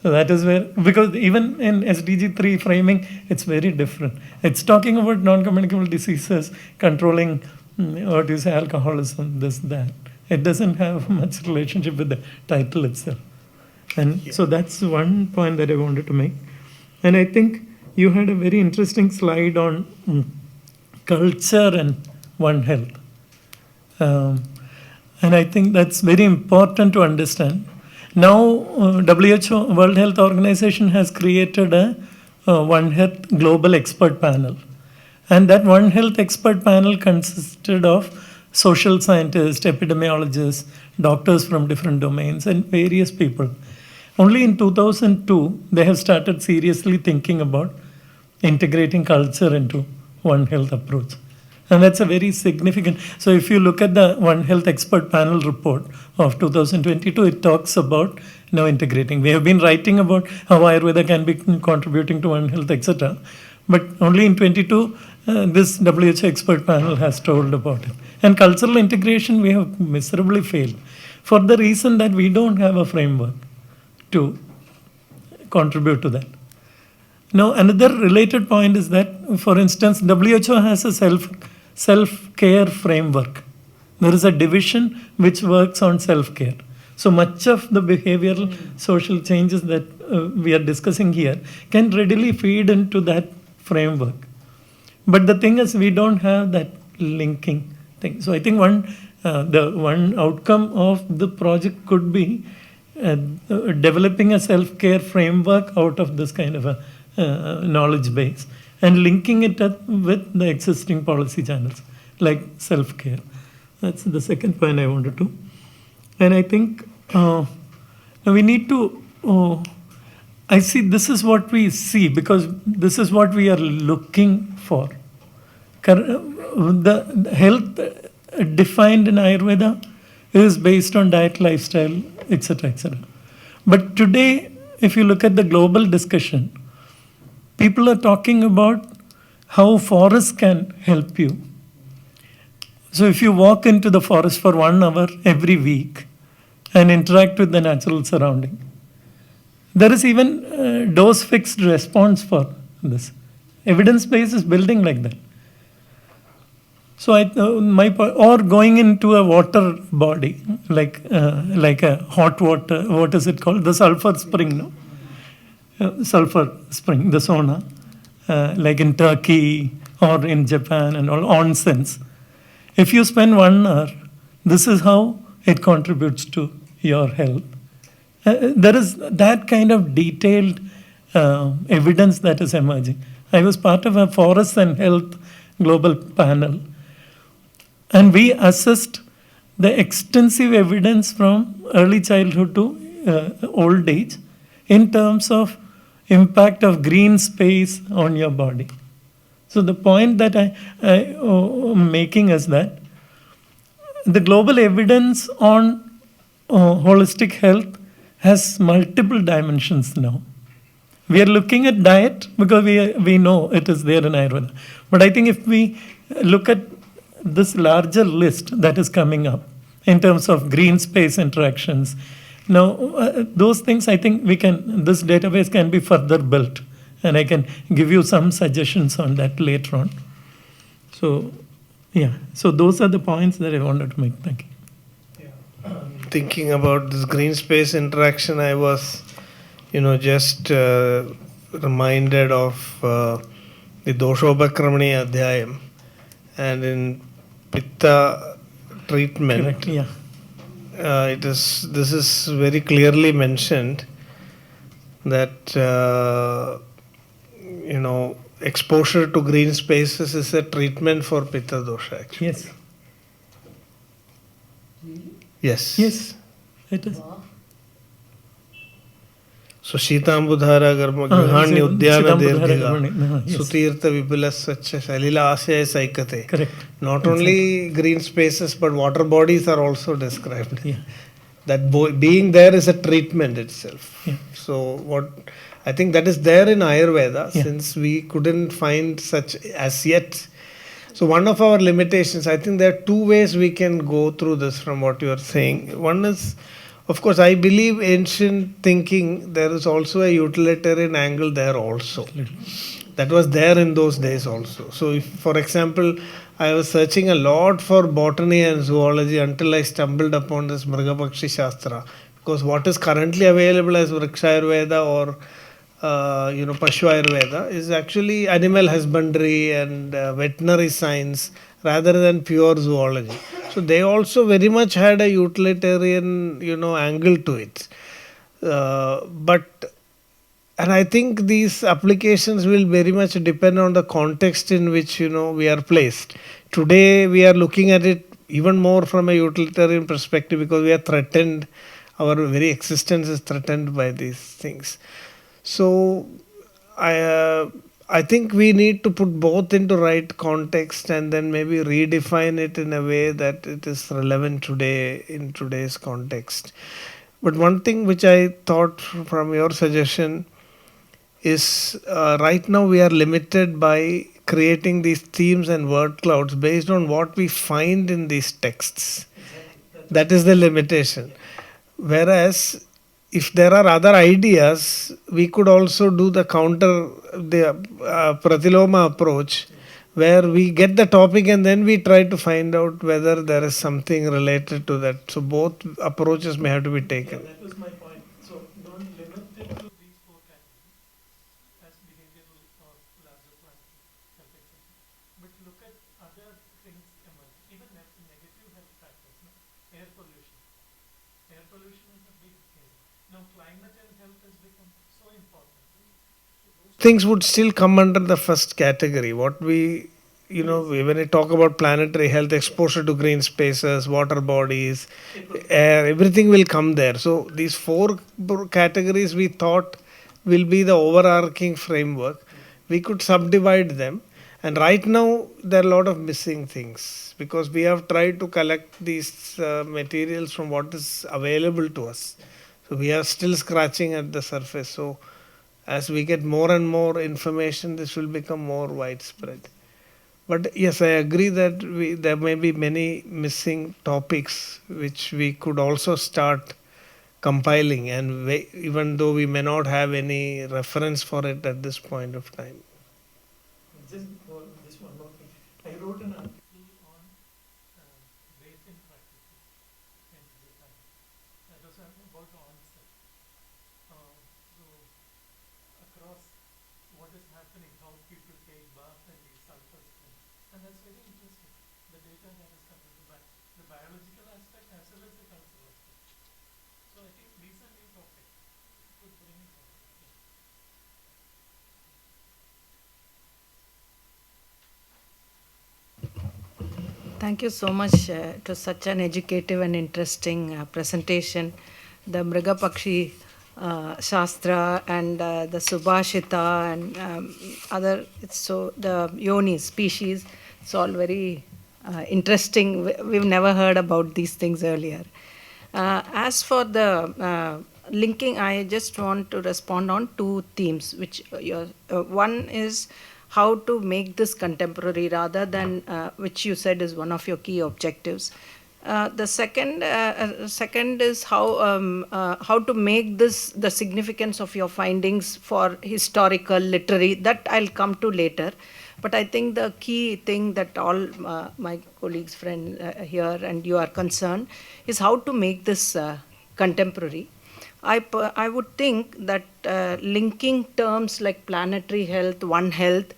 So that is where, because even in SDG 3 framing, it's very different. It's talking about non-communicable diseases, controlling what you say, alcoholism, this, that. It doesn't have much relationship with the title itself. And so that's one point that I wanted to make. And I think you had a very interesting slide on culture and One Health. And I think that's very important to understand. Now, WHO, World Health Organization, has created a One Health Global Expert Panel. And that One Health Expert Panel consisted of social scientists, epidemiologists, doctors from different domains, and various people. Only in 2002, they have started seriously thinking about integrating culture into One Health approach. And that's a very significant. So if you look at the One Health Expert Panel report of 2022, it talks about integrating. We have been writing about how Ayurveda can be contributing to One Health, etc. But only in 22, this WHO Expert Panel has told about it. And cultural integration, we have miserably failed for the reason that we don't have a framework to contribute to that. Now, another related point is that, for instance, WHO has a self-care framework. There is a division which works on self-care. So much of the behavioral social changes that we are discussing here can readily feed into that framework. But the thing is, we don't have that linking thing. So I think the one outcome of the project could be developing a self-care framework out of this kind of a knowledge base and linking it up with the existing policy channels like self-care. That's the second point I wanted to. And I think we need to, I see this is what we see because this is what we are looking for. The health defined in Ayurveda is based on diet, lifestyle, etc., etc. But today, if you look at the global discussion, people are talking about how forests can help you. So if you walk into the forest for 1 hour every week and interact with the natural surrounding, there is even dose-fixed response for this. Evidence base is building like that. So or going into a water body, like a hot water, what is it called? The sulfur spring, no? Sulfur spring, the sauna, like in Turkey or in Japan and all, onsens. If you spend 1 hour, this is how it contributes to your health. There is that kind of detailed evidence that is emerging. I was part of a forest and health global panel, and we assessed the extensive evidence from early childhood to old age in terms of impact of green space on your body. So the point that I am making is that the global evidence on holistic health has multiple dimensions now. We are looking at diet because we know it is there in Ayurveda. But I think if we look at this larger list that is coming up in terms of green space interactions, now those things I think this database can be further built, and I can give you some suggestions on that later on. So yeah, so those are the points that I wanted to make. Thank you. Thinking about this green space interaction, I was, just reminded of the Doshobakramani Adhyayam, and in Pitta treatment, Correct, yeah. this is very clearly mentioned that exposure to green spaces is a treatment for pitta dosha actually. Yes. Yes. Yes, it is. So Shitambudhara Garma Grihanya Udyana Dirghiga Sutirtha Vipula Sacha Salila Asya Saikate. Correct. Not only green spaces but water bodies are also described. Yeah. That being there is a treatment itself. Yeah. So what I think that is there in Ayurveda Yeah. since we couldn't find such as yet. So one of our limitations, I think there are two ways we can go through this from what you are saying. One is, of course, I believe ancient thinking, there is also a utilitarian angle there also. That was there in those days also. So if, for example, I was searching a lot for botany and zoology until I stumbled upon this Mrigapakshi Shastra. Because what is currently available as Vriksha Ayurveda or Pashu Ayurveda is actually animal husbandry and veterinary science rather than pure zoology. So they also very much had a utilitarian, angle to it. And I think these applications will very much depend on the context in which, we are placed. Today we are looking at it even more from a utilitarian perspective because we are threatened, our very existence is threatened by these things. So I think we need to put both into right context and then maybe redefine it in a way that it is relevant today in today's context. But one thing which I thought from your suggestion is right now we are limited by creating these themes and word clouds based on what we find in these texts. That is the limitation. Whereas if there are other ideas, we could also do the Pratiloma approach, where we get the topic and then we try to find out whether there is something related to that. So both approaches may have to be taken. Yeah, that was my point. So don't limit it to these four categories as behavioral or larger plan health, etc. But look at other things emerge, even negative health factors. No? Air pollution. Air pollution is a big thing. Now climate and health has become so important. Things would still come under the first category. What we, when we talk about planetary health, exposure to green spaces, water bodies, air, everything will come there. So these four categories we thought will be the overarching framework. We could subdivide them. And right now there are a lot of missing things because we have tried to collect these materials from what is available to us. So we are still scratching at the surface. So as we get more and more information, this will become more widespread. But yes, I agree that there may be many missing topics which we could also start compiling, and even though we may not have any reference for it at this point of time. Just for this one more thing, I wrote an article on basin practices in Japan. That was about the onset. So across what is happening, how people take bath and these sulfur springs. And that's very interesting, the data that is coming to back, the biological aspect as well as the cultural aspect. So I think these are new topics. Could bring it forward. Thank you so much. It was such an educative and interesting presentation. The Mrigapakshi Shastra and the Subhashita and other, so the Yoni species, it's all very interesting. We've never heard about these things earlier. As for the linking, I just want to respond on two themes, which one is how to make this contemporary rather than, which you said is one of your key objectives. The second is how to make this the significance of your findings for historical, literary, that I'll come to later. But I think the key thing that all my colleagues, friends here and you are concerned is how to make this contemporary. I would think that linking terms like planetary health, One Health,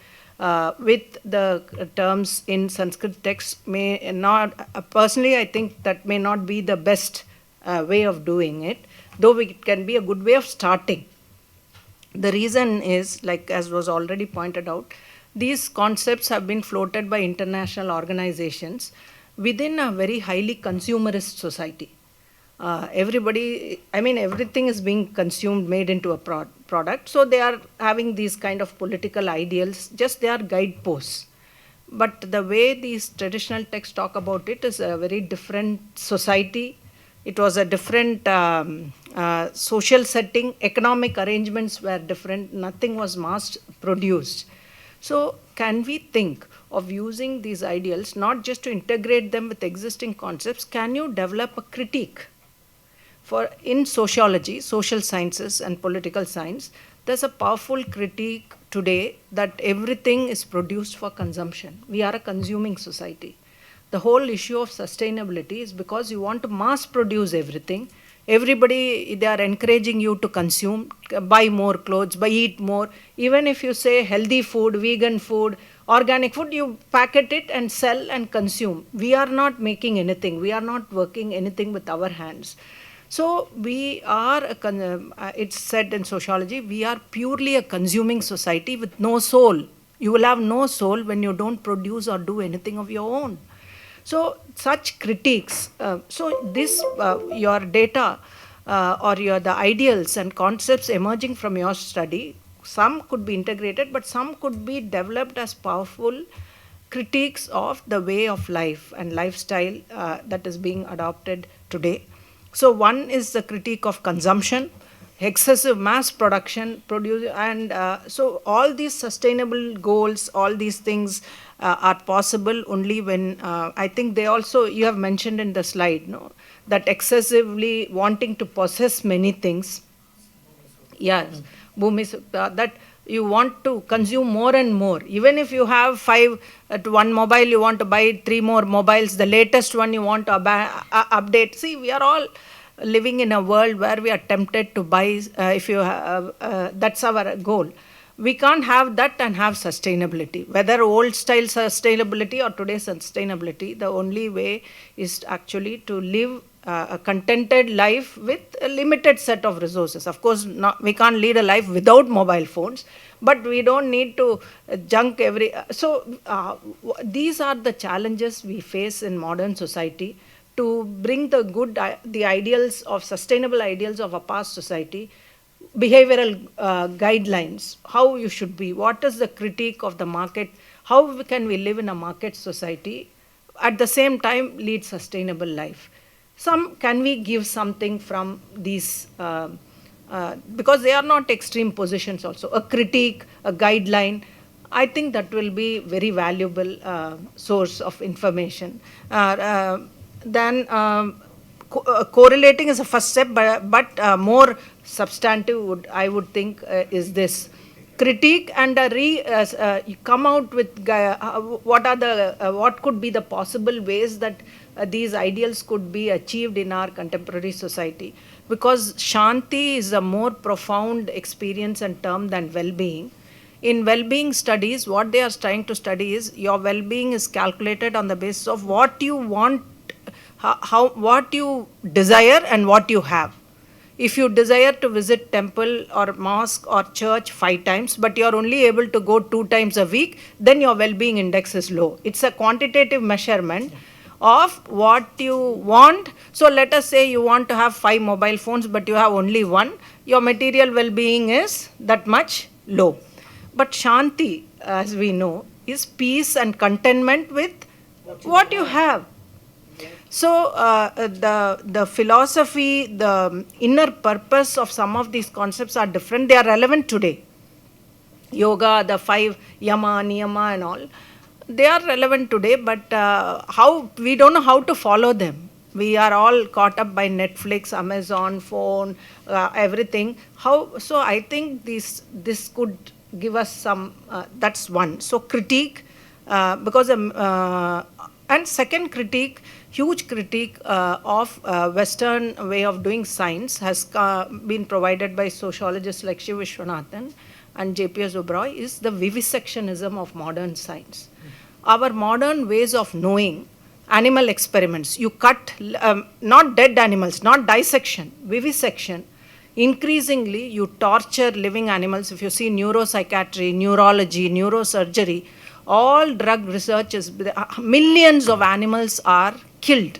with the terms in Sanskrit texts may not, personally I think that may not be the best way of doing it, though it can be a good way of starting. The reason is, like as was already pointed out, these concepts have been floated by international organizations within a very highly consumerist society. Everything is being consumed, made into a product. So they are having these kind of political ideals, just they are guideposts. But the way these traditional texts talk about it is a very different society. It was a different social setting. Economic arrangements were different. Nothing was mass produced. So can we think of using these ideals not just to integrate them with existing concepts? Can you develop a critique? For in sociology, social sciences and political science, there's a powerful critique today that everything is produced for consumption. We are a consuming society. The whole issue of sustainability is because you want to mass produce everything. Everybody, they are encouraging you to consume, buy more clothes, eat more. Even if you say healthy food, vegan food, organic food, you packet it and sell and consume. We are not making anything. We are not working anything with our hands. So we are, it's said in sociology, we are purely a consuming society with no soul. You will have no soul when you don't produce or do anything of your own. So such critiques, your data or the ideals and concepts emerging from your study, some could be integrated, but some could be developed as powerful critiques of the way of life and lifestyle that is being adopted today. So one is the critique of consumption, excessive mass production, so all these sustainable goals, all these things are possible only when, I think they also, you have mentioned in the slide, no, that excessively wanting to possess many things. Yes, that you want to consume more and more. Even if you have 5 at one mobile, you want to buy 3 more mobiles, the latest one you want to update. See, we are all living in a world where we are tempted to buy, that's our goal. We can't have that and have sustainability. Whether old style sustainability or today's sustainability, the only way is actually to live a contented life with a limited set of resources. Of course, we can't lead a life without mobile phones, but we don't need to junk these are the challenges we face in modern society to bring the ideals of sustainable ideals of a past society, behavioral guidelines, how you should be, what is the critique of the market, how can we live in a market society, at the same time lead sustainable life. Can we give something from these, because they are not extreme positions also, a critique, a guideline, I think that will be very valuable source of information. Then correlating is a first step, but more substantive, I would think, is this critique and come out with what could be the possible ways that these ideals could be achieved in our contemporary society. Because Shanti is a more profound experience and term than well-being. In well-being studies, what they are trying to study is your well-being is calculated on the basis of what you want, what you desire and what you have. If you desire to visit temple or mosque or church 5 times, but you are only able to go 2 times a week, then your well-being index is low. It's a quantitative measurement of what you want. So let us say you want to have 5 mobile phones, but you have only 1. Your material well-being is that much low. But Shanti, as we know, is peace and contentment with what you have. So the philosophy, the inner purpose of some of these concepts are different. They are relevant today. Yoga, the 5 yama, niyama and all, they are relevant today, but we don't know how to follow them. We are all caught up by Netflix, Amazon, phone, everything. So I think this could give us some, that's one. So critique, because and second critique, huge critique of Western way of doing science has been provided by sociologists like Shiv Vishwanathan and J.P.S. Oberoi, is the vivisectionism of modern science. Our modern ways of knowing, animal experiments, you cut, not dead animals, not dissection, vivisection, increasingly you torture living animals. If you see neuropsychiatry, neurology, neurosurgery, all drug research is, millions of animals are killed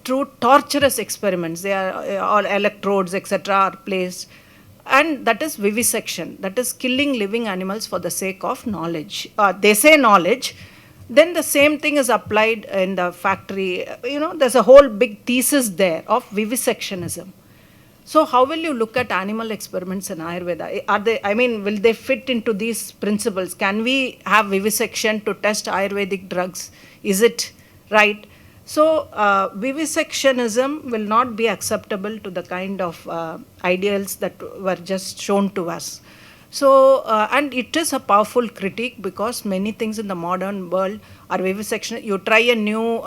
through torturous experiments. They are all electrodes, etc., are placed, and that is vivisection. That is killing living animals for the sake of knowledge. They say knowledge. Then the same thing is applied in the factory. There's a whole big thesis there of vivisectionism. So how will you look at animal experiments in Ayurveda? Will they fit into these principles? Can we have vivisection to test Ayurvedic drugs? Is it right? So vivisectionism will not be acceptable to the kind of ideals that were just shown to us. So, and it is a powerful critique, because many things in the modern world are vivisection. You try a new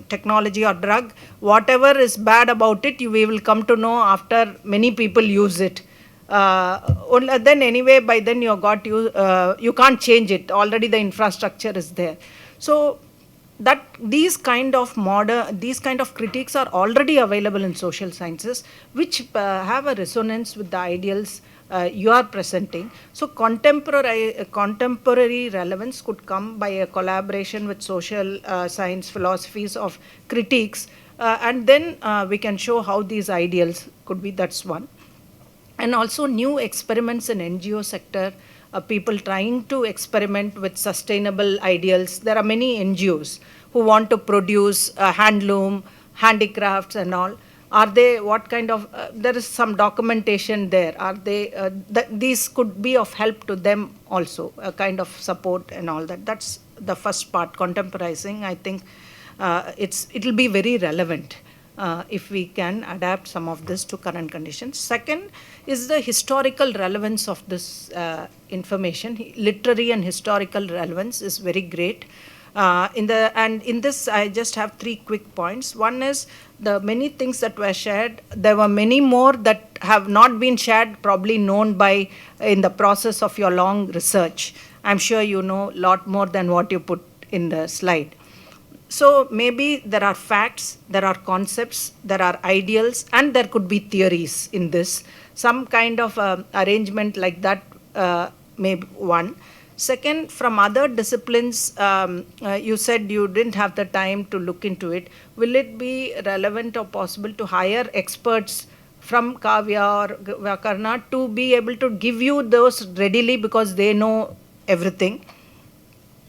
technology or drug, whatever is bad about it, we will come to know after many people use it. Then anyway, by then you can't change it. Already the infrastructure is there. So that these kind of critiques are already available in social sciences, which have a resonance with the ideals you are presenting. So contemporary relevance could come by a collaboration with social science philosophies of critiques, and then we can show how these ideals could be. That's one. And also new experiments in NGO sector, people trying to experiment with sustainable ideals. There are many NGOs who want to produce handloom, handicrafts and all. Are they, what kind of, there is some documentation there. Are they, these could be of help to them also, a kind of support and all that. That's the first part, contemporizing. I think it'll be very relevant if we can adapt some of this to current conditions. Second is the historical relevance of this information. Literary and historical relevance is very great. In this, I just have 3 quick points. One is the many things that were shared. There were many more that have not been shared, probably known by in the process of your long research. I'm sure you know a lot more than what you put in the slide. So maybe there are facts, there are concepts, there are ideals, and there could be theories in this. Some kind of arrangement like that may be one. Second, from other disciplines, you said you didn't have the time to look into it. Will it be relevant or possible to hire experts from Kavya or Vyakarana to be able to give you those readily, because they know everything?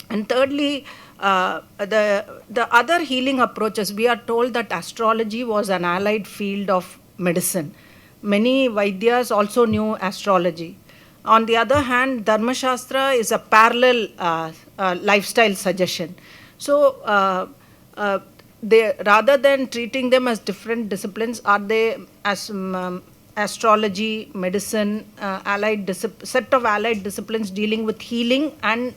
And thirdly, the other healing approaches, we are told that astrology was an allied field of medicine. Many Vaidyas also knew astrology. On the other hand, Dharma Shastra is a parallel lifestyle suggestion. So they, rather than treating them as different disciplines, are they as astrology, medicine, set of allied disciplines dealing with healing and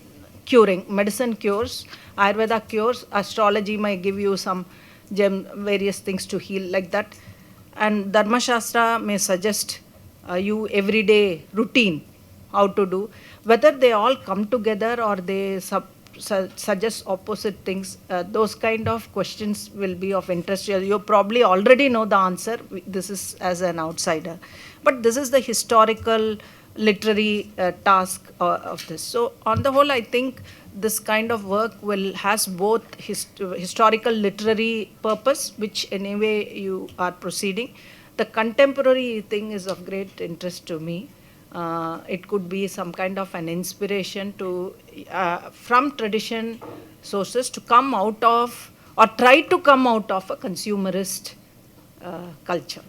curing? Medicine cures, Ayurveda cures, astrology might give you some various things to heal, like that. And Dharma Shastra may suggest you everyday routine, how to do. Whether they all come together or they suggest opposite things, those kind of questions will be of interest. You probably already know the answer. This is as an outsider. But this is the historical, literary task of this. So on the whole, I think this kind of work has both historical, literary purpose, which anyway you are proceeding. The contemporary thing is of great interest to me. It could be some kind of an inspiration to, from tradition sources, to come out of, or try to come out of, a consumerist culture.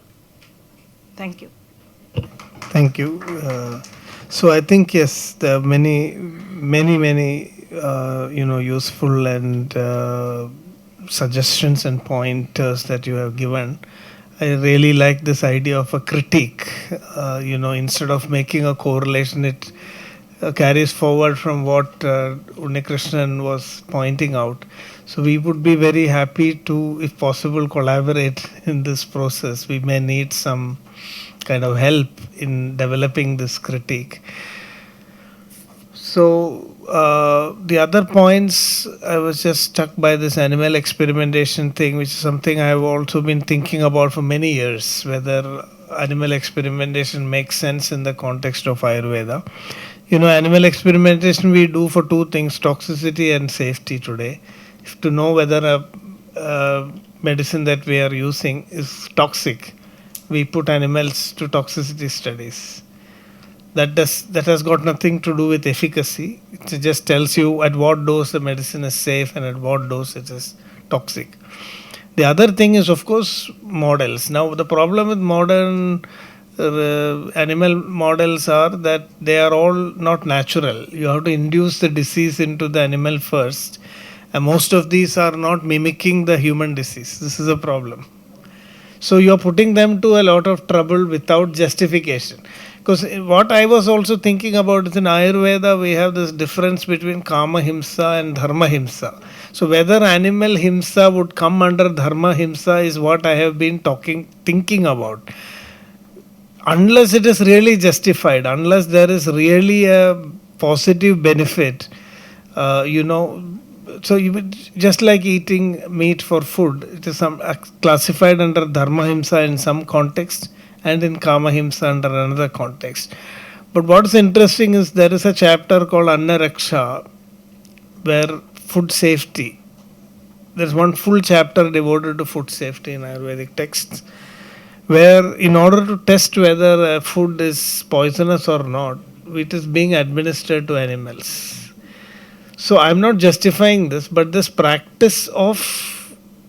Thank you. Thank you. So I think, yes, there are many useful and suggestions and pointers that you have given. I really like this idea of a critique. Instead of making a correlation, it carries forward from what Unnikrishnan was pointing out. So we would be very happy to, if possible, collaborate in this process. We may need some kind of help in developing this critique. So the other points, I was just struck by this animal experimentation thing, which is something I have also been thinking about for many years, whether animal experimentation makes sense in the context of Ayurveda. Animal experimentation we do for two things: toxicity and safety today. If to know whether a medicine that we are using is toxic, we put animals to toxicity studies. That has got nothing to do with efficacy. It just tells you at what dose the medicine is safe and at what dose it is toxic. The other thing is, of course, models. Now, the problem with modern animal models are that they are all not natural. You have to induce the disease into the animal first. And most of these are not mimicking the human disease. This is a problem. So you are putting them to a lot of trouble without justification. Because what I was also thinking about is in Ayurveda, we have this difference between Kama Himsa and Dharma Himsa. So whether animal Himsa would come under Dharma Himsa is what I have been thinking about. Unless it is really justified, unless there is really a positive benefit, so you would, just like eating meat for food, it is classified under Dharma Himsa in some context and in Kama Himsa under another context. But what is interesting is there is a chapter called Anna Raksha where food safety, there is one full chapter devoted to food safety in Ayurvedic texts, where in order to test whether a food is poisonous or not, it is being administered to animals. So I'm not justifying this, but this practice of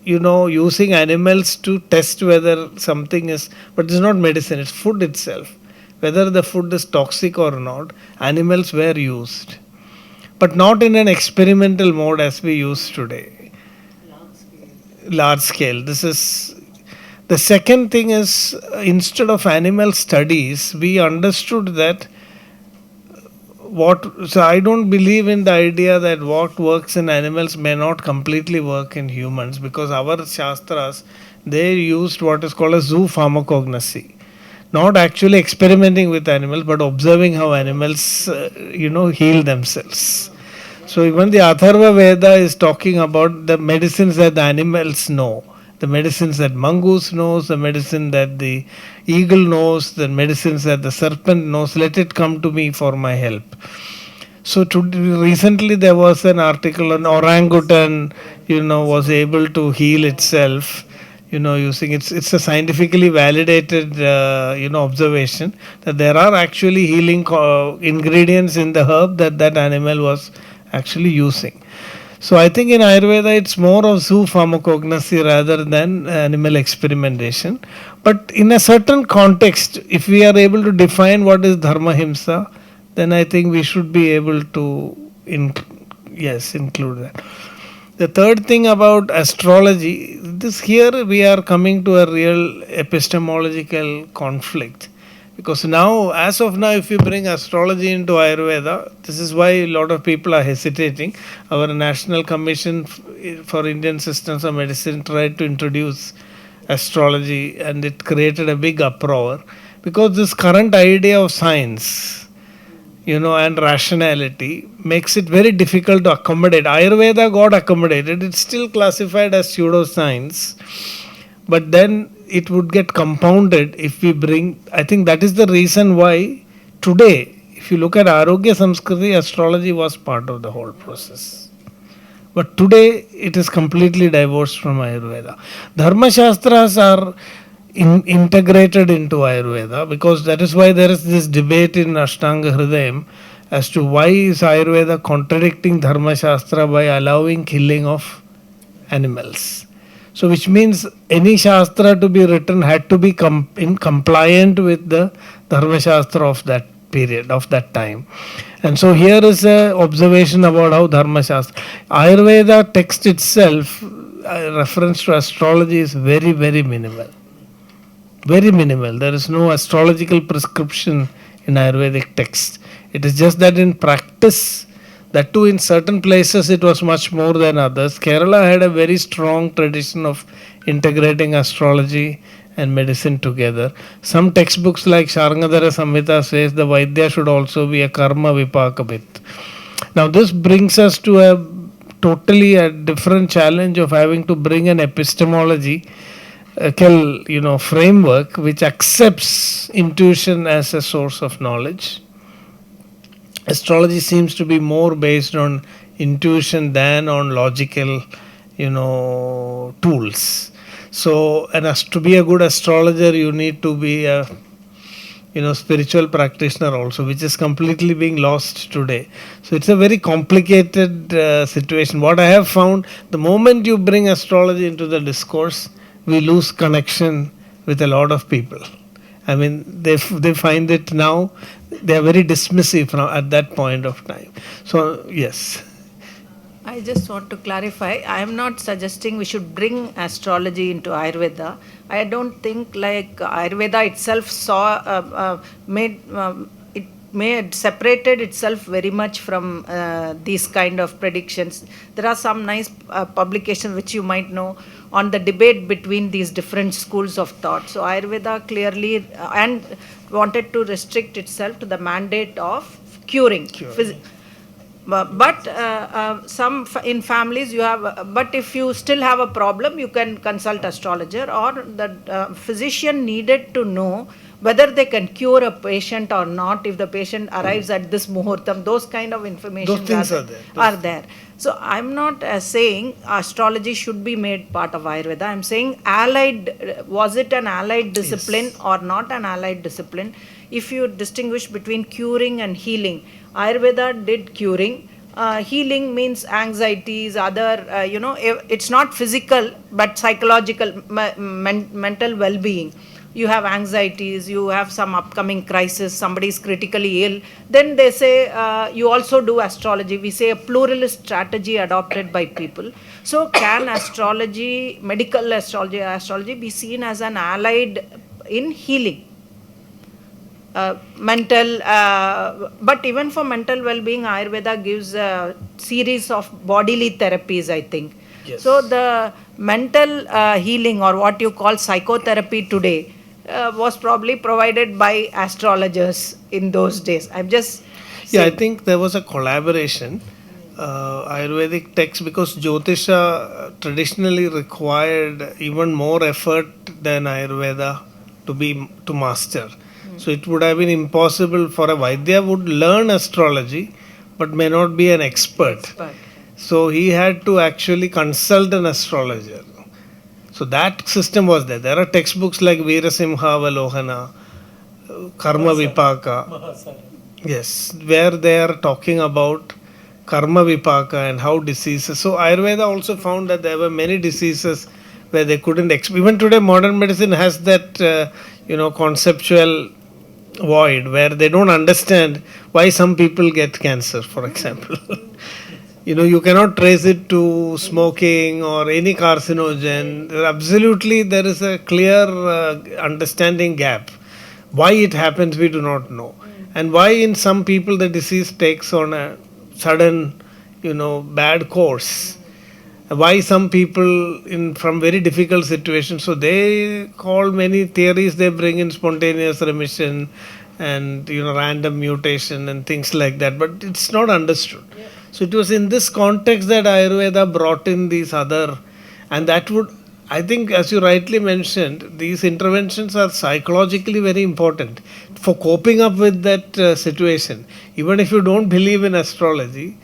using animals to test whether something is, but it's not medicine, it's food itself. Whether the food is toxic or not, animals were used, but not in an experimental mode as we use today. Large scale. This is the second thing is, instead of animal studies, we understood that so I don't believe in the idea that what works in animals may not completely work in humans, because our Shastras, they used what is called a zoo pharmacognosy. Not actually experimenting with animals, but observing how animals, heal themselves. So even the Atharva Veda is talking about the medicines that the animals know. The medicines that mongoose knows, the medicine that the eagle knows, the medicines that the serpent knows, let it come to me for my help. So recently there was an article on orangutan, was able to heal itself, using it's a scientifically validated, observation that there are actually healing ingredients in the herb that animal was actually using. So I think in Ayurveda it's more of zoo pharmacognosy rather than animal experimentation. But in a certain context, if we are able to define what is Dharma Himsa, then I think we should be able to include that. The third thing about astrology, here we are coming to a real epistemological conflict. Because now, as of now, if you bring astrology into Ayurveda, this is why a lot of people are hesitating. Our National Commission for Indian Systems of Medicine tried to introduce astrology and it created a big uproar. Because this current idea of science, and rationality makes it very difficult to accommodate. Ayurveda got accommodated. It's still classified as pseudoscience. But then it would get compounded if we bring, I think that is the reason why today, if you look at Arogyasamskriti, astrology was part of the whole process. But today it is completely divorced from Ayurveda. Dharma Shastras are integrated into Ayurveda, because that is why there is this debate in Ashtanga Hridayam as to why is Ayurveda contradicting Dharma Shastra by allowing killing of animals. So which means any Shastra to be written had to be compliant with the Dharma Shastra of that period, of that time. And so here is an observation about how Dharma Shastra, Ayurveda text itself, reference to astrology is very, very minimal. Very minimal. There is no astrological prescription in Ayurvedic text. It is just that in practice, that too in certain places it was much more than others. Kerala had a very strong tradition of integrating astrology and medicine together. Some textbooks like Sharngadhara Samhita says the Vaidya should also be a karma vipakabit. Now this brings us to a different challenge of having to bring an epistemology framework which accepts intuition as a source of knowledge. Astrology seems to be more based on intuition than on logical, tools. So, and as to be a good astrologer, you need to be a spiritual practitioner also, which is completely being lost today. So it's a very complicated situation. What I have found, the moment you bring astrology into the discourse, we lose connection with a lot of people. I mean, they find it now, they are very dismissive now at that point of time. So, yes. I just want to clarify. I am not suggesting we should bring astrology into Ayurveda. I don't think like Ayurveda itself made separated itself very much from these kind of predictions. There are some nice publications which you might know on the debate between these different schools of thought. So Ayurveda clearly and wanted to restrict itself to the mandate of curing. But some in families you have, but if you still have a problem, you can consult astrologer, or the physician needed to know whether they can cure a patient or not if the patient arrives at this muhurtam. Those kind of information Those things are there. So I'm not saying astrology should be made part of Ayurveda. I'm saying allied, was it an allied discipline or not an allied discipline? If you distinguish between curing and healing, Ayurveda did curing. Healing means anxieties, other, it's not physical but psychological, mental well-being. You have anxieties, you have some upcoming crisis, somebody is critically ill, then they say you also do astrology. We say a pluralist strategy adopted by people. So can astrology, medical astrology be seen as an allied in healing? But even for mental well-being, Ayurveda gives a series of bodily therapies, I think. Yes. So the mental healing, or what you call psychotherapy today, was probably provided by astrologers in those days. I'm just saying. I think there was a collaboration. Ayurvedic texts, because Jyotisha traditionally required even more effort than Ayurveda to master. So it would have been impossible for a Vaidya would learn astrology but may not be an expert. So he had to actually consult an astrologer. So that system was there. There are textbooks like Veerasimha Avalohana, Karma Vipaka. Yes, where they are talking about Karma Vipaka and how diseases. So Ayurveda also found that there were many diseases where they couldn't even today modern medicine has that conceptual void where they don't understand why some people get cancer, for example. You cannot trace it to smoking or any carcinogen. Absolutely, there is a clear understanding gap. Why it happens, we do not know. And why in some people the disease takes on a sudden, bad course. Why some people from very difficult situations, so they call many theories, they bring in spontaneous remission and random mutation and things like that, but it's not understood. Yeah. So it was in this context that Ayurveda brought in these other, and that would, I think, as you rightly mentioned, these interventions are psychologically very important for coping up with that situation. Even if you don't believe in astrology,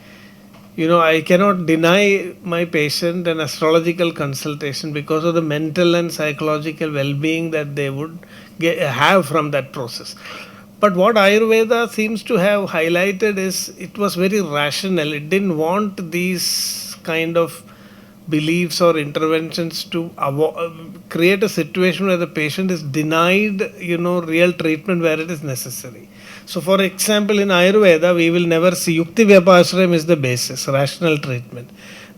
I cannot deny my patient an astrological consultation because of the mental and psychological well-being that they would have from that process. But what Ayurveda seems to have highlighted is it was very rational. It didn't want these kind of beliefs or interventions to create a situation where the patient is denied, real treatment where it is necessary. So, for example, in Ayurveda, we will never see Yukti Vyapashrayam is the basis, rational treatment.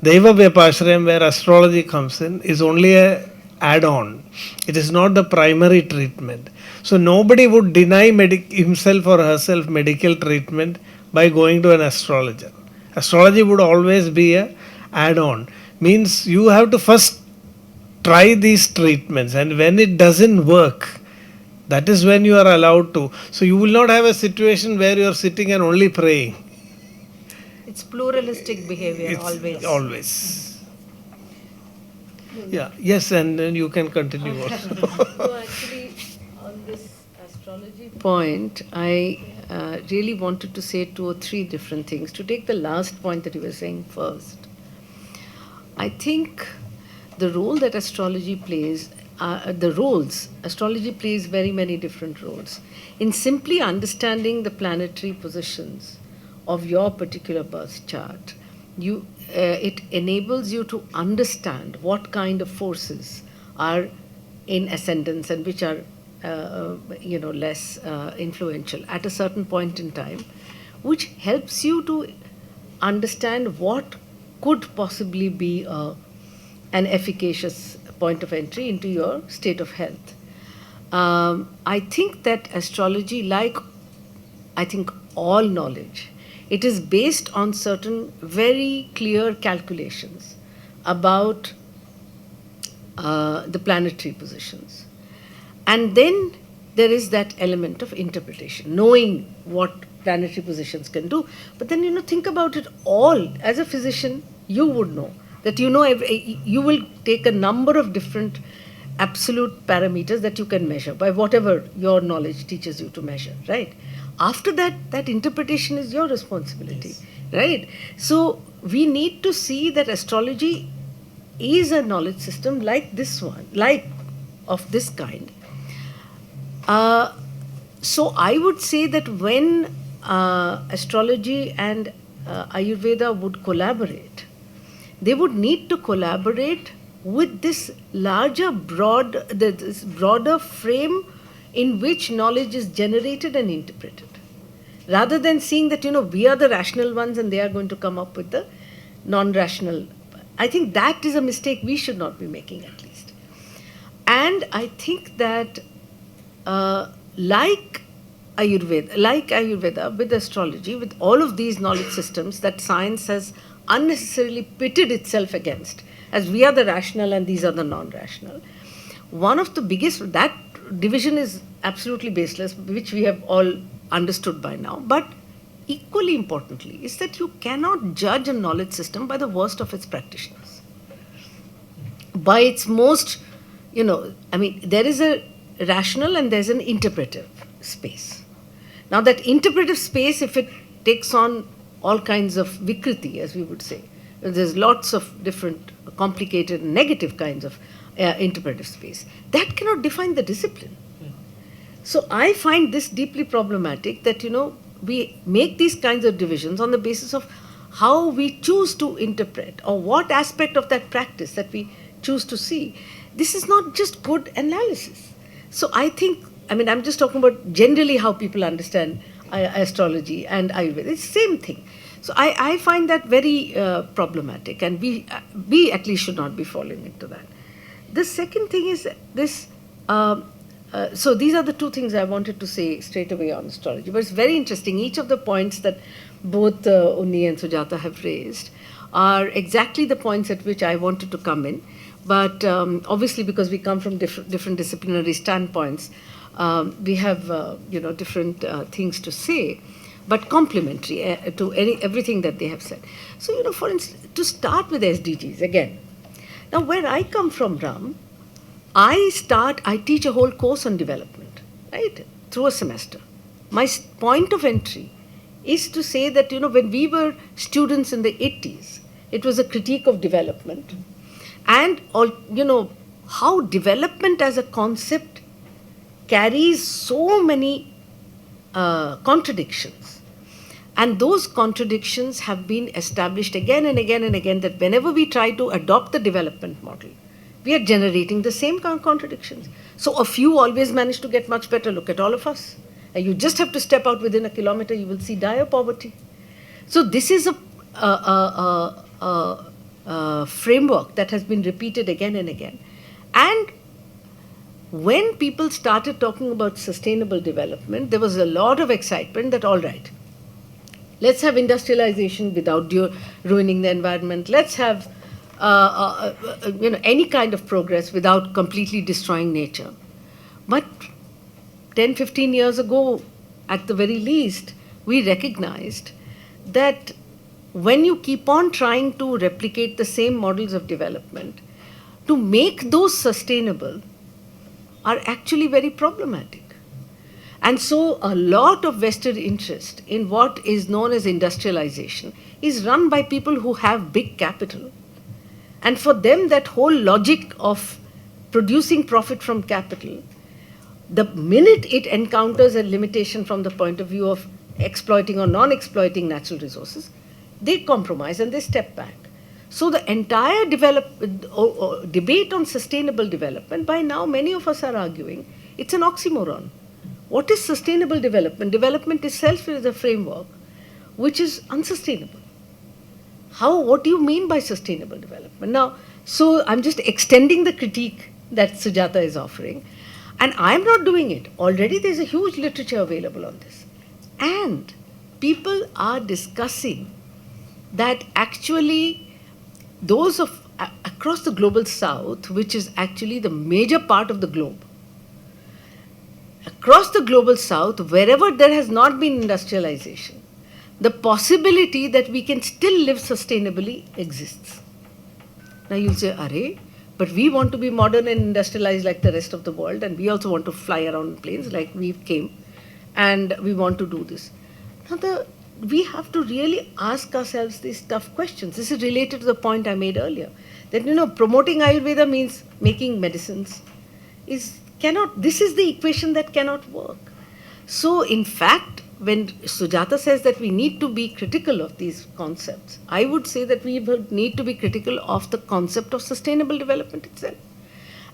Deva Vyapashrayam, where astrology comes in, is only a add-on. It is not the primary treatment. So, nobody would deny himself or herself medical treatment by going to an astrologer. Astrology would always be a add-on. Means you have to first try these treatments, and when it doesn't work, that is when you are allowed to. So you will not have a situation where you are sitting and only praying. It's pluralistic behavior, always. Always. Yeah, yes, and then you can continue also. No, actually, on this astrology point, I really wanted to say 2 or 3 different things. To take the last point that you were saying first, I think the role that astrology plays, astrology plays very many different roles. In simply understanding the planetary positions of your particular birth chart, it enables you to understand what kind of forces are in ascendance and which are less influential at a certain point in time, which helps you to understand what could possibly be an efficacious point of entry into your state of health. I think that astrology, like I think all knowledge, it is based on certain very clear calculations about the planetary positions. And then there is that element of interpretation, knowing what planetary positions can do. But then, think about it all. As a physician, you would know that you will take a number of different absolute parameters that you can measure by whatever your knowledge teaches you to measure, right? After that, that interpretation is your responsibility, right? So we need to see that astrology is a knowledge system like this one, like of this kind. So I would say that when astrology and Ayurveda would collaborate, they would need to collaborate with this larger, this broader frame in which knowledge is generated and interpreted. Rather than seeing that, we are the rational ones and they are going to come up with the non-rational. I think that is a mistake we should not be making, at least. And I think that like Ayurveda, with astrology, with all of these knowledge systems that science has unnecessarily pitted itself against, as we are the rational and these are the non-rational. One of the biggest, that division is absolutely baseless, which we have all understood by now. But equally importantly is that you cannot judge a knowledge system by the worst of its practitioners. By its most, there is a rational and there's an interpretive space. Now that interpretive space, if it takes on all kinds of vikriti, as we would say, there's lots of different complicated negative kinds of interpretive space, that cannot define the discipline. So I find this deeply problematic that, we make these kinds of divisions on the basis of how we choose to interpret or what aspect of that practice that we choose to see. This is not just good analysis. So I think, I'm just talking about generally how people understand astrology and Ayurveda. It's the same thing. So I find that very problematic, and we at least should not be falling into that. The second thing is this, so these are the 2 things I wanted to say straight away on astrology. But it's very interesting. Each of the points that both Unni and Sujatha have raised are exactly the points at which I wanted to come in. But obviously, because we come from different disciplinary standpoints, we have different things to say, but complementary to everything that they have said. So, for instance, to start with SDGs again. Now, where I come from, Ram, I teach a whole course on development, right, through a semester. My point of entry is to say that, when we were students in the 80s, it was a critique of development. And, how development as a concept carries so many contradictions. And those contradictions have been established again and again and again, that whenever we try to adopt the development model, we are generating the same kind of contradictions. So a few always manage to get much better. Look at all of us. And you just have to step out within a kilometer, you will see dire poverty. So this is a framework that has been repeated again and again. And when people started talking about sustainable development, there was a lot of excitement that, all right, let's have industrialization without ruining the environment. Let's have any kind of progress without completely destroying nature. But 10, 15 years ago, at the very least, we recognized that when you keep on trying to replicate the same models of development, to make those sustainable are actually very problematic. And so a lot of vested interest in what is known as industrialization is run by people who have big capital. And for them, that whole logic of producing profit from capital, the minute it encounters a limitation from the point of view of exploiting or non-exploiting natural resources, they compromise and they step back. So the entire debate on sustainable development, by now many of us are arguing, it's an oxymoron. What is sustainable development? Development itself is a framework which is unsustainable. What do you mean by sustainable development? Now, so I'm just extending the critique that Sujatha is offering, and I'm not doing it. Already there's a huge literature available on this. And people are discussing that actually those of across the global south, which is actually the major part of the globe, across the global south, wherever there has not been industrialization, the possibility that we can still live sustainably exists. Now you'll say, Arey, but we want to be modern and industrialized like the rest of the world, and we also want to fly around in planes like we came, and we want to do this. Now we have to really ask ourselves these tough questions. This is related to the point I made earlier, that promoting Ayurveda means making medicines. This is the equation that cannot work. So in fact, when Sujatha says that we need to be critical of these concepts, I would say that we need to be critical of the concept of sustainable development itself,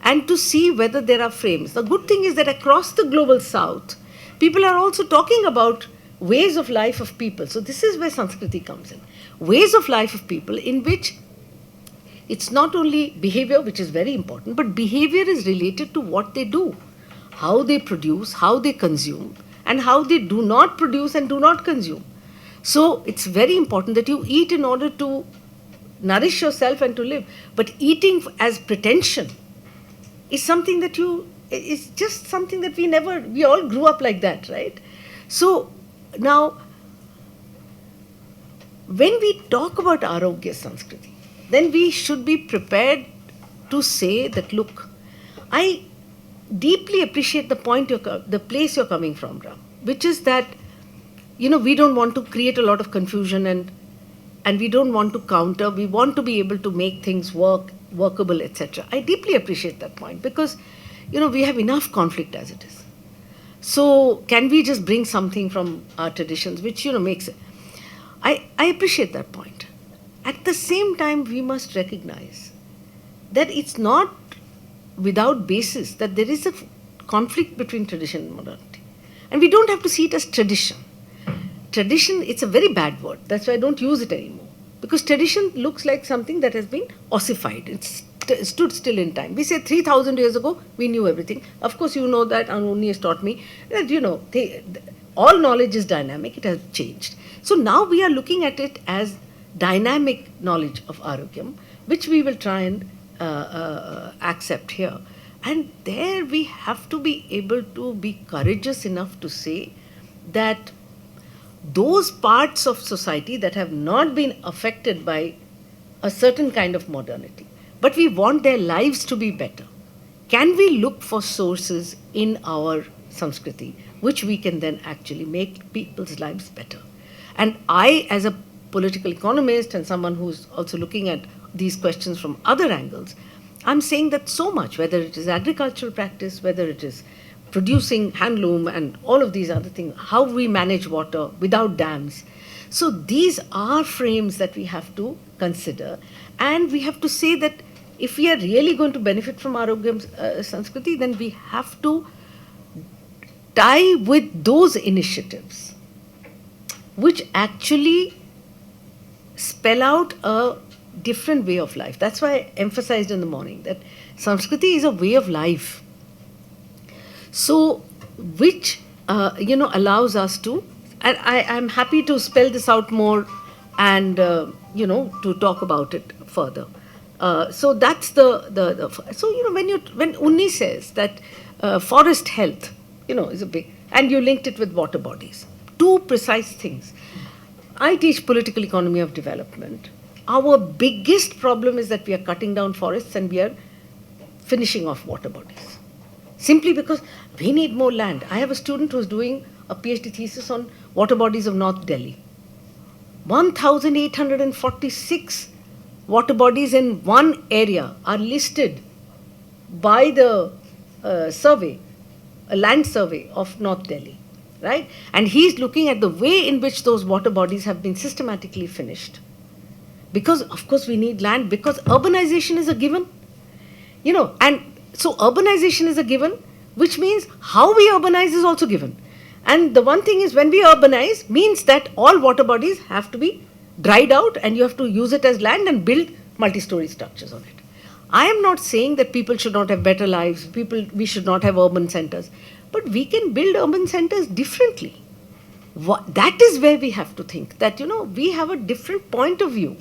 and to see whether there are frames. The good thing is that across the global south, people are also talking about ways of life of people. So this is where Sanskriti comes in. Ways of life of people in which it's not only behavior, which is very important, but behavior is related to what they do, how they produce, how they consume, and how they do not produce and do not consume. So it's very important that you eat in order to nourish yourself and to live. But eating as pretension is something that it's just something that we all grew up like that, right? So now, when we talk about Arogyasamskriti, then we should be prepared to say that, look, I deeply appreciate the place you're coming from, Ram, which is that, we don't want to create a lot of confusion and we don't want to counter. We want to be able to make things workable, etc. I deeply appreciate that point because, we have enough conflict as it is. So can we just bring something from our traditions, which, makes it. I appreciate that point. At the same time, we must recognize that it's not without basis that there is a conflict between tradition and modernity. And we don't have to see it as tradition. Tradition, it's a very bad word. That's why I don't use it anymore. Because tradition looks like something that has been ossified. It's stood still in time. We say 3,000 years ago, we knew everything. Of course, you know that, Anuni has taught me that, all knowledge is dynamic. It has changed. So now we are looking at it as dynamic knowledge of Arogyam, which we will try and accept here. And there we have to be able to be courageous enough to say that those parts of society that have not been affected by a certain kind of modernity, but we want their lives to be better, can we look for sources in our Sanskriti which we can then actually make people's lives better? And I, as a political economist and someone who's also looking at these questions from other angles, I'm saying that so much, whether it is agricultural practice, whether it is producing handloom and all of these other things, how we manage water without dams. So these are frames that we have to consider, and we have to say that if we are really going to benefit from Arogyam Sanskriti, then we have to tie with those initiatives which actually spell out a different way of life. That's why I emphasized in the morning that Sanskriti is a way of life. So, which, allows us to, and I'm happy to spell this out more and, to talk about it further. So that's so, when Unni says that forest health, is a big, and you linked it with water bodies, two precise things. I teach political economy of development. Our biggest problem is that we are cutting down forests and we are finishing off water bodies. Simply because we need more land. I have a student who's doing a PhD thesis on water bodies of North Delhi. 1,846 water bodies in one area are listed by the survey, a land survey of North Delhi, right? And he's looking at the way in which those water bodies have been systematically finished. Because, of course, we need land, because urbanization is a given, and so urbanization is a given, which means how we urbanize is also given. And the one thing is, when we urbanize, means that all water bodies have to be dried out and you have to use it as land and build multi-story structures on it. I am not saying that people should not have better lives, we should not have urban centers, but we can build urban centers differently. That is where we have to think, that, we have a different point of view,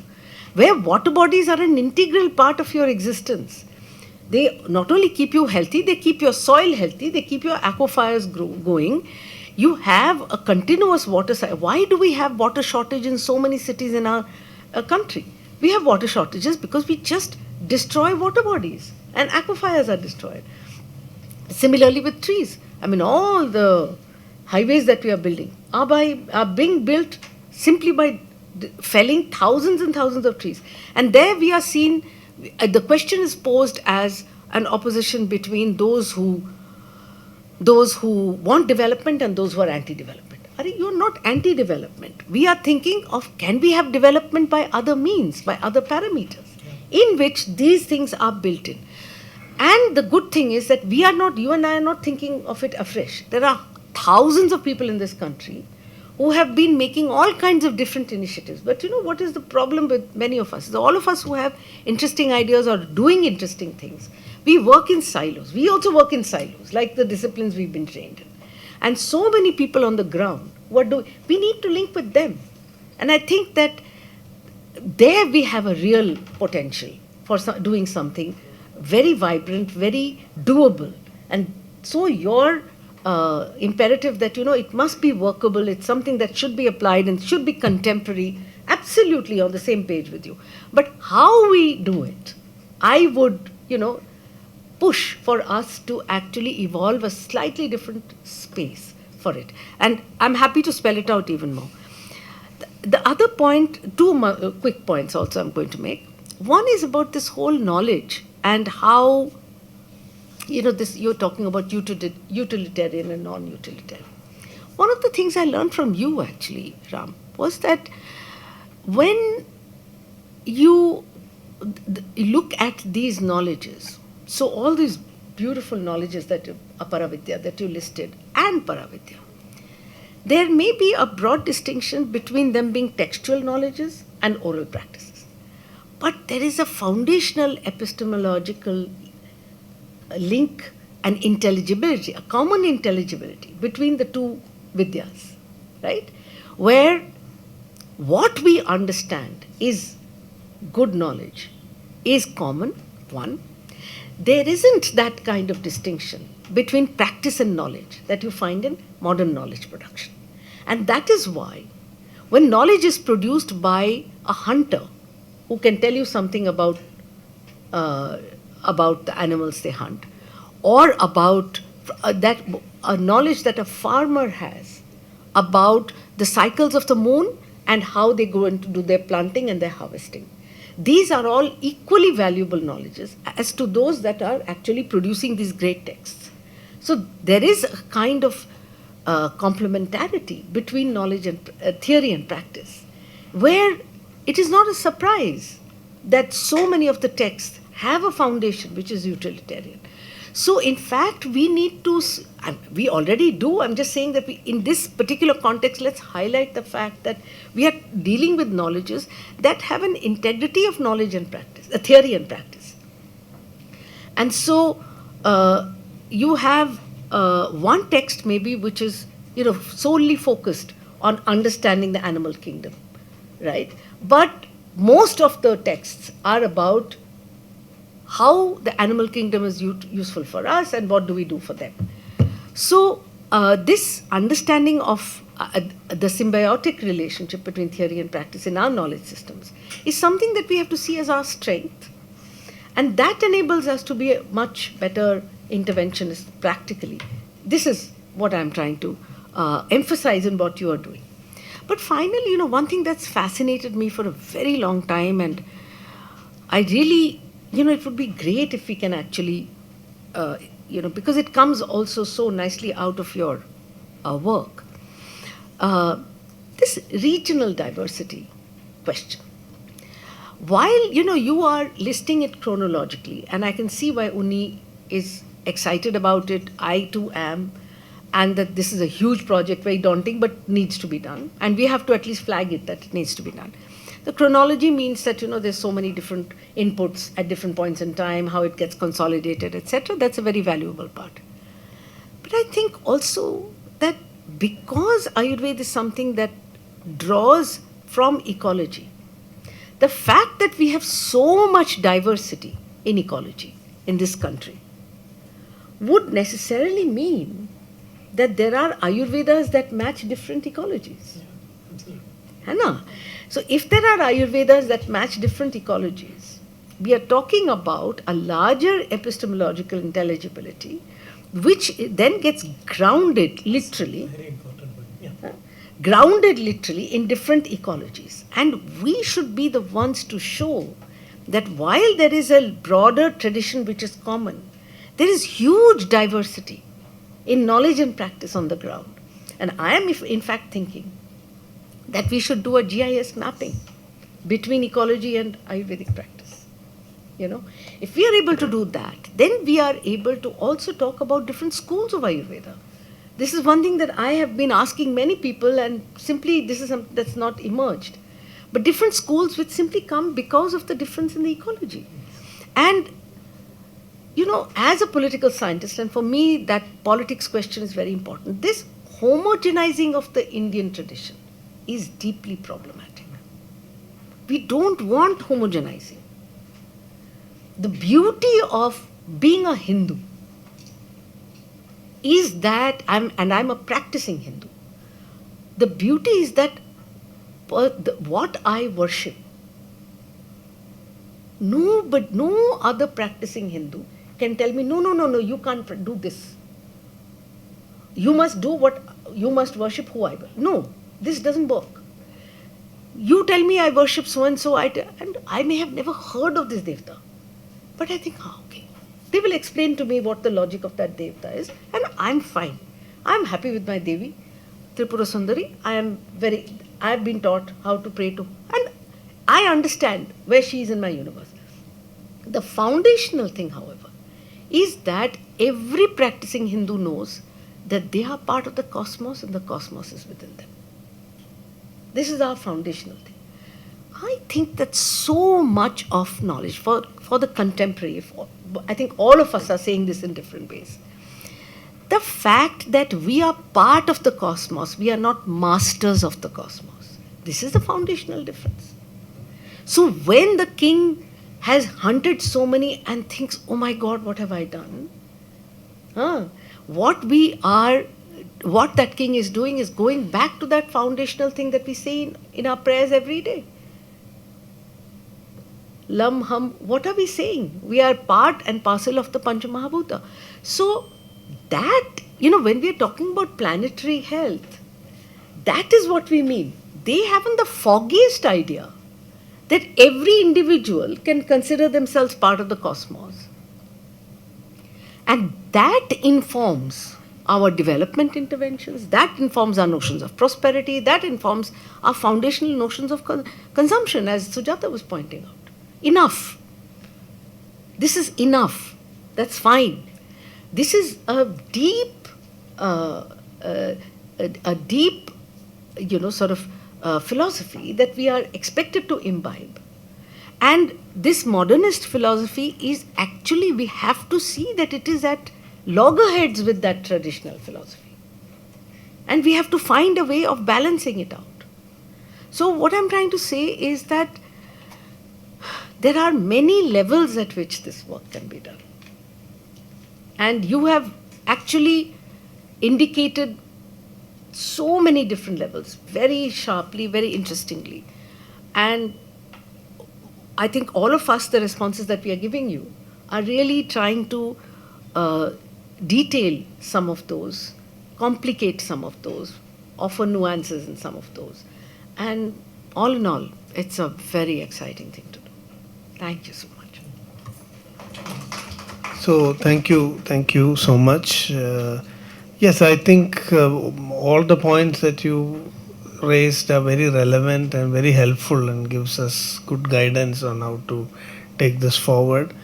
where water bodies are an integral part of your existence. They not only keep you healthy, they keep your soil healthy, they keep your aquifers going. You have a continuous water cycle. Why do we have water shortage in so many cities in our country? We have water shortages because we just destroy water bodies and aquifers are destroyed. Similarly with trees. All the highways that we are building are being built simply by felling thousands and thousands of trees. And there we are seen, the question is posed as an opposition between those who want development and those who are anti-development. You're not anti-development. We are thinking of, can we have development by other means, by other parameters, in which these things are built in. And the good thing is that you and I are not thinking of it afresh. There are thousands of people in this country who have been making all kinds of different initiatives. But what is the problem with many of us? All of us who have interesting ideas or doing interesting things, we work in silos. We also work in silos, like the disciplines we've been trained in. And so many people on the ground, we need to link with them. And I think that there we have a real potential for doing something very vibrant, very doable. And so your imperative that, it must be workable, it's something that should be applied and should be contemporary, absolutely on the same page with you. But how we do it, I would, push for us to actually evolve a slightly different space for it. And I'm happy to spell it out even more. The other point, two quick points also I'm going to make. One is about this whole knowledge and how, you're talking about utilitarian and non-utilitarian. One of the things I learned from you actually, Ram, was that when you look at these knowledges, so all these beautiful knowledges that Aparavidya that you listed and Paravidya, there may be a broad distinction between them being textual knowledges and oral practices. But there is a foundational epistemological link and intelligibility, a common intelligibility between the two Vidyas, right? Where what we understand is good knowledge is common, one. There isn't that kind of distinction between practice and knowledge that you find in modern knowledge production. And that is why when knowledge is produced by a hunter who can tell you something about the animals they hunt, or about a knowledge that a farmer has about the cycles of the moon and how they go into do their planting and their harvesting. These are all equally valuable knowledges as to those that are actually producing these great texts. So there is a kind of complementarity between knowledge and theory and practice, where it is not a surprise that so many of the texts have a foundation which is utilitarian. So in fact, we need to, we already do, I'm just saying that in this particular context, let's highlight the fact that we are dealing with knowledges that have an integrity of knowledge and practice, a theory and practice. And so you have one text maybe which is, solely focused on understanding the animal kingdom, right? But most of the texts are about how the animal kingdom is useful for us and what do we do for them. So this understanding of the symbiotic relationship between theory and practice in our knowledge systems is something that we have to see as our strength. And that enables us to be a much better interventionist practically. This is what I'm trying to emphasize in what you are doing. But finally, one thing that's fascinated me for a very long time, and I really, it would be great if we can actually, because it comes also so nicely out of your work, this regional diversity question. While, you are listing it chronologically, and I can see why Unni is excited about it, I too am, and that this is a huge project, very daunting, but needs to be done. And we have to at least flag it that it needs to be done. The chronology means that, there's so many different inputs at different points in time, how it gets consolidated, etc. That's a very valuable part. But I think also that because Ayurveda is something that draws from ecology, the fact that we have so much diversity in ecology in this country would necessarily mean that there are Ayurvedas that match different ecologies. Hanna? So if there are Ayurvedas that match different ecologies, we are talking about a larger epistemological intelligibility, which then gets grounded literally. Very important word. Yeah. Grounded literally in different ecologies. And we should be the ones to show that while there is a broader tradition which is common, there is huge diversity in knowledge and practice on the ground. And I am in fact thinking that we should do a GIS mapping between ecology and Ayurvedic practice. If we are able to do that, then we are able to also talk about different schools of Ayurveda. This is one thing that I have been asking many people, and simply this is something that's not emerged. But different schools which simply come because of the difference in the ecology. And, as a political scientist, and for me that politics question is very important, this homogenizing of the Indian tradition is deeply problematic. We don't want homogenizing. The beauty of being a Hindu is that I'm a practicing Hindu. The beauty is that what I worship, no other practicing Hindu can tell me, no, you can't do this. You must worship who I worship. No, this doesn't work. You tell me I worship so and so, and I may have never heard of this devta. But I think, okay. They will explain to me what the logic of that devta is, and I'm fine. I'm happy with my Devi, Tripura Sundari. I have been taught how to pray to, and I understand where she is in my universe. The foundational thing, however, is that every practicing Hindu knows that they are part of the cosmos and the cosmos is within them. This is our foundational thing. I think that so much of knowledge for the contemporary, I think all of us are saying this in different ways. The fact that we are part of the cosmos, we are not masters of the cosmos. This is the foundational difference. So when the king has hunted so many and thinks, oh my God, what have I done? What that king is doing is going back to that foundational thing that we say in our prayers every day. Lam, hum, what are we saying? We are part and parcel of the Pancha Mahabhuta. So that, when we are talking about planetary health, that is what we mean. They haven't the foggiest idea that every individual can consider themselves part of the cosmos. And that informs our development interventions, that informs our notions of prosperity, that informs our foundational notions of consumption, as Sujatha was pointing out. Enough. This is enough. That's fine. This is a deep, philosophy that we are expected to imbibe. And this modernist philosophy is actually, we have to see that it is at loggerheads with that traditional philosophy. And we have to find a way of balancing it out. So what I'm trying to say is that there are many levels at which this work can be done. And you have actually indicated so many different levels, very sharply, very interestingly. And I think all of us, the responses that we are giving you, are really trying to detail some of those, complicate some of those, offer nuances in some of those. And all in all, it's a very exciting thing to do. Thank you so much. So thank you so much. Yes, I think all the points that you raised are very relevant and very helpful and gives us good guidance on how to take this forward.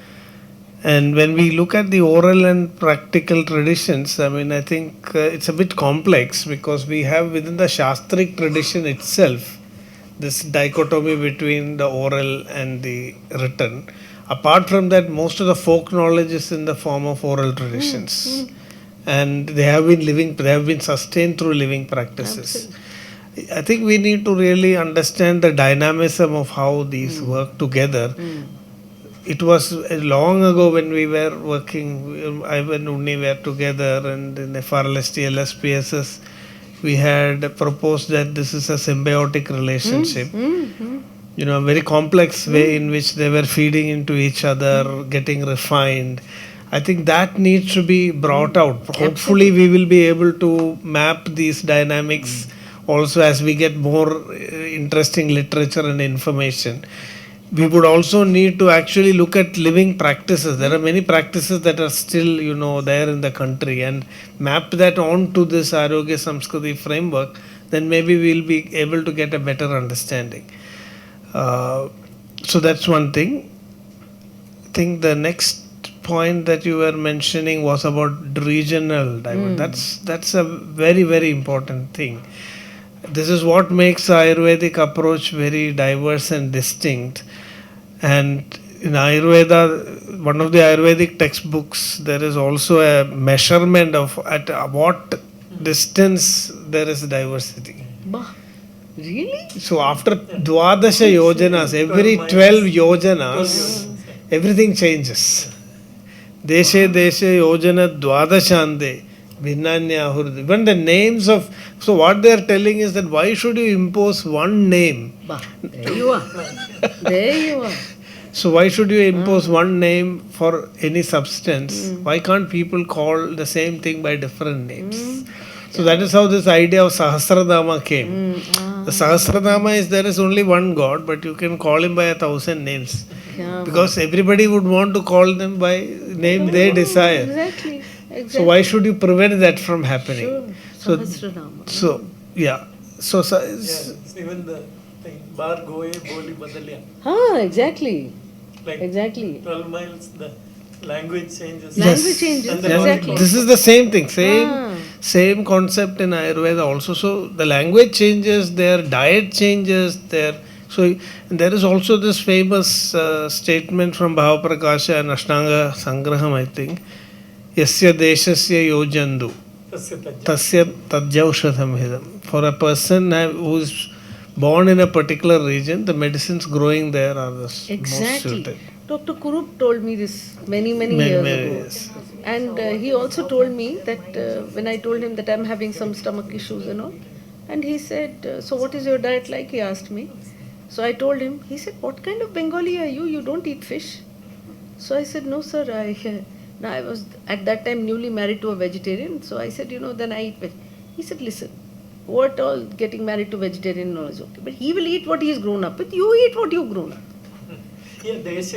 And when we look at the oral and practical traditions, I mean, I think it's a bit complex because we have within the Shastric tradition itself this dichotomy between the oral and the written. Apart from that, most of the folk knowledge is in the form of oral traditions, and they have been sustained through living practices. Absolutely. I think we need to really understand the dynamism of how these work together. It was long ago when we were working, I and Unni were together, and in FRLST, LSPSS, we had proposed that this is a symbiotic relationship. You know, a very complex way in which they were feeding into each other, getting refined. I think that needs to be brought out. Hopefully, we will be able to map these dynamics also as we get more interesting literature and information. We would also need to actually look at living practices. There are many practices that are still, you know, there in the country, and map that onto this Arogyasamskriti framework, then maybe we'll be able to get a better understanding. So that's one thing. I think the next point that you were mentioning was about regional diversity. That's a very, very important thing. This is what makes the Ayurvedic approach very diverse and distinct. And in Ayurveda, one of the Ayurvedic textbooks, there is also a measurement of at what distance there is diversity. Really? So after Dwadasha yojanas, every 12 yojanas, everything changes. Deshe Deshe yojana Dwadashande. Even the names of, so what they are telling is that why should you impose one name? There you are. There you are. So why should you impose one name for any substance? Why can't people call the same thing by different names? So that is how this idea of Sahasranama came. The Sahasranama is there is only one God, but you can call him by 1,000 names. Because everybody would want to call them by name they desire. Exactly. So why should you prevent that from happening? Sure. So yeah. So even the thing, bar goe boli badalya. Exactly. Like exactly. 12 miles, the language changes. Language changes, exactly. This is the same thing, same concept in Ayurveda also. So the language changes, their diet changes, so there is also this famous statement from Bhavaprakasha and Ashtanga Sangraham, I think. Yasya deshasya yojandu tasya tadjaushadham hidam. For a person who is born in a particular region, the medicines growing there are the most suited. Dr. Kurup told me this many years ago. Yes. And he also told me that when I told him that I'm having some stomach issues and all, and he said, so what is your diet like? He asked me. So I told him, he said, what kind of Bengali are you? You don't eat fish. So I said, no sir, I was at that time newly married to a vegetarian. So I said, then I eat veg. He said, listen, what all getting married to vegetarian is okay. But he will eat what he is grown up with. You eat what you've grown up. That is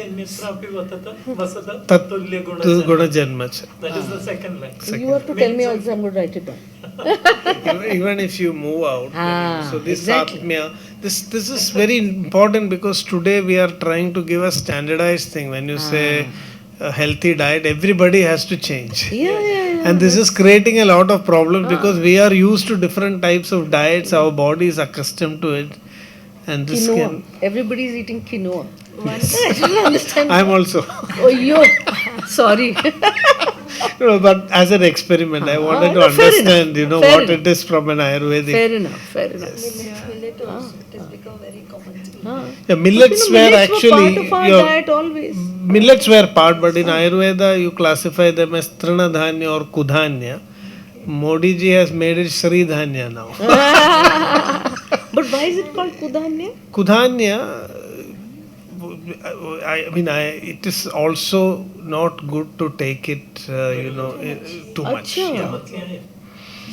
the second line. So you have to tell me also, I'm going to write it down. Even if you move out. So this Atmya, this is very important because today we are trying to give a standardized thing. When you say a healthy diet, everybody has to change. And this is creating a lot of problems because we are used to different types of diets. Our body is accustomed to it. And this quinoa. Everybody is eating quinoa. Yes. I don't understand. I'm also. Oh, you. Sorry. No, but as an experiment, I wanted to understand, what it is from an Ayurvedic. Fair enough. Millet also, it has become very common. Yeah, millets were actually part of our diet always. Millets were part, but in Ayurveda you classify them as Trinadhanya or Kudhanya. Modi ji has made it Shri Dhanya now. But why is it called Kudhanya? Kudhanya, it is also not good to take it, too much. Acha. Yeah.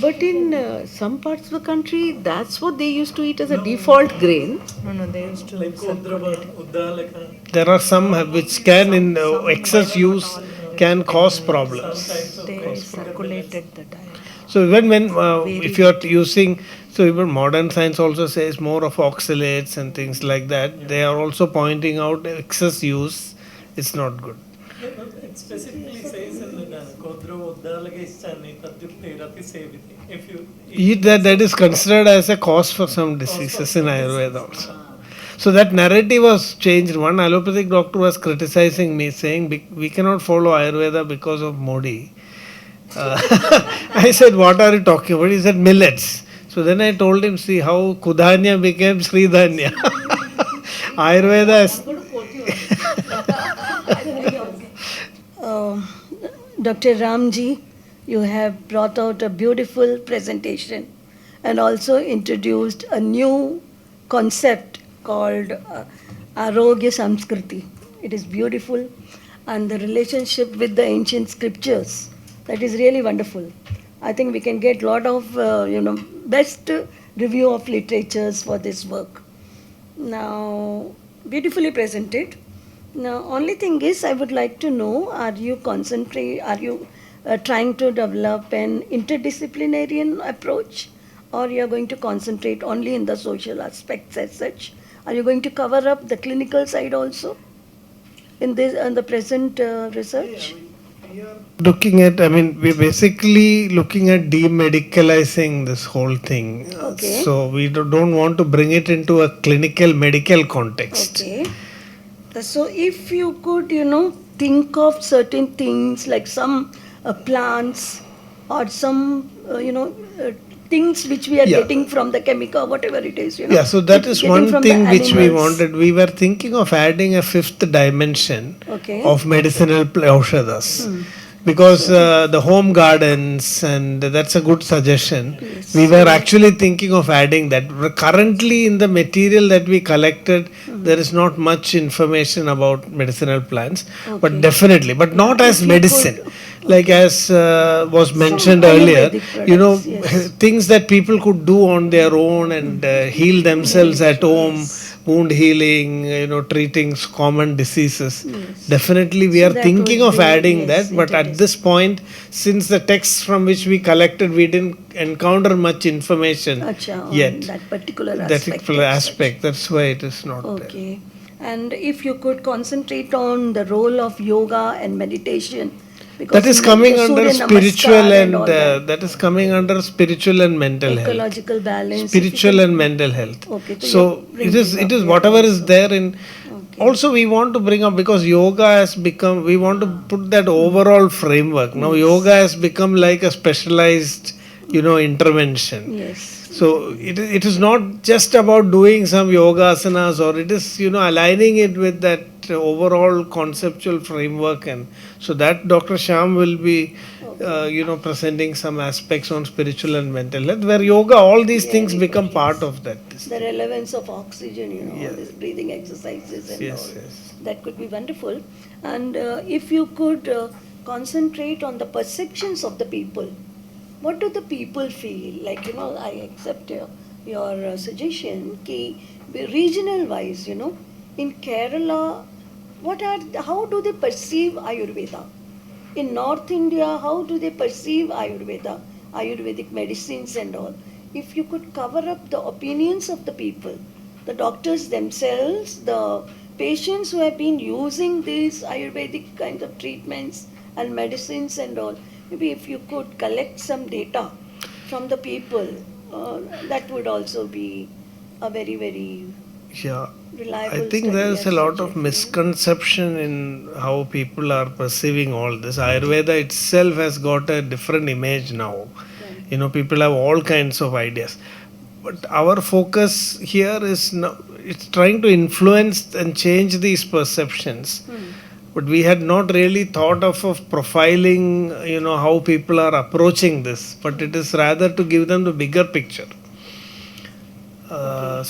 But in some parts of the country, that's what they used to eat as a default grain. No, they used to circulate it. There are some which can, in excess use, can cause problems. They circulated the diet. So even when if you are using, so even modern science also says more of oxalates and things like that. They are also pointing out excess use is not good. It specifically says in the Kodro Uddalagishani Tadyukti Rati Seviti. If you Eat that is considered as a cause for some diseases in Ayurveda also. So that narrative was changed. One allopathic doctor was criticizing me, saying we cannot follow Ayurveda because of Modi. I said, what are you talking about? He said, millets. So then I told him, see how Kudhanya became Sridhanya. Ayurveda is... Dr. Ramji, you have brought out a beautiful presentation and also introduced a new concept called Arogyasamskriti. It is beautiful, and the relationship with the ancient scriptures, that is really wonderful. I think we can get a lot of best review of literatures for this work. Now, beautifully presented. Now, only thing is, I would like to know: are you trying to develop an interdisciplinary approach, or you are going to concentrate only in the social aspects as such? Are you going to cover up the clinical side also in the present research? Looking at, we're basically looking at demedicalizing this whole thing. Okay. So we don't want to bring it into a clinical medical context. Okay. So if you could, think of certain things like some plants or some, things which we are getting from the chemical, whatever it is, Yeah, so that is getting one from thing the which we animals. wanted. We were thinking of adding a fifth dimension Okay. of medicinal aushadas. Because the home gardens, and that's a good suggestion. Yes. We were actually thinking of adding that. Currently, in the material that we collected, there is not much information about medicinal plants, but definitely, but not as If you medicine. could- Like as was mentioned Some earlier, Ayurvedic products, yes. things that people could do on their own and heal themselves at home, wound healing, treating common diseases. Yes. Definitely, we So are that thinking would of be, adding yes, that, but at interdisciplinary. this point, since the texts from which we collected, we didn't encounter much information Acha, on yet. that particular That aspect. particular as such. aspect, that's why it is not there. Okay. And if you could concentrate on the role of yoga and meditation. Because That is in coming the under Surya spiritual Namaskar and all that is coming under spiritual and mental health. ecological balance. Spiritual and mental health. Okay, so So you're it is bringing up whatever here is also. there in. Also, we want to bring up, because yoga has become. We want to put that overall framework. Now, yoga has become like a specialized, intervention. Yes. So it is not just about doing some yoga asanas, or it is aligning it with that overall conceptual framework, and so that Dr. Shyam will be presenting some aspects on spiritual and mental health, where yoga, all these things become part of that. The relevance of oxygen, Yeah. all these breathing exercises and Yes, all. yes. That could be wonderful. And if you could concentrate on the perceptions of the people, what do the people feel? Like, I accept your suggestion, regional wise, in Kerala, how do they perceive Ayurveda? In North India, how do they perceive Ayurveda, Ayurvedic medicines and all? If you could cover up the opinions of the people, the doctors themselves, the patients who have been using these Ayurvedic kinds of treatments and medicines and all, maybe if you could collect some data from the people, that would also be a very, very Yeah. reliable I think study there's as a lot such, I of feel. misconception in how people are perceiving all this. Ayurveda itself has got a different image now. People have all kinds of ideas. But our focus here is it's trying to influence and change these perceptions. But we had not really thought of profiling, how people are approaching this. But it is rather to give them the bigger picture.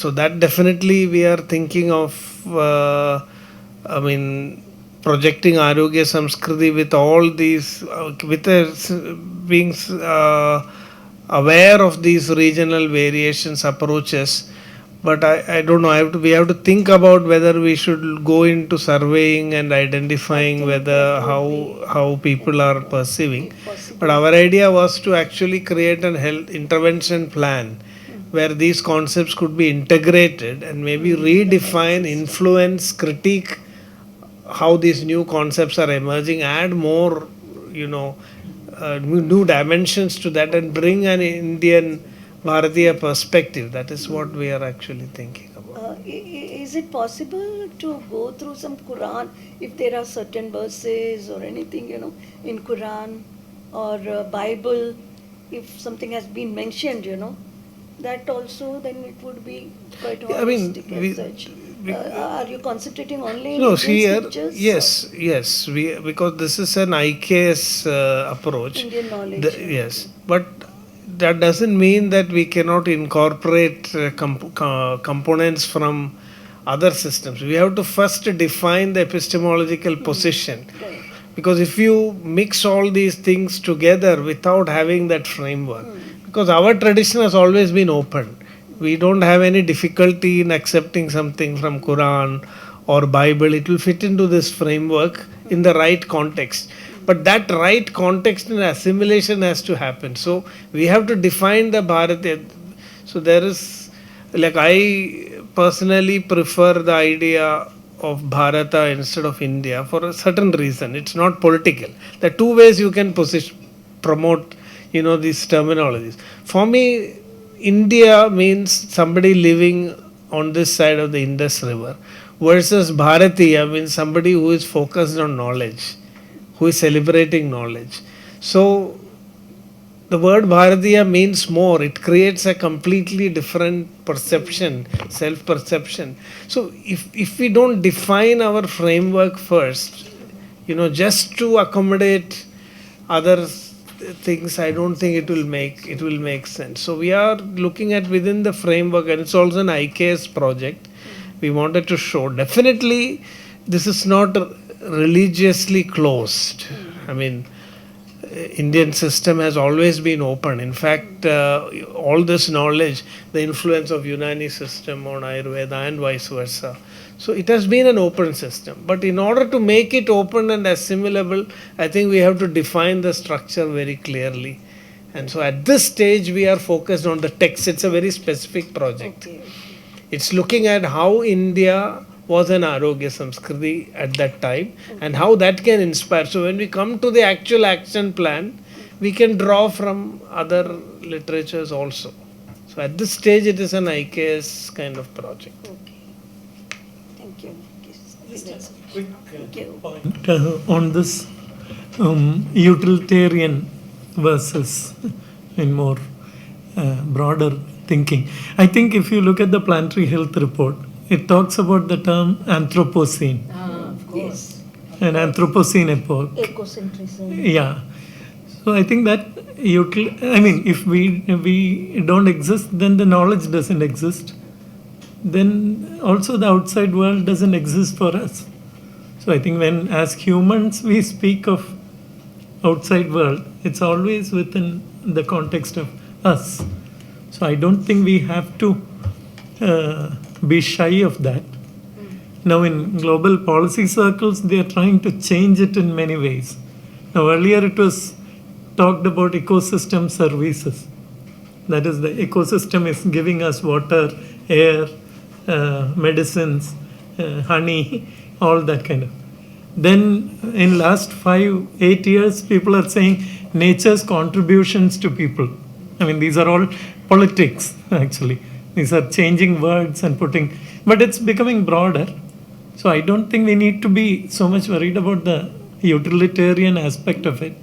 So that definitely we are thinking of I mean, projecting Arogyasamskriti with all these, being aware of these regional variations, approaches. But I don't know. We have to think about whether we should go into surveying and identifying whether how people are perceiving. But our idea was to actually create an health intervention plan where these concepts could be integrated and maybe redefine, influence, critique how these new concepts are emerging, add more, new dimensions to that, and bring an Indian Bharatiya perspective. That is what we are actually thinking about. Is it possible to go through some Quran if there are certain verses or anything, in Quran or Bible, if something has been mentioned, that also then it would be quite holistic as such. Are you concentrating only in Indian scriptures? Yes. Because this is an IKS approach. Indian knowledge. Yes, but that doesn't mean that we cannot incorporate components from other systems. We have to first define the epistemological position. Right. Because if you mix all these things together without having that framework, because our tradition has always been open. We don't have any difficulty in accepting something from Quran or Bible. It will fit into this framework in the right context. But that right context and assimilation has to happen. So we have to define the Bharatiya. So there is, I personally prefer the idea of Bharata instead of India for a certain reason. It's not political. There are two ways you can promote, these terminologies. For me, India means somebody living on this side of the Indus River, versus Bharatiya means somebody who is focused on knowledge, who is celebrating knowledge. So the word Bharatiya means more. It creates a completely different perception, self-perception. So if we don't define our framework first, just to accommodate other things, I don't think it will make sense. So we are looking at within the framework, and it's also an IKS project. We wanted to show definitely this is not religiously closed. I mean, Indian system has always been open. In fact, all this knowledge, the influence of Unani system on Ayurveda and vice versa. So it has been an open system. But in order to make it open and assimilable, I think we have to define the structure very clearly. And so at this stage, we are focused on the text. It's a very specific project. Okay. It's looking at how India was an Arogyasamskriti at that time and how that can inspire. So when we come to the actual action plan, we can draw from other literatures also. So at this stage, it is an IKS kind of project. Okay. Thank you. Quick point on this utilitarian versus in more broader thinking. I think if you look at the planetary health report, it talks about the term Anthropocene. Of course. An Anthropocene epoch. Ecocentrism. Yeah. So I think that if we don't exist, then the knowledge doesn't exist. Then also the outside world doesn't exist for us. So I think when as humans we speak of outside world, it's always within the context of us. So I don't think we have to be shy of that. Now in global policy circles, they are trying to change it in many ways. Now earlier it was talked about ecosystem services. That is, the ecosystem is giving us water, air, medicines, honey, all that kind of. Then in last 5-8 years, people are saying nature's contributions to people. I mean, these are all politics actually. These are changing words and putting, but it's becoming broader. So I don't think we need to be so much worried about the utilitarian aspect of it.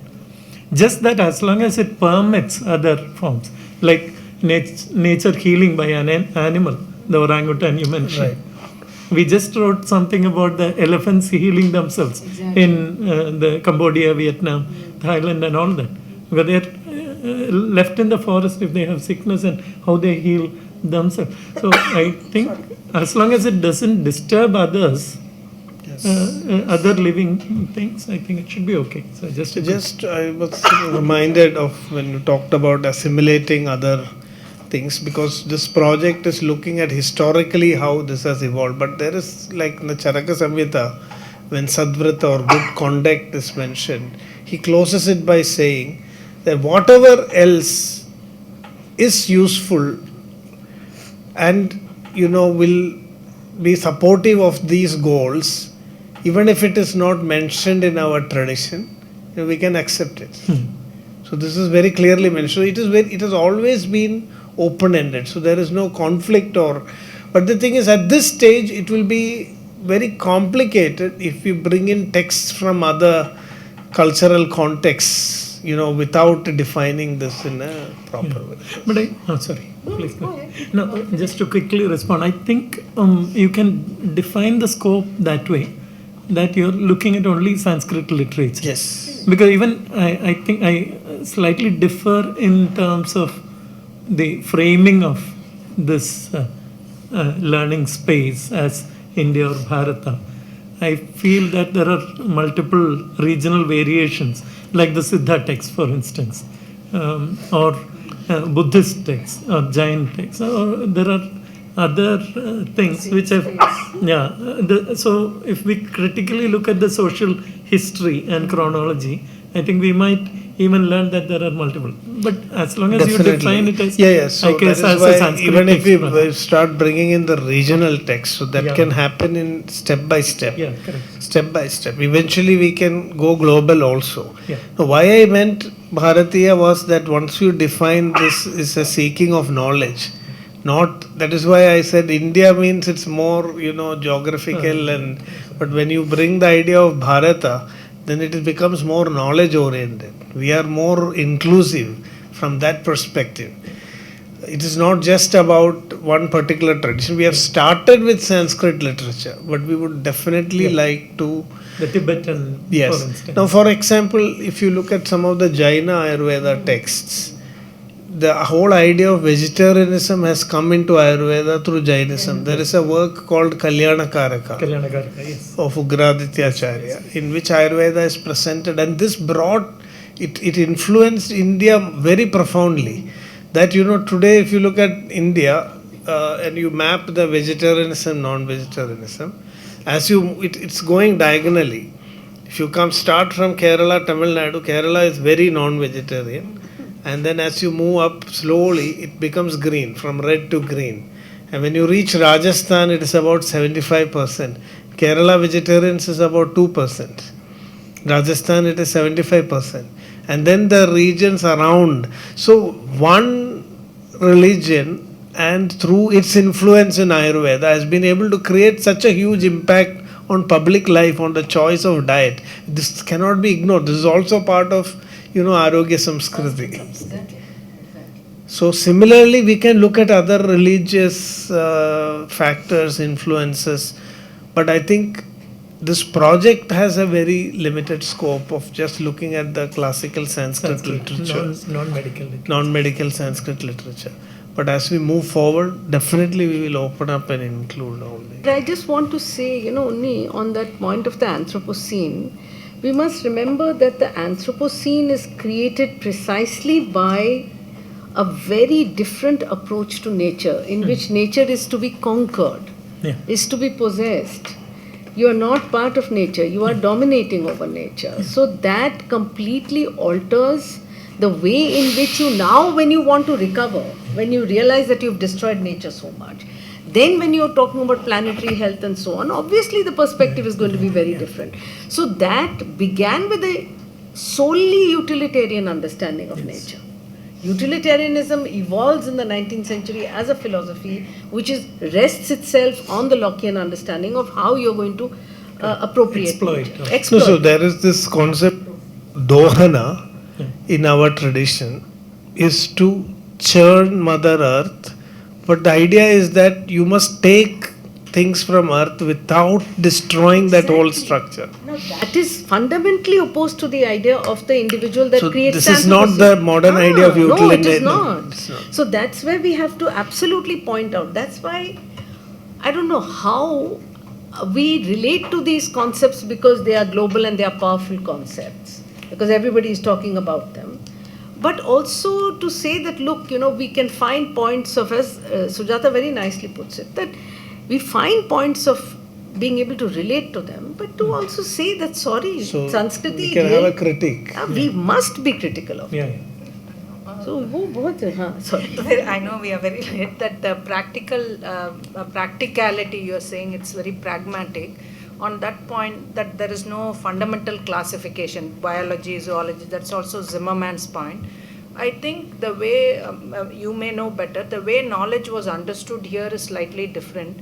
Just that as long as it permits other forms, like nature healing by an animal, the orangutan you mentioned. Right. We just wrote something about the elephants healing themselves in the Cambodia, Vietnam, Thailand and all that. Because they're left in the forest if they have sickness and how they heal themselves. So I think as long as it doesn't disturb others, other living things, I think it should be okay. So I was reminded of when you talked about assimilating other things, because this project is looking at historically how this has evolved. But there is, like in the Charaka Samhita, when Sadvrata or good conduct is mentioned, he closes it by saying that whatever else is useful and will be supportive of these goals, even if it is not mentioned in our tradition, we can accept it. So this is very clearly mentioned. It has always been open-ended, so there is no conflict but the thing is, at this stage it will be very complicated if we bring in texts from other cultural contexts, without defining this in a proper way. But sorry, please go ahead. No, just to quickly respond, I think you can define the scope that way, that you're looking at only Sanskrit literature. Yes. Because even I think I slightly differ in terms of the framing of this learning space as India or Bharata. I feel that there are multiple regional variations, like the Siddha text, for instance, or Buddhist texts or Jain texts, or there are other things which have, so if we critically look at the social history and chronology, I think we might even learn that there are multiple. But as long as you define it as, so I guess, that is as why a Sanskrit even if text, we start bringing in the regional text, so that can happen in step by step. Yeah, correct. Step by step. Eventually we can go global also. Yeah. Now, why I meant Bharatiya was that once you define this is a seeking of knowledge, that is why I said India means it's more, geographical, but when you bring the idea of Bharata, then it becomes more knowledge oriented. We are more inclusive from that perspective. It is not just about one particular tradition. We have started with Sanskrit literature, but we would definitely like to... The Tibetan, for instance. Now, for example, if you look at some of the Jaina Ayurveda texts, the whole idea of vegetarianism has come into Ayurveda through Jainism. There is a work called Kalyana Karaka yes. of Ugraditya Acharya, in which Ayurveda is presented, and this it influenced India very profoundly. That today if you look at India and you map the vegetarianism, non-vegetarianism, it's going diagonally. If you start from Kerala, Tamil Nadu, Kerala is very non-vegetarian. And then as you move up slowly, it becomes green, from red to green. And when you reach Rajasthan, it is about 75%. Kerala vegetarians is about 2%. Rajasthan, it is 75%. And then the regions around. So one religion, and through its influence in Ayurveda, has been able to create such a huge impact on public life, on the choice of diet. This cannot be ignored. This is also part of Arogyasamskriti. So similarly, we can look at other religious factors, influences, but I think this project has a very limited scope of just looking at the classical Sanskrit literature, non-medical Sanskrit literature. But as we move forward, definitely we will open up and include all this. I just want to say, only on that point of the Anthropocene, we must remember that the Anthropocene is created precisely by a very different approach to nature, in which nature is to be conquered, is to be possessed. You are not part of nature, you are dominating over nature. So that completely alters the way in which you now, when you want to recover, when you realize that you've destroyed nature so much, then when you're talking about planetary health and so on, obviously the perspective is going to be very different. So that began with a solely utilitarian understanding of nature. Utilitarianism evolves in the 19th century as a philosophy which rests itself on the Lockean understanding of how you're going to appropriate exploit. So there is this concept, Dohana, in our tradition, is to churn Mother Earth. But the idea is that you must take things from earth without destroying that whole structure. Now that is fundamentally opposed to the idea of the individual that creates. This is not the modern idea of utilitarianism. No, it is not. So that's where we have to absolutely point out. That's why I don't know how we relate to these concepts because they are global and they are powerful concepts, because everybody is talking about them. But also to say that, look, we can find points of, as Sujatha very nicely puts it, that we find points of being able to relate to them, but to also say that, sorry, So Sanskriti, we can have a critique. we must be critical of it. Yeah. So, sorry. I know we are very late. That the practicality you are saying, it's very pragmatic. On that point, that there is no fundamental classification, biology, zoology. That's also Zimmerman's point. I think the way you may know better, the way knowledge was understood here is slightly different.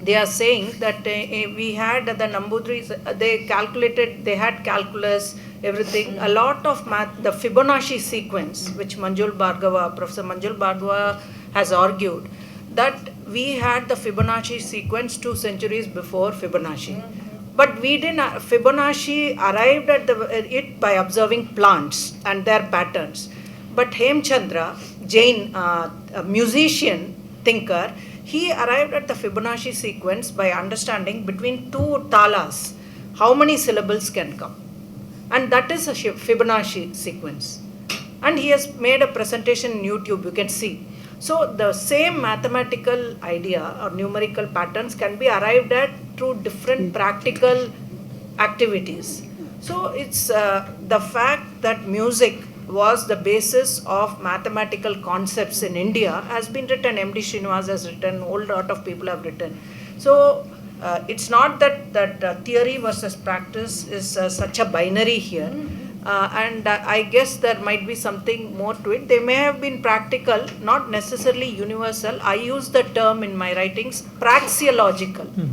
They are saying that we had the Nambudris, they calculated, they had calculus, everything. A lot of math, the Fibonacci sequence, which Professor Manjul Bhargava has argued, that we had the Fibonacci sequence 2 centuries before Fibonacci. But we didn't, Fibonacci arrived at it by observing plants and their patterns. But Hemchandra, Jain, a musician, thinker, he arrived at the Fibonacci sequence by understanding between 2 talas how many syllables can come. And that is a Fibonacci sequence. And he has made a presentation in YouTube, you can see. So the same mathematical idea or numerical patterns can be arrived at through different practical activities. So it's the fact that music was the basis of mathematical concepts in India has been written. M.D. Srinivas has written, a whole lot of people have written. So it's not that theory versus practice is such a binary here. And I guess there might be something more to it. They may have been practical, not necessarily universal. I use the term in my writings, praxeological,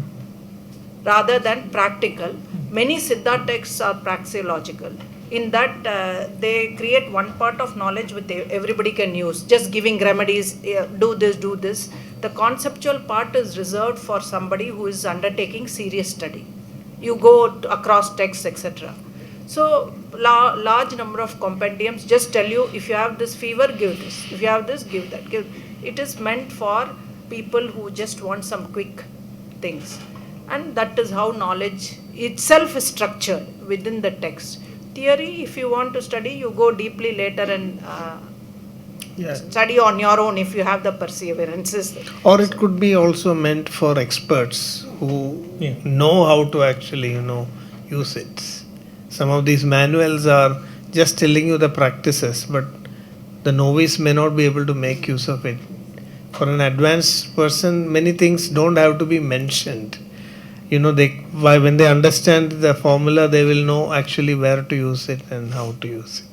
rather than practical. Many Siddha texts are praxeological. In that, they create one part of knowledge which everybody can use, just giving remedies, do this, do this. The conceptual part is reserved for somebody who is undertaking serious study. You go across texts, etc. So, large number of compendiums just tell you, if you have this fever, give this. If you have this, give that. It is meant for people who just want some quick things. And that is how knowledge itself is structured within the text. Theory, if you want to study, you go deeply later and study on your own if you have the perseverance. Or it could be also meant for experts who know how to actually, use it. Some of these manuals are just telling you the practices, but the novice may not be able to make use of it. For an advanced person, many things don't have to be mentioned. When they understand the formula, they will know actually where to use it and how to use it.